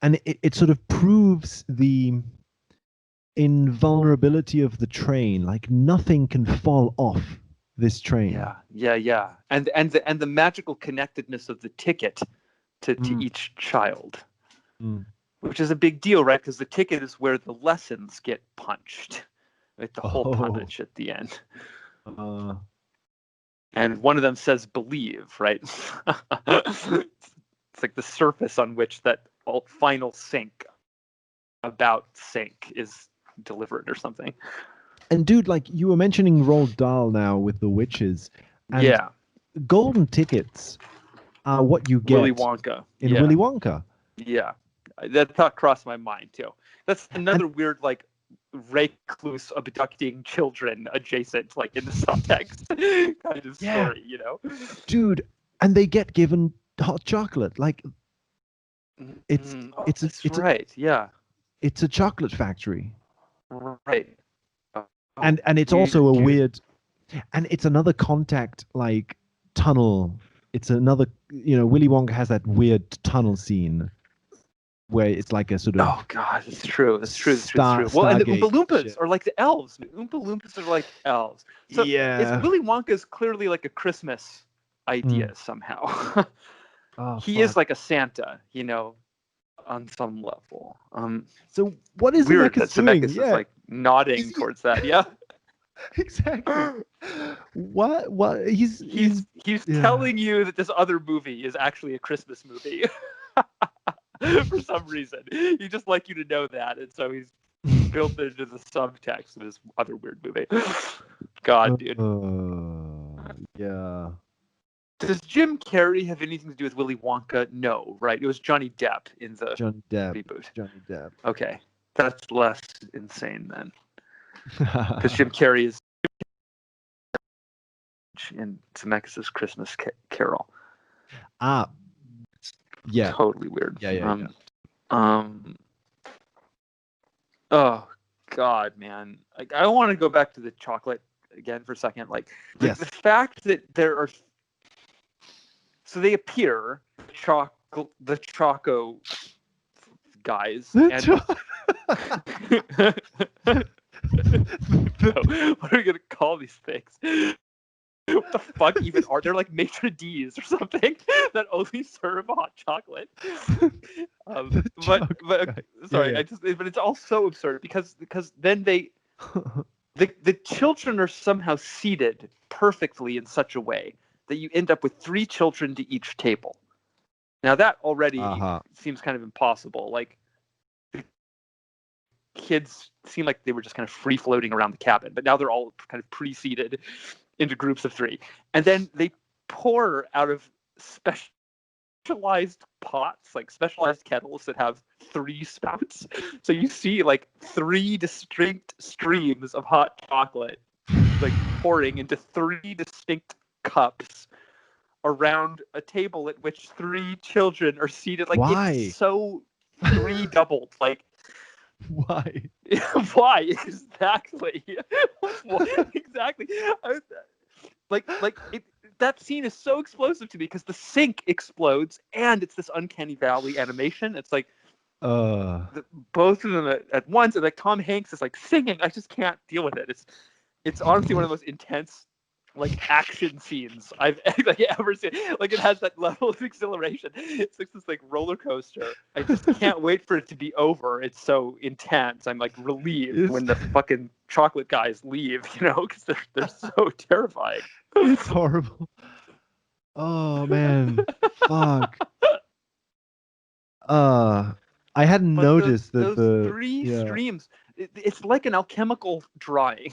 A: And it sort of proves the invulnerability of the train. Like nothing can fall off this train.
B: Yeah. And the magical connectedness of the ticket to
A: Mm,
B: each child,
A: mm.
B: which is a big deal, right? Because the ticket is where the lessons get punched, like the hole
A: Oh,
B: punch at the end.
A: uh,
B: And one of them says believe, right? It's like the surface on which that final sync about sync is delivered or something.
A: and dude, like you were mentioning Roald Dahl now with the witches, and
B: Yeah.
A: golden tickets are what you
B: Willy
A: get
B: Wonka.
A: in
B: Yeah.
A: Willy Wonka.
B: Yeah. That thought crossed my mind too. That's
A: And
B: another weird like recluse abducting children adjacent, like in the subtext kind of
A: yeah,
B: story, you know?
A: dude, and they get given hot chocolate. Like it's
B: Mm-hmm. Oh,
A: it's a
B: that's
A: it's a
B: right. Yeah.
A: it's a chocolate factory,
B: Right. Oh,
A: and it's also a
B: dude.
A: weird, and it's another contact like tunnel. It's another, Willy Wonka has that weird tunnel scene where it's like a sort of
B: Oh God, it's true. That's true. That's true. That's true. Well, and the
A: Stargate
B: Oompa Loompas
A: shit.
B: are like the elves. Oompa Loompas are like elves. So it's
A: Yeah.
B: Willy Wonka is clearly like a Christmas
A: Mm.
B: idea somehow.
A: Oh
B: He is
A: fuck.
B: like a Santa, on some level.
A: So what is
B: Weird
A: Zemeckis
B: that
A: doing?
B: Zemeckis is
A: Yeah.
B: like nodding
A: Is he
B: towards that. Yeah.
A: exactly? What he's
B: He's
A: yeah.
B: telling you that this other movie is actually a Christmas movie. For some reason. He just like you to know that, and so he's built it into the subtext of his other weird movie. God, dude.
A: Yeah.
B: Does Jim Carrey have anything to do with Willy Wonka? No, right? It was Johnny Depp in the
A: Johnny Depp.
B: reboot.
A: Johnny Depp.
B: Okay, that's less insane then, because Jim Carrey is in Zemeckis' Christmas Carol.
A: Ah, yeah.
B: Totally weird.
A: Yeah.
B: Oh God, man! Like I want to go back to the chocolate again for a second. Like
A: Yes.
B: the fact that there are, so they appear the Choco guys and what are we gonna call these things? What the fuck even are they're like maitre d's or something that only serve hot chocolate. But sorry,
A: Yeah.
B: but it's all so absurd because then the children are somehow seated perfectly in such a way that you end up with 3 children to each table. Now that already seems kind of impossible. Like the kids seem like they were just kind of free floating around the cabin, but now they're all kind of pre-seated into groups of 3, and then they pour out of specialized pots, like specialized kettles that have 3 spouts. So you see like 3 distinct streams of hot chocolate like pouring into 3 distinct cups around a table at which 3 children are seated. Like
A: Why?
B: it's so 3 doubled. Like
A: why?
B: why exactly? Exactly. That scene is so explosive to me because the sink explodes and it's this uncanny valley animation. It's like both of them at once, and like Tom Hanks is like singing. I just can't deal with it. It's honestly one of the most intense like action scenes I've ever seen. Like it has that level of exhilaration. It's like this like roller coaster. I just can't wait for it to be over. It's so intense. I'm like relieved when the fucking chocolate guys leave, because they're so terrifying.
A: It's horrible. Oh man, fuck. I hadn't noticed that
B: those 3 streams. It's like an alchemical drawing.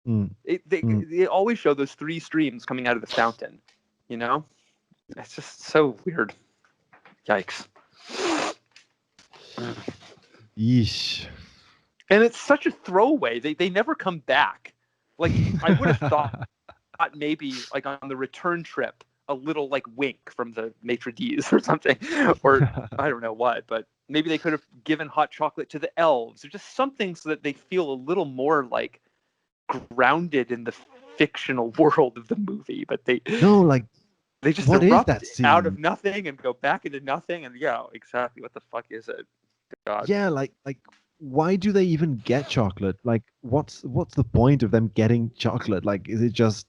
B: They always show those 3 streams coming out of the fountain. It's just so weird. Yikes.
A: Yeesh.
B: And it's such a throwaway. They never come back. Like, I would have thought maybe like on the return trip, a little like wink from the maitre d's or something, or I don't know what, but maybe they could have given hot chocolate to the elves or just something so that they feel a little more like grounded in the fictional world of the movie. But
A: No, like,
B: they just
A: what is
B: erupt
A: that
B: out
A: scene?
B: of nothing and go back into nothing. And yeah, exactly. What the fuck is it? God.
A: Yeah, like why do they even get chocolate? Like, what's the point of them getting chocolate? Like, is it just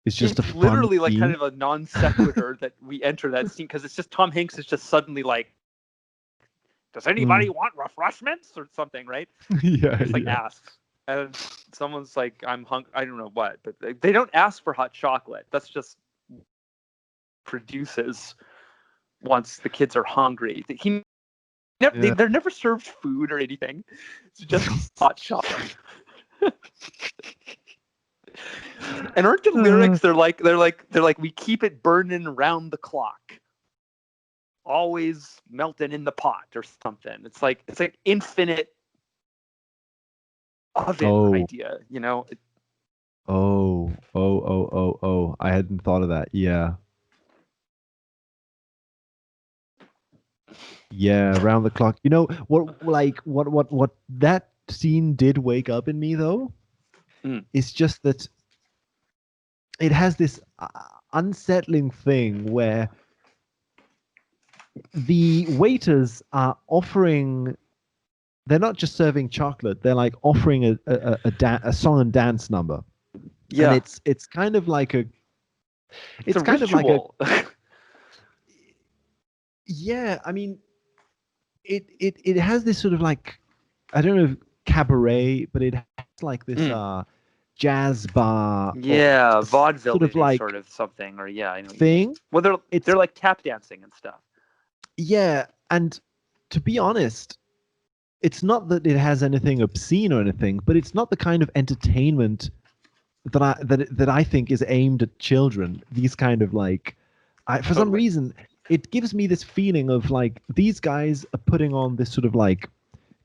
A: it's just a
B: It's
A: fun
B: literally like kind
A: scene?
B: of a non sequitur that we enter that scene because it's just Tom Hanks is just suddenly like, does anybody
A: Mm.
B: want refreshments or something, right? He
A: Yeah,
B: just like
A: yeah.
B: asks, and someone's like, I'm hungry. I don't know what, but they don't ask for hot chocolate. That's just produces once the kids are hungry.
A: Yeah.
B: They're never served food or anything. It's just hot chocolate. And aren't the
A: Uh,
B: lyrics? They're like we keep it burning round the clock, always melting in the pot or something. It's like infinite oven
A: oh,
B: idea,
A: oh. I hadn't thought of that. Yeah. Yeah, round the clock. You know what that scene did wake up in me though?
B: Mm.
A: It's just that it has this unsettling thing where the waiters are offering they're not just serving chocolate, they're like offering a song and dance number. And
B: Yeah,
A: it's kind of like a
B: it's a
A: it's kind of like a
B: ritual.
A: yeah, I mean it has this sort of like I don't know if cabaret, but it has like this
B: Mm.
A: jazz bar or
B: Yeah,
A: sort of
B: vaudeville
A: like
B: sort of something, or yeah, I know what you mean.
A: thing.
B: Well, they're
A: It's
B: they're like tap dancing and stuff.
A: yeah, and to be honest, it's not that it has anything obscene or anything, but it's not the kind of entertainment that I think is aimed at children. These kind of like, for some
B: Totally.
A: reason, it gives me this feeling of like these guys are putting on this sort of like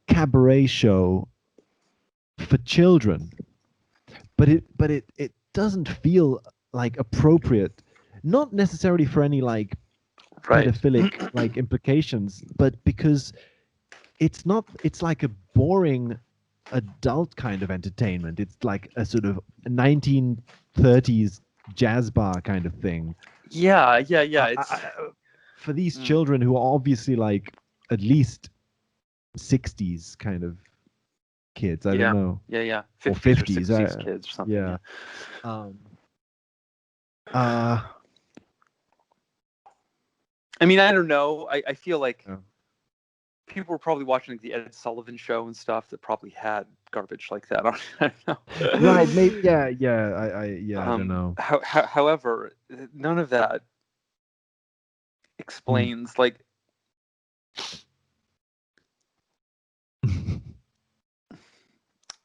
A: cabaret show for children, but it doesn't feel like appropriate, not necessarily for any like
B: Right.
A: pedophilic like implications, but because it's like a boring adult kind of entertainment. It's like a sort of 1930s jazz bar kind of thing.
B: Yeah, yeah, yeah.
A: For these
B: Mm,
A: children who are obviously like at least 60s kind of kids. I don't
B: yeah,
A: know,
B: yeah, yeah.
A: or
B: 50s or
A: 50s.
B: 60s kids or something.
A: Yeah.
B: Yeah.
A: Um, uh,
B: I mean, I don't know. I feel like
A: yeah.
B: people were probably watching like, the Ed Sullivan Show and stuff that probably had garbage like that on. I don't
A: Right. Maybe.
B: know.
A: Yeah. Yeah. Yeah. I don't know.
B: However, none of that
A: Hmm.
B: explains like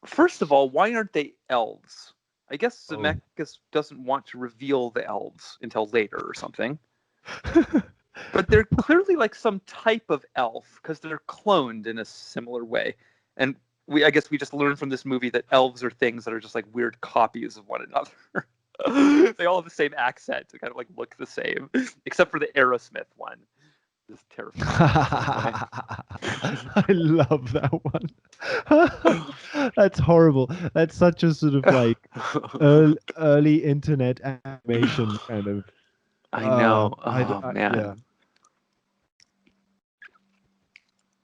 B: first of all, why aren't they elves? I guess
A: Oh.
B: Zemeckis doesn't want to reveal the elves until later or something. But they're clearly like some type of elf because they're cloned in a similar way. And I guess we just learned from this movie that elves are things that are just like weird copies of one another. They all have the same accent. They kind of like look the same, except for the Aerosmith one. It's terrifying.
A: I love that one. That's horrible. That's such a sort of like early internet animation kind of.
B: I know.
A: I,
B: Oh
A: yeah.
B: man.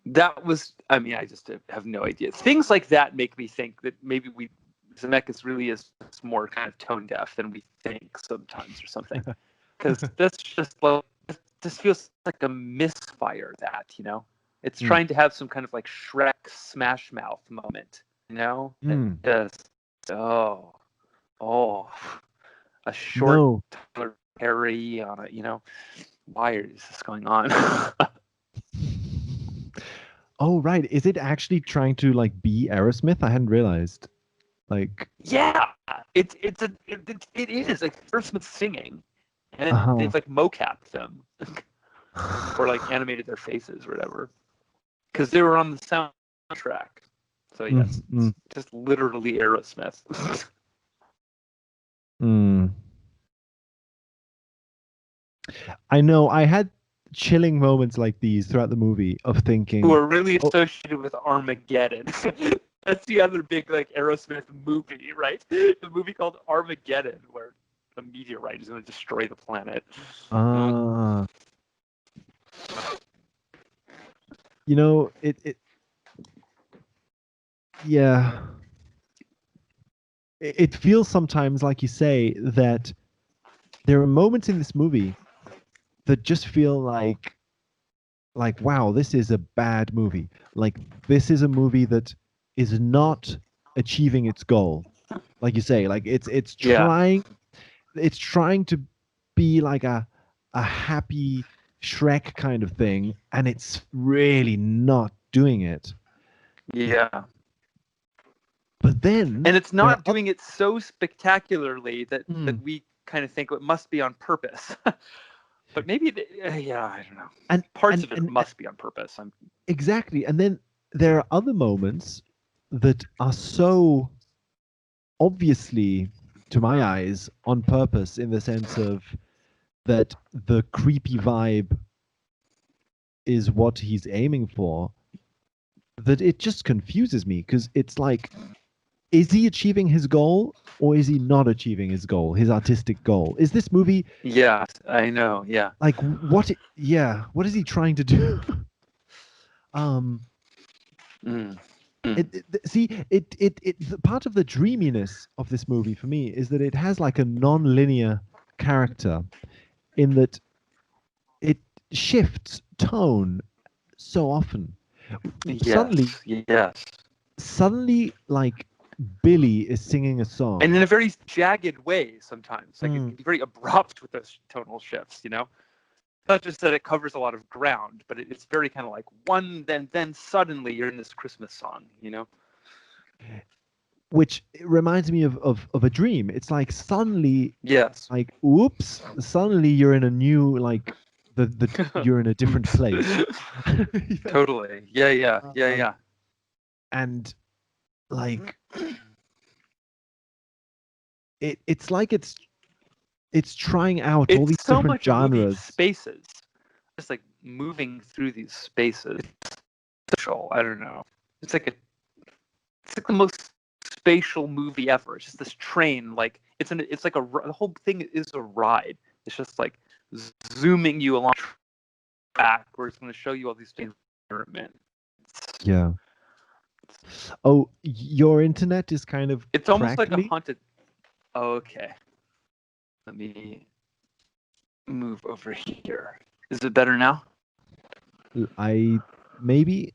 B: That was, I mean, I just have no idea. Things like that make me think that maybe Zemeckis really is more kind of tone deaf than we think sometimes or something. Because that's just like, this feels like a misfire that. It's
A: Mm.
B: trying to have some kind of like Shrek Smash Mouth moment. And
A: Mm.
B: just, oh, oh, a short
A: No.
B: Tyler Perry on why is this going on?
A: Oh, right. Is it actually trying to like be Aerosmith? I hadn't realized. Like,
B: Yeah, it is like Aerosmith singing, and
A: uh-huh.
B: they've like mocapped them or like animated their faces or whatever because they were on the soundtrack. So yes,
A: Mm.
B: it's just literally Aerosmith.
A: Mm. I know. I had chilling moments like these throughout the movie of
B: Who
A: thinking,
B: are really
A: oh,
B: associated with Armageddon. That's the other big like Aerosmith movie, right? The movie called Armageddon, where a meteorite is going to destroy the planet.
A: ah, you know, yeah, it feels sometimes like you say that there are moments in this movie that just feel like wow, this is a bad movie. Like this is a movie that is not achieving its goal. Like you say, like
B: Yeah,
A: it's trying to be like a happy Shrek kind of thing, and it's really not doing it.
B: yeah.
A: But then
B: And it's
A: there are
B: not doing it so spectacularly that
A: mm,
B: we kind of think it must be on purpose. But maybe, yeah, I don't know.
A: and
B: Parts
A: and
B: of it
A: and
B: must be on purpose.
A: exactly. And then there are other moments that are so obviously, to my eyes, on purpose in the sense of that the creepy vibe is what he's aiming for, that it just confuses me because it's like, is he achieving his goal or is he not achieving his goal, his artistic goal? Is this movie
B: Yeah, I know. Yeah.
A: like what? Yeah, what is he trying to do? um,
B: Mm. Mm.
A: the part of the dreaminess of this movie for me is that it has like a non-linear character in that it shifts tone so often. Suddenly,
B: Yes. Yes.
A: suddenly, like Billy is singing a
B: And
A: song.
B: in a very jagged way sometimes. Like it
A: Mm,
B: can be very abrupt with those tonal shifts, you know? Not just that it covers a lot of ground, but it's very kind of like one, then suddenly you're in this Christmas song, you know?
A: which reminds me of a dream. It's like suddenly,
B: Yes.
A: like, oops, suddenly you're in a new, like, the you're in a different
B: Oops.
A: place. Yeah.
B: Totally. Yeah, yeah, yeah,
A: Um,
B: yeah.
A: and like it's like it's trying out all
B: It's
A: these
B: so
A: different
B: much movie
A: genres.
B: spaces. Just like moving through these spaces. Spatial, I don't know. It's like a it's like the most spatial movie ever. It's just this train, like it's like the whole thing is a ride. It's just like zooming you along track where it's going to show you all these things.
A: Yeah. Oh, your internet is kind of
B: It's almost like a
A: crackly.
B: haunted. Oh, okay, let me move over here. Is it better now?
A: I maybe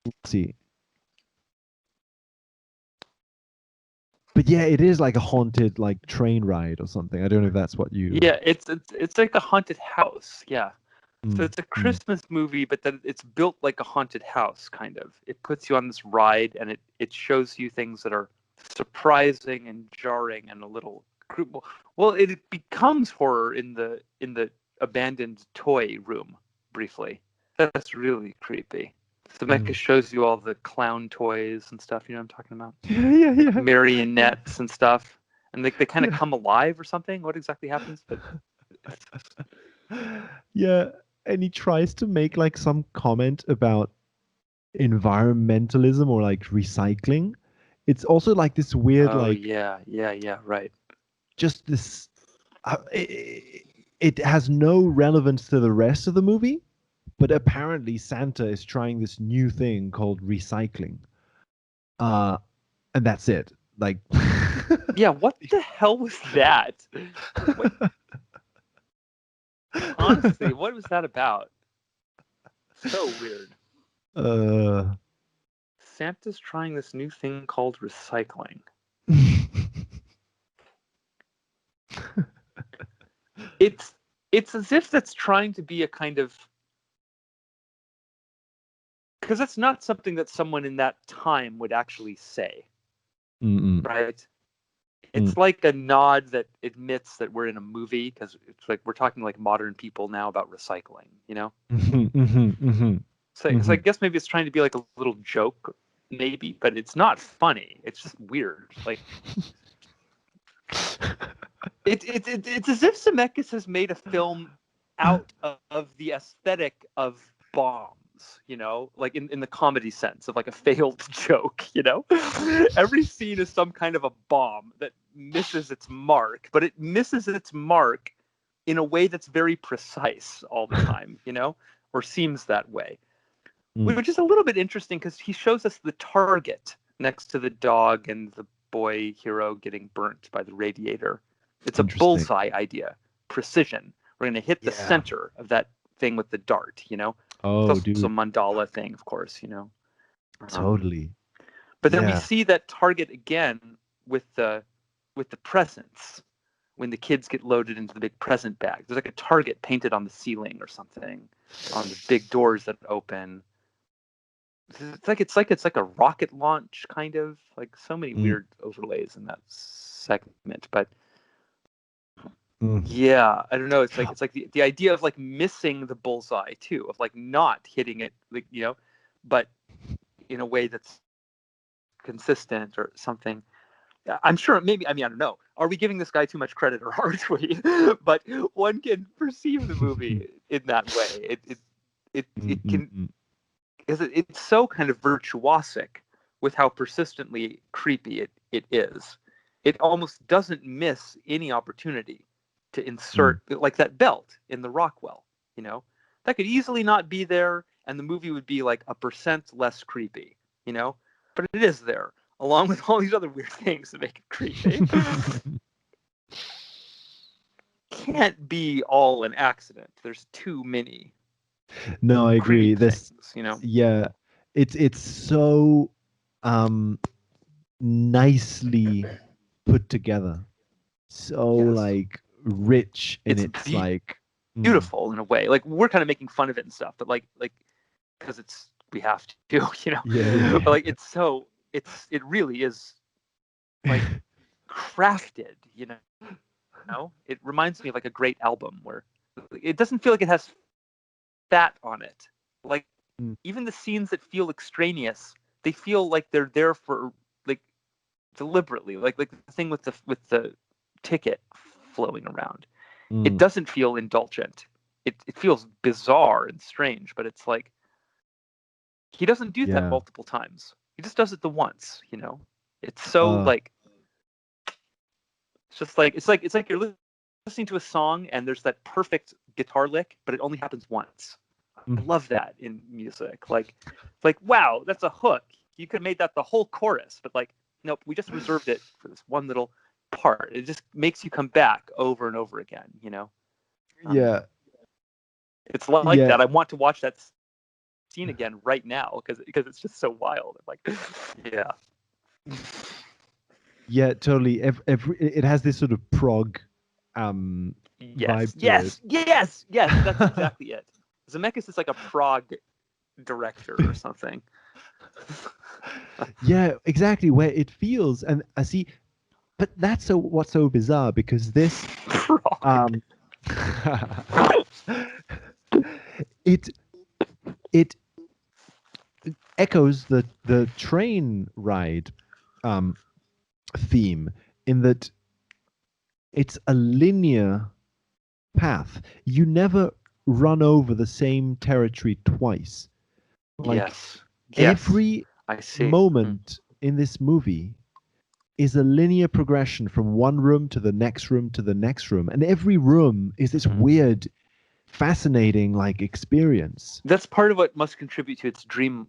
A: let's see. But yeah, it is like a haunted like train ride or something. I don't know if that's what you.
B: Yeah, it's like a haunted house. Yeah. So
A: Mm,
B: it's a
A: mm,
B: Christmas movie, but then it's built like a haunted house, kind of. It puts you on this ride, and it shows you things that are surprising and jarring and a little cruel. Well, it becomes horror in the abandoned toy room briefly. That's really creepy. Zemeckis
A: mm.
B: shows you all the clown toys and stuff. You know what I'm talking about?
A: Yeah, yeah,
B: Like
A: yeah,
B: marionettes and stuff, and they kind of
A: yeah.
B: come alive or something. What exactly happens? But
A: Yeah, and he tries to make like some comment about environmentalism or like recycling. It's also like this weird,
B: oh
A: like
B: yeah, yeah, yeah, right.
A: just this. It has no relevance to the rest of the movie, but apparently Santa is trying this new thing called recycling. Uh, and that's it. Like,
B: Yeah, what the hell was that? What honestly, what was that about? So weird.
A: uh,
B: Santa's trying this new thing called recycling. It's it's as if that's trying to be a kind of because that's not something that someone in that time would actually say,
A: Mm-mm.
B: right?
A: Mm.
B: It's like a nod that admits that we're in a movie because it's like we're talking like modern people now about recycling, you know?
A: Mhm, mhm, mhm.
B: So I guess maybe it's trying to be like a little joke, maybe, but it's not funny. It's just weird. Like it's as if Zemeckis has made a film out of the aesthetic of bombs, like in the comedy sense of like a failed joke, Every scene is some kind of a bomb that misses its mark, but it misses its mark in a way that's very precise all the time, or seems that way. Which is a little bit interesting because he shows us the target next to the dog and the boy hero getting burnt by the radiator. It's a bullseye idea, precision. We're going to hit the center of that thing with the dart,
A: Oh,
B: it's also a mandala thing, of course,
A: Totally.
B: But then we see that target again with the presents when the kids get loaded into the big present bag. There's like a target painted on the ceiling or something, on the big doors that open. It's like a rocket launch, kind of, like so many weird overlays in that segment. But yeah, I don't know. It's like the idea of like missing the bullseye too, of like not hitting it, like, but in a way that's consistent or something. I'm sure maybe, I don't know. Are we giving this guy too much credit or aren't we? But one can perceive the movie in that way. It can, because it's so kind of virtuosic with how persistently creepy it is. It almost doesn't miss any opportunity to insert like that belt in the Rockwell, that could easily not be there, and the movie would be like 1% less creepy, but it is there, along with all these other weird things that make it creepy. Can't be all an accident. There's too many.
A: No, I agree.
B: Things,
A: Yeah, it's so nicely put together, so like rich in its like
B: beautiful in a way. Like we're kind of making fun of it and stuff, but like because we have to,
A: Yeah.
B: But like it really is like crafted, It reminds me of like a great album where it doesn't feel like it has fat on it. Like even the scenes that feel extraneous, they feel like they're there for like deliberately, like the thing with the ticket flowing around. It doesn't feel indulgent. It feels bizarre and strange, but it's like he doesn't do that multiple times. He just does it the once, It's so like it's like you're listening to a song and there's that perfect guitar lick, but it only happens once. I love that in music. Like wow, that's a hook. You could have made that the whole chorus, but like nope, we just reserved it for this one little part. It just makes you come back over and over again,
A: Yeah.
B: It's like that. I want to watch that scene again right now because it's just so wild. I'm like, yeah.
A: Yeah, totally. It has this sort of prog vibe to it.
B: Yes, that's exactly it. Zemeckis is like a prog director or something.
A: Yeah, exactly. Where it feels, and I see, but that's what's so bizarre because this it echoes the train ride theme in that it's a linear path. You never run over the same territory twice. Like every moment in this movie is a linear progression from one room to the next room to the next room, and every room is this weird, fascinating like experience.
B: That's part of what must contribute to its dream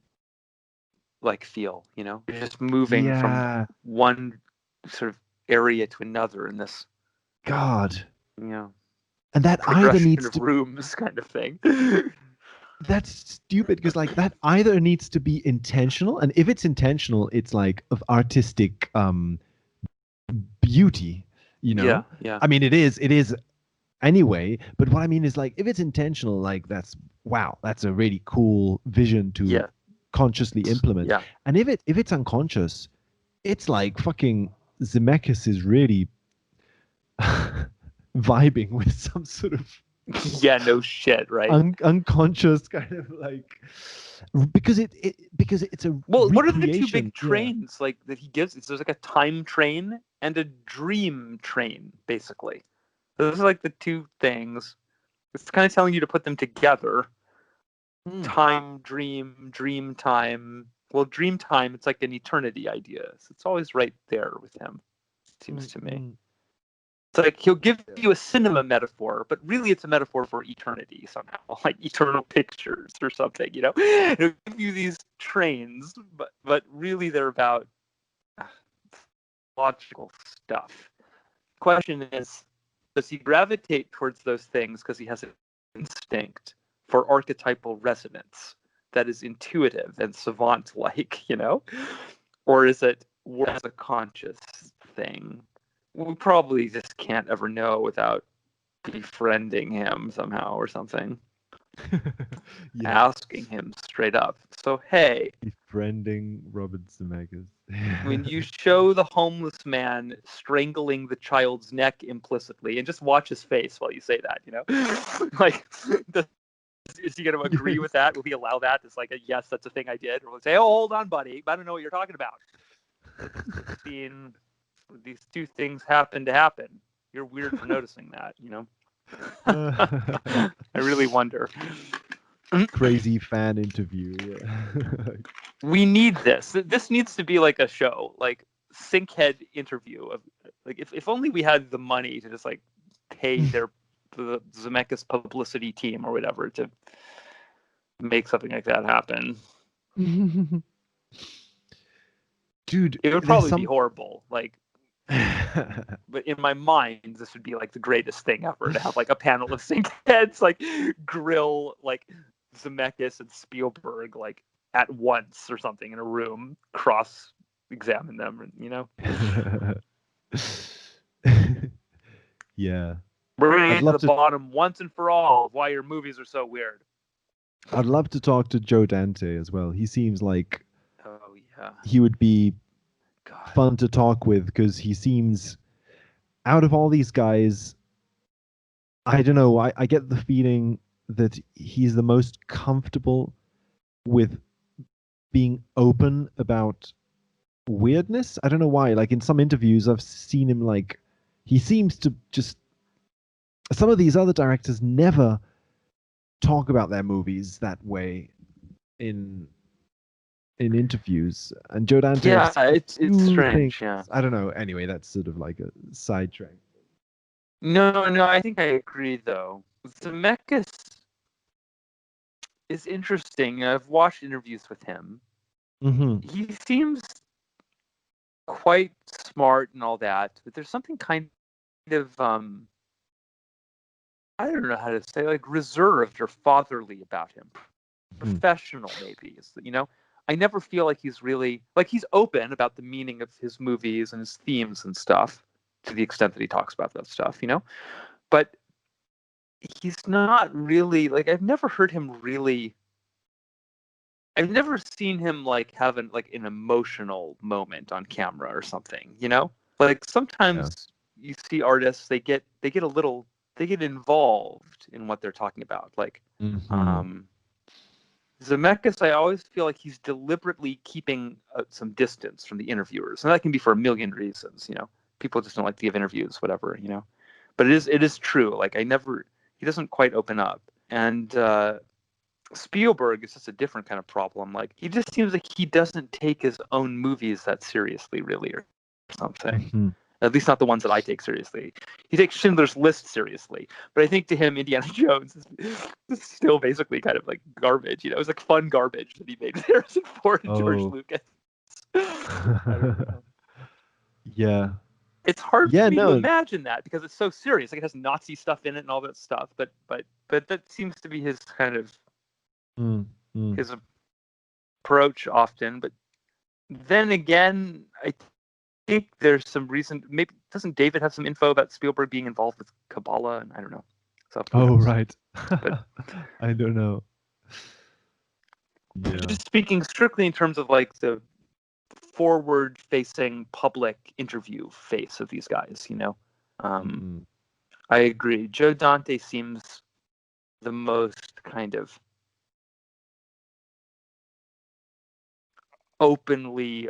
B: like feel, You're just moving from one sort of area to another in this
A: and that
B: either
A: needs to
B: rooms kind of thing.
A: That's stupid because like that either needs to be intentional, and if it's intentional, it's like of artistic beauty,
B: Yeah.
A: I mean, it is anyway, but what I mean is like if it's intentional, like that's a really cool vision to consciously implement.
B: Yeah.
A: And if it's unconscious, it's like fucking Zemeckis is really vibing with some sort of
B: Yeah, no shit, right?
A: Unconscious kind of like, because because it's a
B: Well, what are the two
A: recreation.
B: big trains like that he gives? There's like a time train and a dream train, basically. Those are like the two things. It's kind of telling you to put them together. Time, dream, dream time. Well, dream time, it's like an eternity idea. So it's always right there with him, it seems to me. It's like he'll give you a cinema metaphor, but really it's a metaphor for eternity somehow, like eternal pictures or something, you know? He'll give you these trains, but really they're about logical stuff. Question is, does he gravitate towards those things because he has an instinct for archetypal resonance that is intuitive and savant-like, you know? Or is it as a conscious thing? We probably just can't ever know without befriending him somehow or something. Asking him straight up. So, hey,
A: Befriending Robert Zemeckis.
B: when you show the homeless man strangling the child's neck implicitly, and just watch his face while you say that, you know? Like, is he going to agree with that? Will he allow that? It's like, yes, that's a thing I did. Or will he say, oh, hold on, buddy. I don't know what you're talking about. These two things happen to happen. You're weird for noticing that, you know? I really wonder.
A: Crazy fan interview. Yeah.
B: We need this. This needs to be like a show, like Synchead interview of like if only we had the money to just like pay the Zemeckis publicity team or whatever to make something like that happen.
A: Dude,
B: it would probably be horrible. Like, but in my mind, this would be like the greatest thing ever to have like a panel of Syncheads like grill like Zemeckis and Spielberg like at once or something in a room, cross examine them, you know?
A: Yeah.
B: We're gonna get to the bottom once and for all of why your movies are so weird.
A: I'd love to talk to Joe Dante as well. He seems like he would be fun to talk with because he seems, out of all these guys, I don't know, I get the feeling that he's the most comfortable with being open about weirdness. I don't know why. Like in some interviews, I've seen him like, he seems to just, some of these other directors never talk about their movies that way in interviews. And Joe Dante,
B: it's strange. Yeah,
A: I don't know. Anyway, that's sort of like a sidetrack.
B: No, I think I agree though. Zemeckis is interesting. I've watched interviews with him. He seems quite smart and all that, but there's something kind of I don't know how to say, like reserved or fatherly about him. Professional, maybe. You know, I never feel like he's really like he's open about the meaning of his movies and his themes and stuff to the extent that he talks about that stuff, you know. But he's not really like I've never heard him really. I've never seen him like have an emotional moment on camera or something, you know. Like sometimes you see artists, they get involved in what they're talking about. Like Zemeckis, I always feel like he's deliberately keeping some distance from the interviewers, and that can be for a million reasons, you know. People just don't like to give interviews, whatever, you know. But it is true. Like he doesn't quite open up, and Spielberg is just a different kind of problem. Like he just seems like he doesn't take his own movies that seriously, really, or something. At least not the ones that I take seriously. He takes Schindler's List seriously, but I think to him, Indiana Jones is still basically kind of like garbage. You know, it's like fun garbage that he made Harrison Ford and George Lucas.
A: Yeah.
B: It's hard for me to imagine that because it's so serious. Like it has Nazi stuff in it and all that stuff. But that seems to be his kind of his approach often. But then again, I think there's some reason. Maybe doesn't David have some info about Spielberg being involved with Kabbalah? And I don't know. So
A: right. I don't know.
B: Yeah. Just speaking strictly in terms of like the forward-facing public interview face of these guys, you know. I agree. Joe Dante seems the most kind of openly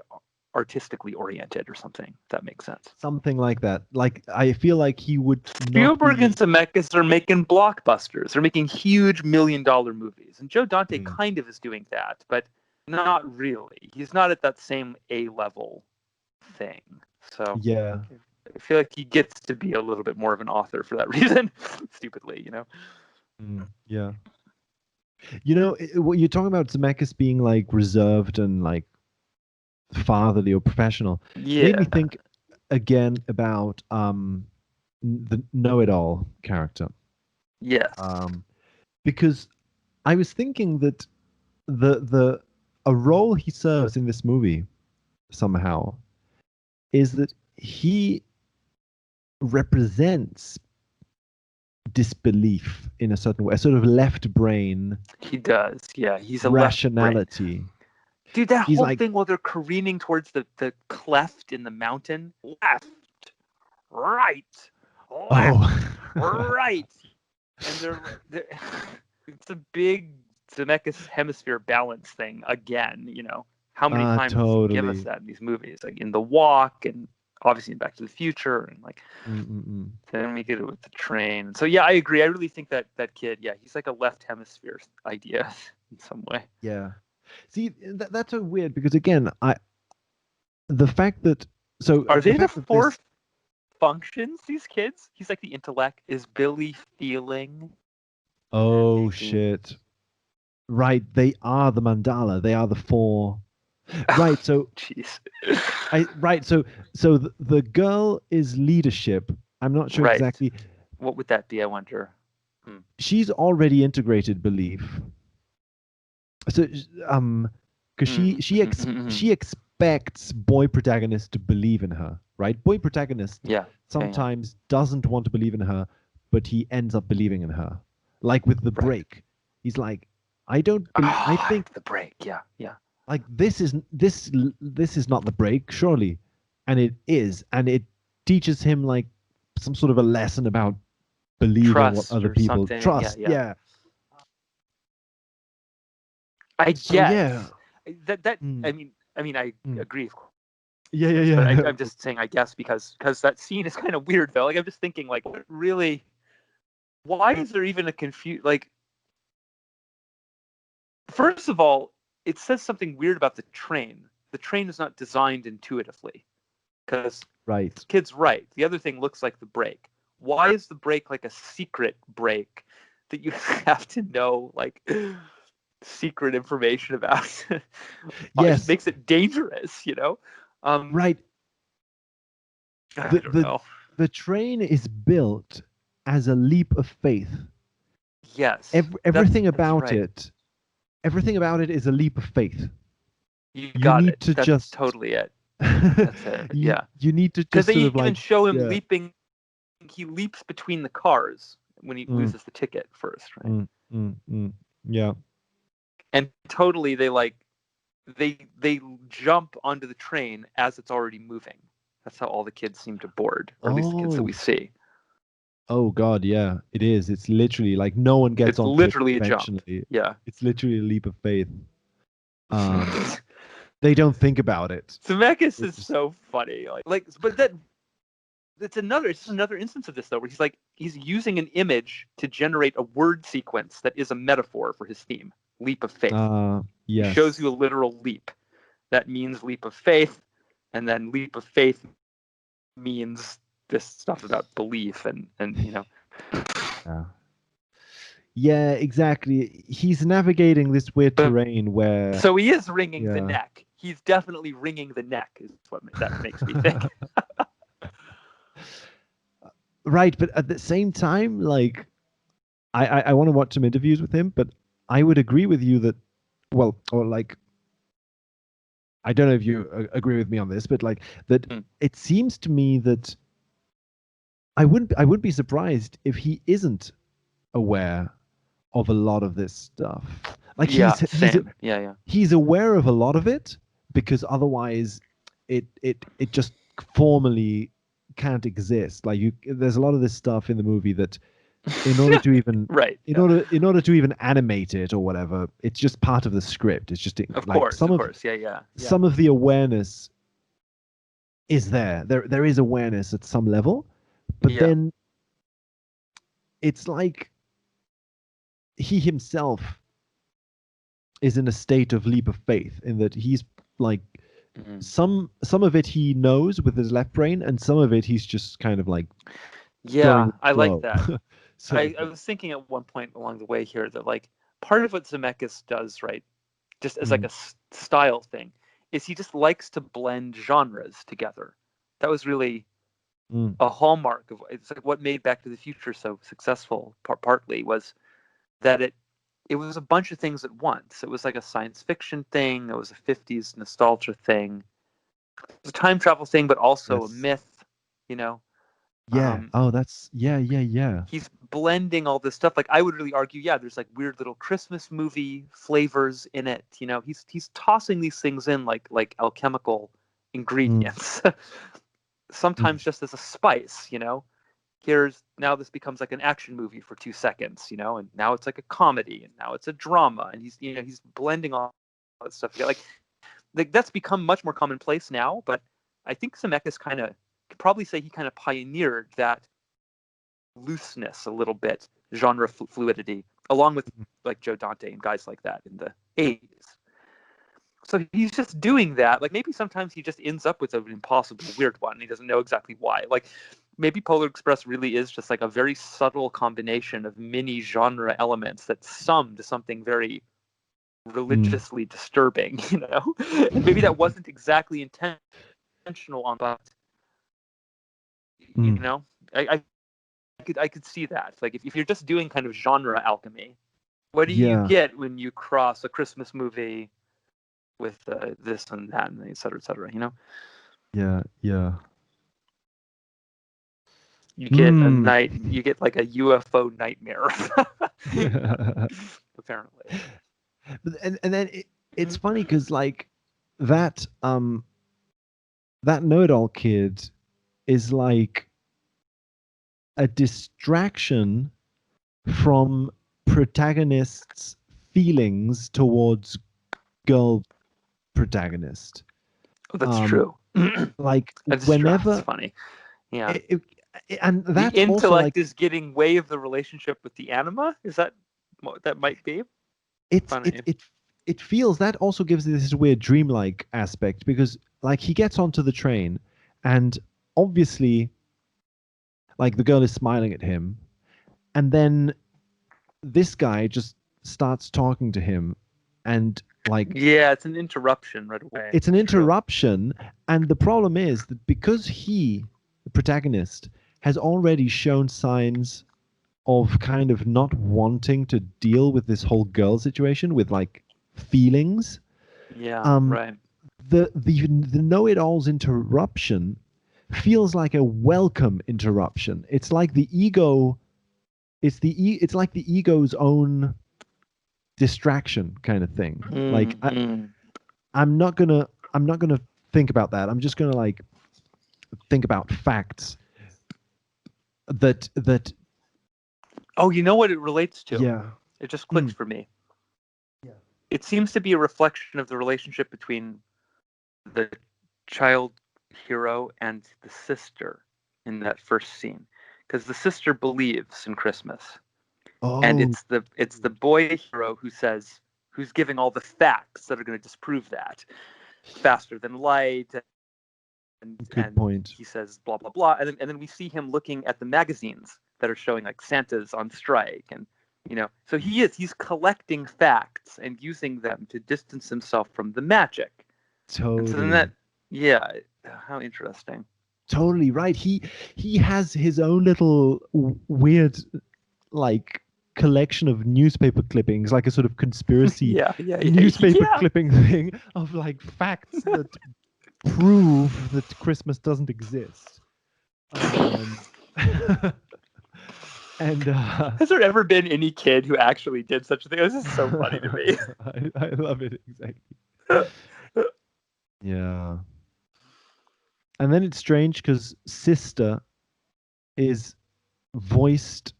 B: artistically oriented or something, if that makes sense.
A: Something like that. Like, I feel like he would not
B: Spielberg
A: be...
B: and Zemeckis are making blockbusters. They're making huge $1 million movies. And Joe Dante kind of is doing that, but not really. He's not at that same A-level thing. So
A: Yeah.
B: I feel like he gets to be a little bit more of an author for that reason, stupidly, you know?
A: Yeah. You know, what you're talking about Zemeckis being like reserved and like fatherly or professional, made me think again about the know-it-all character.
B: Yes.
A: Because I was thinking that a role he serves in this movie somehow is that he represents disbelief in a certain way, a sort of left brain.
B: He does, yeah. He's a
A: rationality.
B: Left brain. Dude, that
A: He's
B: whole
A: like,
B: thing while they're careening towards the cleft in the mountain, left, right, left, right, and they're it's a big Zemeckis hemisphere balance thing again. You know, how many times does he give us that in these movies? Like in The Walk, and obviously in Back to the Future, and like then we get it with the train. So yeah, I agree. I really think that kid, yeah, he's like a left hemisphere idea in some way.
A: Yeah. See, that's so weird because again, the fact that
B: are they the four functions? These kids, he's like the intellect. Is Billy feeling?
A: Oh shit! Right, they are the mandala. They are the four. Right, so
B: jeez.
A: So the girl is leadership. I'm not sure exactly.
B: What would that be? I wonder.
A: She's already integrated belief. So because she expects boy protagonist to believe in her, right? Boy protagonist sometimes doesn't want to believe in her, but he ends up believing in her. Like with the break, he's like, I think
B: the break, yeah.
A: Like this is not the break, surely, and it is, and it teaches him like some sort of a lesson about believing what other people trust. Yeah.
B: I guess that I mean I agree.
A: Yeah.
B: But I'm just saying I guess because that scene is kind of weird though. Like I'm just thinking like really, why is there even a like? First of all, it says something weird about the train. The train is not designed intuitively because the kid's right. The other thing looks like the brake. Why is the brake like a secret brake that you have to know like secret information about? Yes, it makes it dangerous, you know.
A: Right.
B: I don't know.
A: The train is built as a leap of faith.
B: Yes.
A: Everything about it. Everything about it is a leap of faith.
B: You need to that's just totally it. That's it.
A: You need to just
B: because they
A: sort of
B: even show him leaping. He leaps between the cars when he loses the ticket first, right?
A: Yeah.
B: And totally, they jump onto the train as it's already moving. That's how all the kids seem to board, or at least the kids that we see.
A: Oh God, yeah, it is. It's literally like no one gets on.
B: It's literally a jump. Yeah,
A: it's literally a leap of faith. They don't think about it.
B: Zemeckis is so funny. But it's just another instance of this though, where he's using an image to generate a word sequence that is a metaphor for his theme, leap of faith.
A: Yes.
B: He shows you a literal leap. That means leap of faith, and then leap of faith means this stuff about belief and you know.
A: Yeah, exactly. He's navigating this weird terrain where.
B: So he is wringing the neck. He's definitely wringing the neck, is what that makes me think.
A: Right, but at the same time, like, I want to watch some interviews with him, but I would agree with you that, well, or like, I don't know if you agree with me on this, but like that, it seems to me that I wouldn't be surprised if he isn't aware of a lot of this stuff. Like he's aware of a lot of it because otherwise it just formally can't exist. Like there's a lot of this stuff in the movie that in order to even
B: Right.
A: in
B: Yeah.
A: order to even animate it or whatever. It's just part of the script. It's just
B: Of
A: like
B: course. Of course. Yeah. Yeah. Yeah.
A: some of the awareness is there. There is awareness at some level, but
B: Yeah.
A: then it's like he himself is in a state of leap of faith in that he's like
B: Mhm.
A: some of it he knows with his left brain, and some of it he's just kind of like going
B: Yeah.
A: with the
B: I like
A: flow,
B: that.
A: sort of
B: I
A: thing.
B: was thinking at one point along the way here that like part of what Zemeckis does, right, just as like
A: Mm,
B: a style thing, is he just likes to blend genres together. That was really
A: mm,
B: a hallmark of it's like what made Back to the Future so successful. Partly was that it was a bunch of things at once. It was like a science fiction thing. It was a '50s nostalgia thing. It was a time travel thing, but also a
A: yes.
B: myth. You know,
A: Yeah.
B: um,
A: Oh, that's yeah.
B: he's blending all this stuff. Like I would really argue, yeah, there's like weird little Christmas movie flavors in it. You know, he's tossing these things in like alchemical
A: Mm,
B: ingredients.
A: mm,
B: Sometimes just as a spice. You know, here's now this becomes like an action movie for 2 seconds. You know, and now it's like a comedy, and now it's a drama, and he's blending all that stuff together. Like that's become much more commonplace now. But I think Zemeckis kind of could probably say he kind of pioneered that looseness a little bit, genre fluidity, along with
A: mm.
B: like Joe Dante and guys like that in the 80s. So he's just doing that. Like maybe sometimes he just ends up with an impossible weird one. And he doesn't know exactly why. Like maybe Polar Express really is just like a very subtle combination of mini genre elements that sum to something very
A: Mm.
B: religiously disturbing, you know? And maybe that wasn't exactly intentional on, but you
A: Mm.
B: know, I could see that. Like if you're just doing kind of genre alchemy, what do you
A: Yeah,
B: get when you cross a Christmas movie with this and that and et cetera, et cetera? You know,
A: yeah.
B: you get
A: Mm.
B: you get like a UFO nightmare. Apparently.
A: And then it's
B: Mhm.
A: funny because like that that know-it-all kid is like a distraction from protagonist's feelings towards girl protagonist.
B: Oh, that's
A: Um,
B: true. A
A: like
B: distress.
A: whenever
B: Funny. Yeah.
A: it, and
B: The
A: that's also like
B: intellect is getting way of the relationship with the anima. Is that what that might be?
A: it's
B: Funny.
A: it feels that also gives it this weird dreamlike aspect because like he gets onto the train and obviously like the girl is smiling at him and then this guy just starts talking to him and like
B: Yeah, it's an interruption right away.
A: it's an
B: It's true.
A: interruption, and the problem is that because he the protagonist has already shown signs of kind of not wanting to deal with this whole girl situation with like feelings,
B: Yeah,
A: um
B: right.
A: the know-it-all's interruption feels like a welcome interruption. It's like the ego it's like the ego's own distraction kind of thing. Like
B: Mm-hmm.
A: I'm not gonna think about that. I'm just gonna like think about facts that
B: Oh, you know what it relates to?
A: yeah.
B: It just clicked
A: Mm.
B: for me.
A: Yeah.
B: It seems to be a reflection of the relationship between the child hero and the sister in that first scene. Because the sister believes in Christmas. And
A: Oh,
B: it's the boy hero who's giving all the facts that are going to disprove that. Faster than light,
A: good
B: and
A: point.
B: he says blah blah blah, and then we see him looking at the magazines that are showing like Santa's on strike, and so he's collecting facts and using them to distance himself from the magic. And so then that,
A: Totally.
B: yeah, how interesting.
A: Totally right. He has his own little weird like collection of newspaper clippings, like a sort of conspiracy
B: Yeah, yeah, yeah,
A: newspaper
B: yeah.
A: clipping thing of like facts that prove that Christmas doesn't exist. Um, and
B: Has there ever been any kid who actually did such a thing? This is so funny to me.
A: I love it exactly. Yeah, and then it's strange because sister is voiced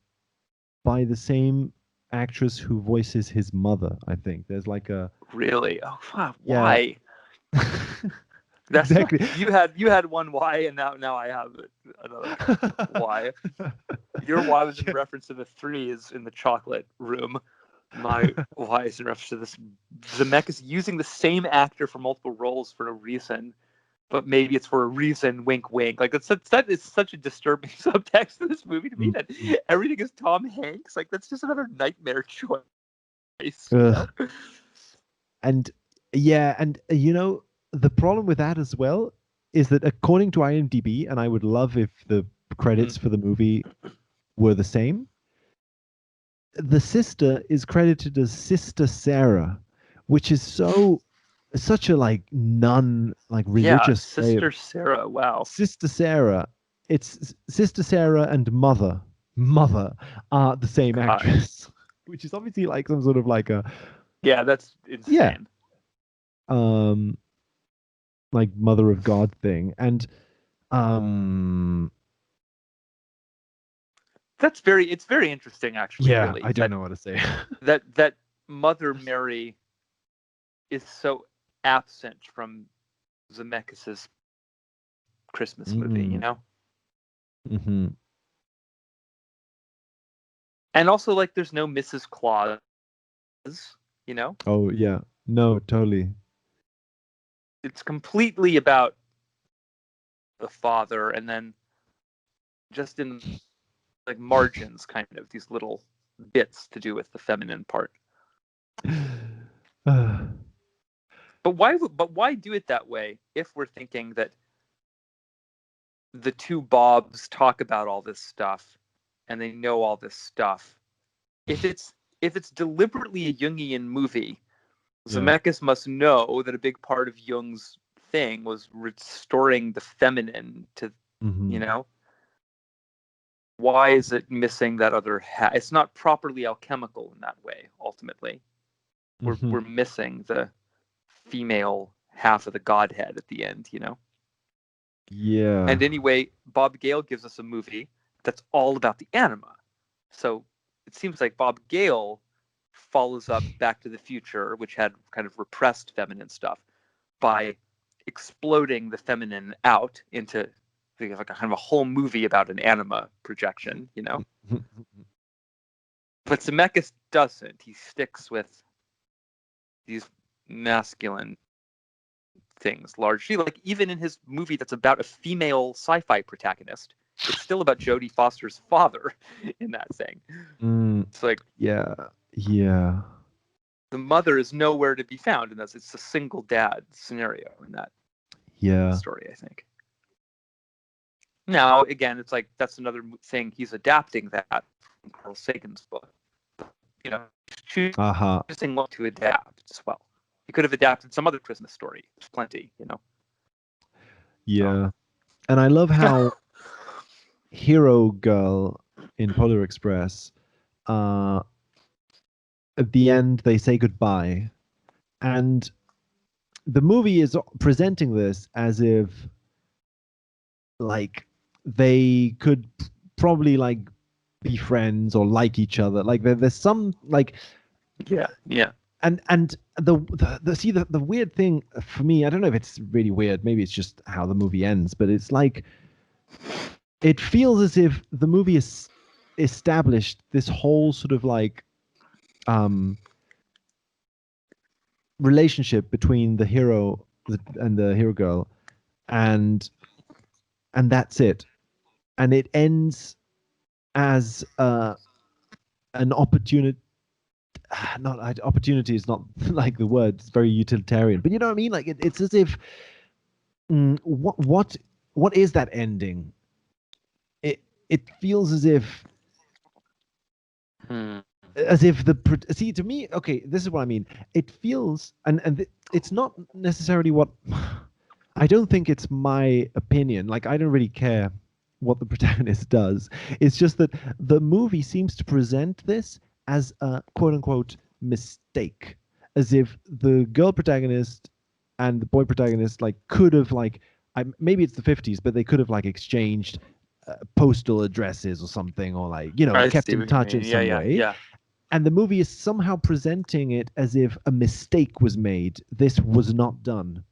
A: by the same actress who voices his mother. I think there's like a
B: Really? Oh, wow.
A: yeah.
B: Why? That's
A: Exactly.
B: you had one why, and now I have another why. Your why was in
A: Yeah.
B: reference to the threes in the chocolate room. My why is in reference to this. Zemeckis using the same actor for multiple roles for a reason, but maybe it's for a reason. Wink, wink. Like that is such a disturbing subtext to this movie to me that
A: Mm.
B: everything is Tom Hanks. Like that's just another nightmare choice. You know?
A: Ugh. And yeah, and the problem with that as well is that according to IMDb, and I would love if the
B: Mm.
A: credits for the movie were the same, the sister is credited as Sister Sarah, which is such a like nun, like
B: Yeah,
A: religious way of
B: Sister Sarah. Wow.
A: Sister Sarah. It's Sister Sarah and Mother are the same
B: God.
A: actress, which is obviously like some sort of like a
B: Yeah, that's
A: yeah,
B: insane.
A: um, like Mother of God thing, and um,
B: It's very interesting actually,
A: yeah,
B: really,
A: I don't know what to say.
B: that Mother Mary is so absent from Zemeckis's Christmas movie, you
A: Mm,
B: know?
A: hmm.
B: And also like there's no Mrs. Claus, you know?
A: Oh yeah, no, totally.
B: It's completely about the father and then just in like margins kind of these little bits to do with the feminine part. But why do it that way if we're thinking that the two Bobs talk about all this stuff and they know all this stuff? If it's deliberately a Jungian movie,
A: Yeah.
B: Zemeckis must know that a big part of Jung's thing was restoring the feminine to, you
A: Hmm.
B: know, why is it missing that other half? It's not properly alchemical in that way. Ultimately,
A: Hmm.
B: we're missing the female half of the godhead at the end, you know.
A: Yeah.
B: And anyway, Bob Gale gives us a movie that's all about the anima. So it seems like Bob Gale follows up Back to the Future, which had kind of repressed feminine stuff, by exploding the feminine out into like a kind of a whole movie about an anima projection, you know. But Zemeckis doesn't. He sticks with these masculine things largely. Like even in his movie that's about a female sci-fi protagonist, it's still about Jodie Foster's father in that thing.
A: Mm,
B: It's like
A: yeah. Yeah.
B: the mother is nowhere to be found, and it's a single dad scenario in that
A: Yeah.
B: story, I think. Now, again, it's like that's another thing. He's adapting that from Carl Sagan's book. You know,
A: Aha.
B: choosing what to adapt as well. He could have adapted some other Christmas story. There's plenty, you know. So,
A: Yeah. And I love how Hero Girl in Polar Express, uh, at the end they say goodbye, and the movie is presenting this as if like they could probably like be friends or like each other. Like there's some like
B: yeah, yeah.
A: and the see the weird thing for me, I don't know if it's really weird, maybe it's just how the movie ends, but it's like it feels as if the movie is established this whole sort of like um relationship between the hero and the hero girl, and that's it, and it ends as an opportunity. Not opportunity is not like the word, it's very utilitarian, but you know what I mean, like it's as if what is that ending? It feels
B: Hmm.
A: as if see, to me, okay, this is what I mean. It feels, and it's not necessarily what I don't think it's my opinion. Like I don't really care what the protagonist does. It's just that the movie seems to present this as a quote unquote mistake, as if the girl protagonist and the boy protagonist like could have like maybe it's the 50s, but they could have like exchanged postal addresses or something, or like
B: I
A: kept
B: see
A: in
B: what you
A: touch
B: mean.
A: in
B: Yeah,
A: some
B: yeah,
A: way.
B: yeah.
A: And the movie is somehow presenting it as if a mistake was made. This was not done.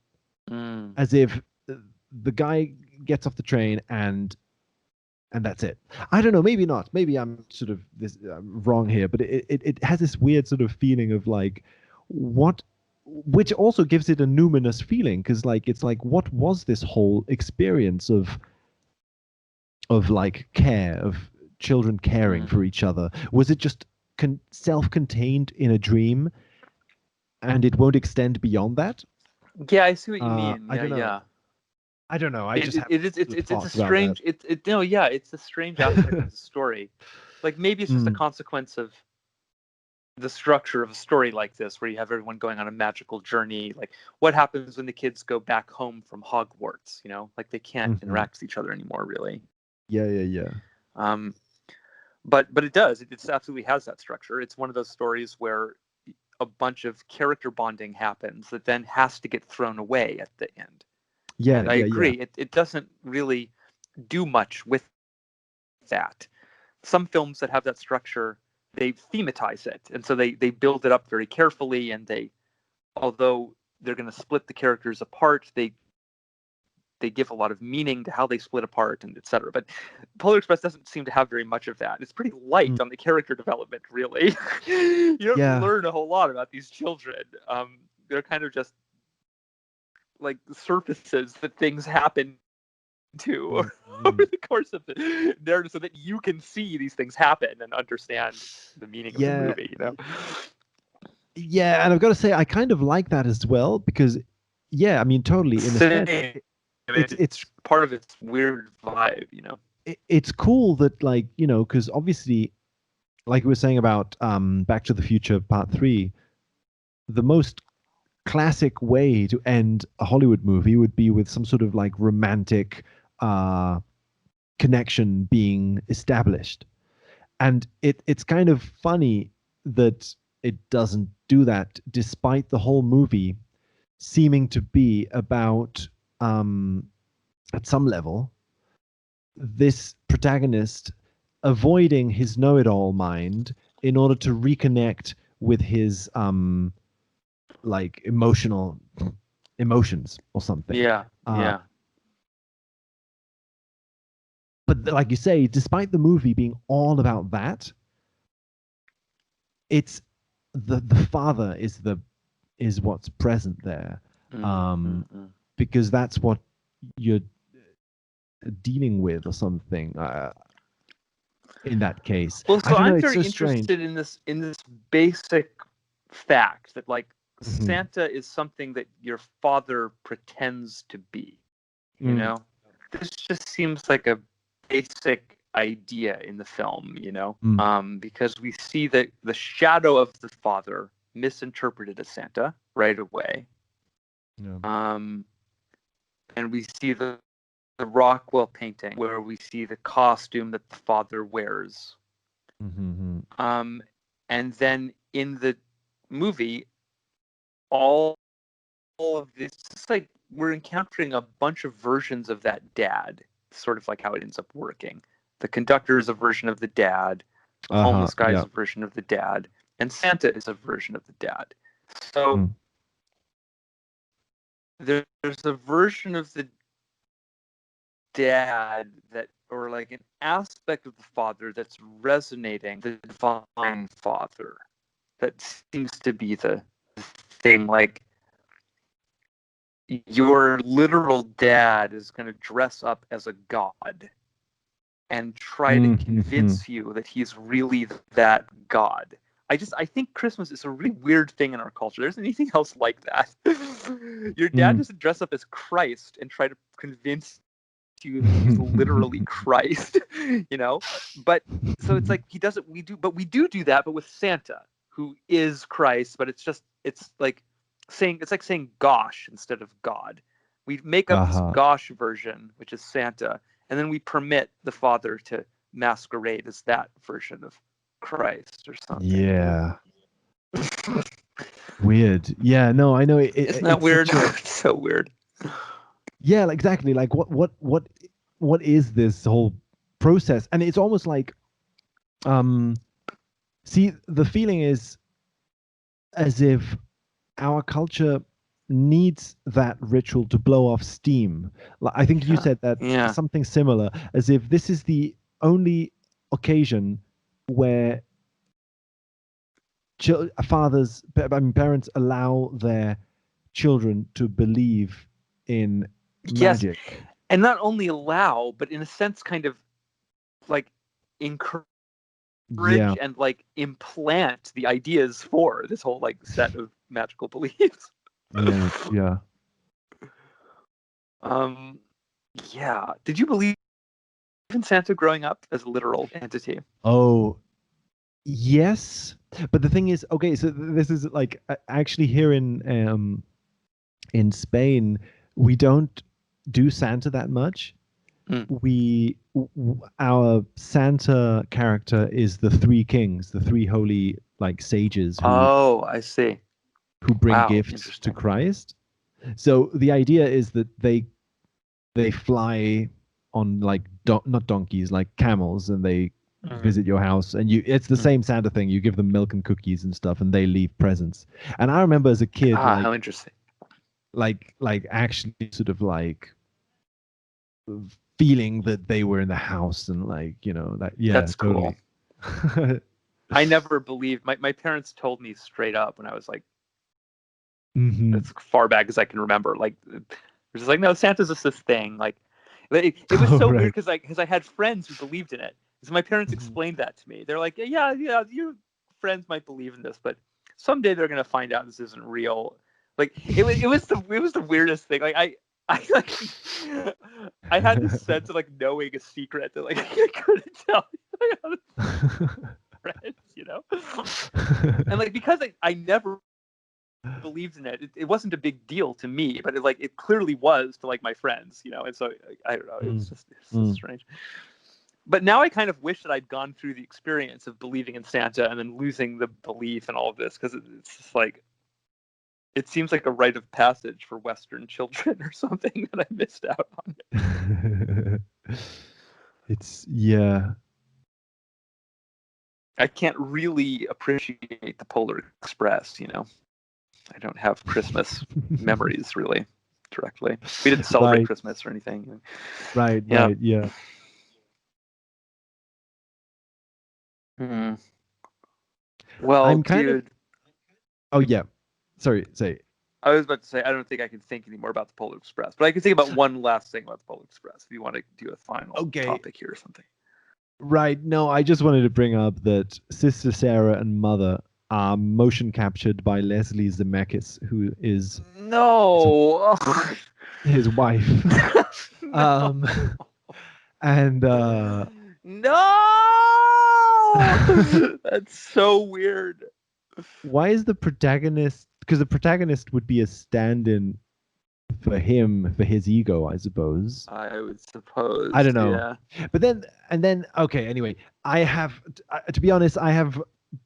B: Mm.
A: As if the guy gets off the train and that's it. I don't know. Maybe not. Maybe I'm sort of wrong here, but it has this weird sort of feeling of like what, which also gives it a numinous feeling because like it's like what was this whole experience of like care of children caring
B: Mm.
A: for each other? Was it just self-contained in a dream and it won't extend beyond that?
B: Yeah, I see what you mean.
A: I
B: Yeah,
A: don't know.
B: yeah.
A: I don't know. I just have
B: It is
A: sort of
B: it's a
A: thoughts about that.
B: strange it no, yeah, it's a strange aspect of the story. Like maybe it's just a
A: Mm.
B: consequence of the structure of a story like this, where you have everyone going on a magical journey. Like, what happens when the kids go back home from Hogwarts? Like they can't
A: Hmm.
B: interact with each other anymore, really.
A: Yeah, yeah, yeah.
B: Um, but it does. It absolutely has that structure. It's one of those stories where a bunch of character bonding happens that then has to get thrown away at the end.
A: Yeah,
B: And I
A: yeah, yeah.
B: agree, it doesn't really do much with that. Some films that have that structure, they thematize it, and so they build it up very carefully, and although they're going to split the characters apart, they give a lot of meaning to how they split apart and etc. But Polar Express doesn't seem to have very much of that. It's pretty light
A: Mm.
B: on the character development, really. You don't
A: Yeah.
B: learn a whole lot about these children. They're kind of just like surfaces that things happen to
A: Mm,
B: over
A: mm.
B: the course of the narrative, so that you can see these things happen and understand the meaning of the
A: Yeah,
B: movie.
A: yeah, and I've got to say I kind of like that as well because, yeah, I mean, totally. In a sense,
B: Same.
A: it's
B: It's part of its weird vibe.
A: it's cool that like because obviously, like we were saying about Back to the Future Part Three, the most classic way to end a Hollywood movie would be with some sort of like romantic uh connection being established. And it's kind of funny that it doesn't do that despite the whole movie seeming to be about at some level this protagonist avoiding his know-it-all mind in order to reconnect with his like emotions or something.
B: Yeah,
A: uh,
B: yeah.
A: but like you say, despite the movie being all about that, it's the father is what's present there,
B: Mm, mm,
A: um,
B: mm.
A: because that's what you're dealing with or something. In that case,
B: Well,
A: I
B: so
A: don't know.
B: I'm
A: It's
B: very
A: so strange.
B: interested in this basic fact that like
A: Hmm.
B: Santa is something that your father pretends to be. You
A: Mm,
B: know, this just seems like a basic idea in the film.
A: mm,
B: Because we see that the shadow of the father misinterpreted as Santa right away.
A: yeah.
B: Um, and we see the Rockwell painting where we see the costume that the father wears.
A: Mm-hmm.
B: Um, and then in the movie, all of this, it's like we're encountering a bunch of versions of that dad, sort of like how it ends up working. The conductor is a version of the dad, the
A: Uh-huh.
B: homeless guy is
A: Yeah.
B: a version of the dad, and Santa is a version of the dad. So
A: Mm,
B: there's a version of the dad that, or like an aspect of the father that's resonating, the divine father. That seems to be the thing. Like, your literal dad is going to dress up as a god and try to
A: mm-hmm.
B: convince you that he's really that god. I think Christmas is a really weird thing in our culture. There's anything else like that. Your dad
A: Mm.
B: doesn't dress up as Christ and try to convince you that he's literally Christ, you know? But so it's like he doesn't, we do that, but with Santa, who is Christ, but it's like saying gosh instead of God. We make up this
A: Uh-huh.
B: gosh version, which is Santa, and then we permit the Father to masquerade as that version of Christ or something.
A: Yeah. Weird. Yeah, no, I know
B: Isn't that
A: it's
B: weird?
A: such a
B: It's so weird.
A: yeah, like, exactly. Like what is this whole process, and it's almost like, see, the feeling is as if our culture needs that ritual to blow off steam. I think you said that
B: Yeah.
A: something similar, as if this is the only occasion where parents allow their children to believe in
B: Yes.
A: magic.
B: And not only allow, but in a sense, kind of like encourage
A: Yeah,
B: and like implant the ideas for this whole like set of magical beliefs.
A: yeah.
B: Um, yeah. Did you believe in Santa growing up as a literal entity?
A: Oh, yes. But the thing is, okay, so this is like actually here in Spain, we don't do Santa that much.
B: Mm.
A: Our Santa character is the three kings, the three holy like sages
B: Oh, I see.
A: who bring
B: Wow,
A: gifts to
B: interesting.
A: Christ. So the idea is that they fly on like not donkeys, like camels, and they visit your house, and it's the same Santa thing. You give them milk and cookies and stuff, and they leave presents. And I remember as a kid,
B: How interesting.
A: like actually sort of like feeling that they were in the house, and like, that, yeah,
B: That's
A: totally.
B: cool. I never believed. My parents told me straight up when I was like, as far back as I can remember, like, it was just like, no, Santa's just this thing. Like, it was so weird because I had friends who believed in it. So my parents explained that to me. They're like, yeah, your friends might believe in this, but someday they're gonna find out this isn't real. Like, it was the weirdest thing. Like, like, I had this sense of like knowing a secret that like I couldn't tell friends, and like because I never believed in it. It wasn't a big deal to me, but it clearly was to like my friends, and so I don't know, it's just strange. But now I kind of wish that I'd gone through the experience of believing in Santa and then losing the belief and all of this, because it's just like it seems like a rite of passage for Western children or something that I missed out on.
A: It's, yeah.
B: I can't really appreciate the Polar Express, I don't have Christmas memories really directly. We didn't celebrate Christmas or anything.
A: Right, yeah.
B: Well,
A: I'm kind
B: dude.
A: Oh yeah. Sorry, say.
B: I was about to say I don't think I can think anymore about the Polar Express, but I can think about one last thing about the Polar Express if you want to do a final topic here or something.
A: Right. No, I just wanted to bring up that Sister Sarah and Mother are motion captured by Leslie Zemeckis, who is his wife.
B: No.
A: And
B: no, that's so weird.
A: Why is the protagonist? Because the protagonist would be a stand-in for him, for his ego, I suppose.
B: I would suppose.
A: I don't know.
B: Yeah.
A: But then okay. Anyway, I have to be honest. I have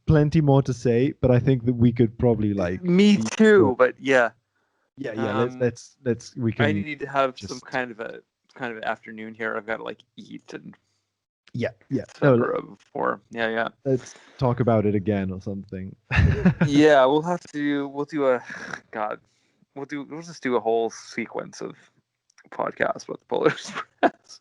A: plenty more to say, but I think that we could probably like.
B: Me too, but yeah.
A: Yeah. Let's. We can.
B: I need to have some kind of afternoon here. I've got to like eat and.
A: Yeah.
B: Before. Yeah.
A: Let's talk about it again or something.
B: Yeah, we'll just do a whole sequence of podcasts about the Polar Express.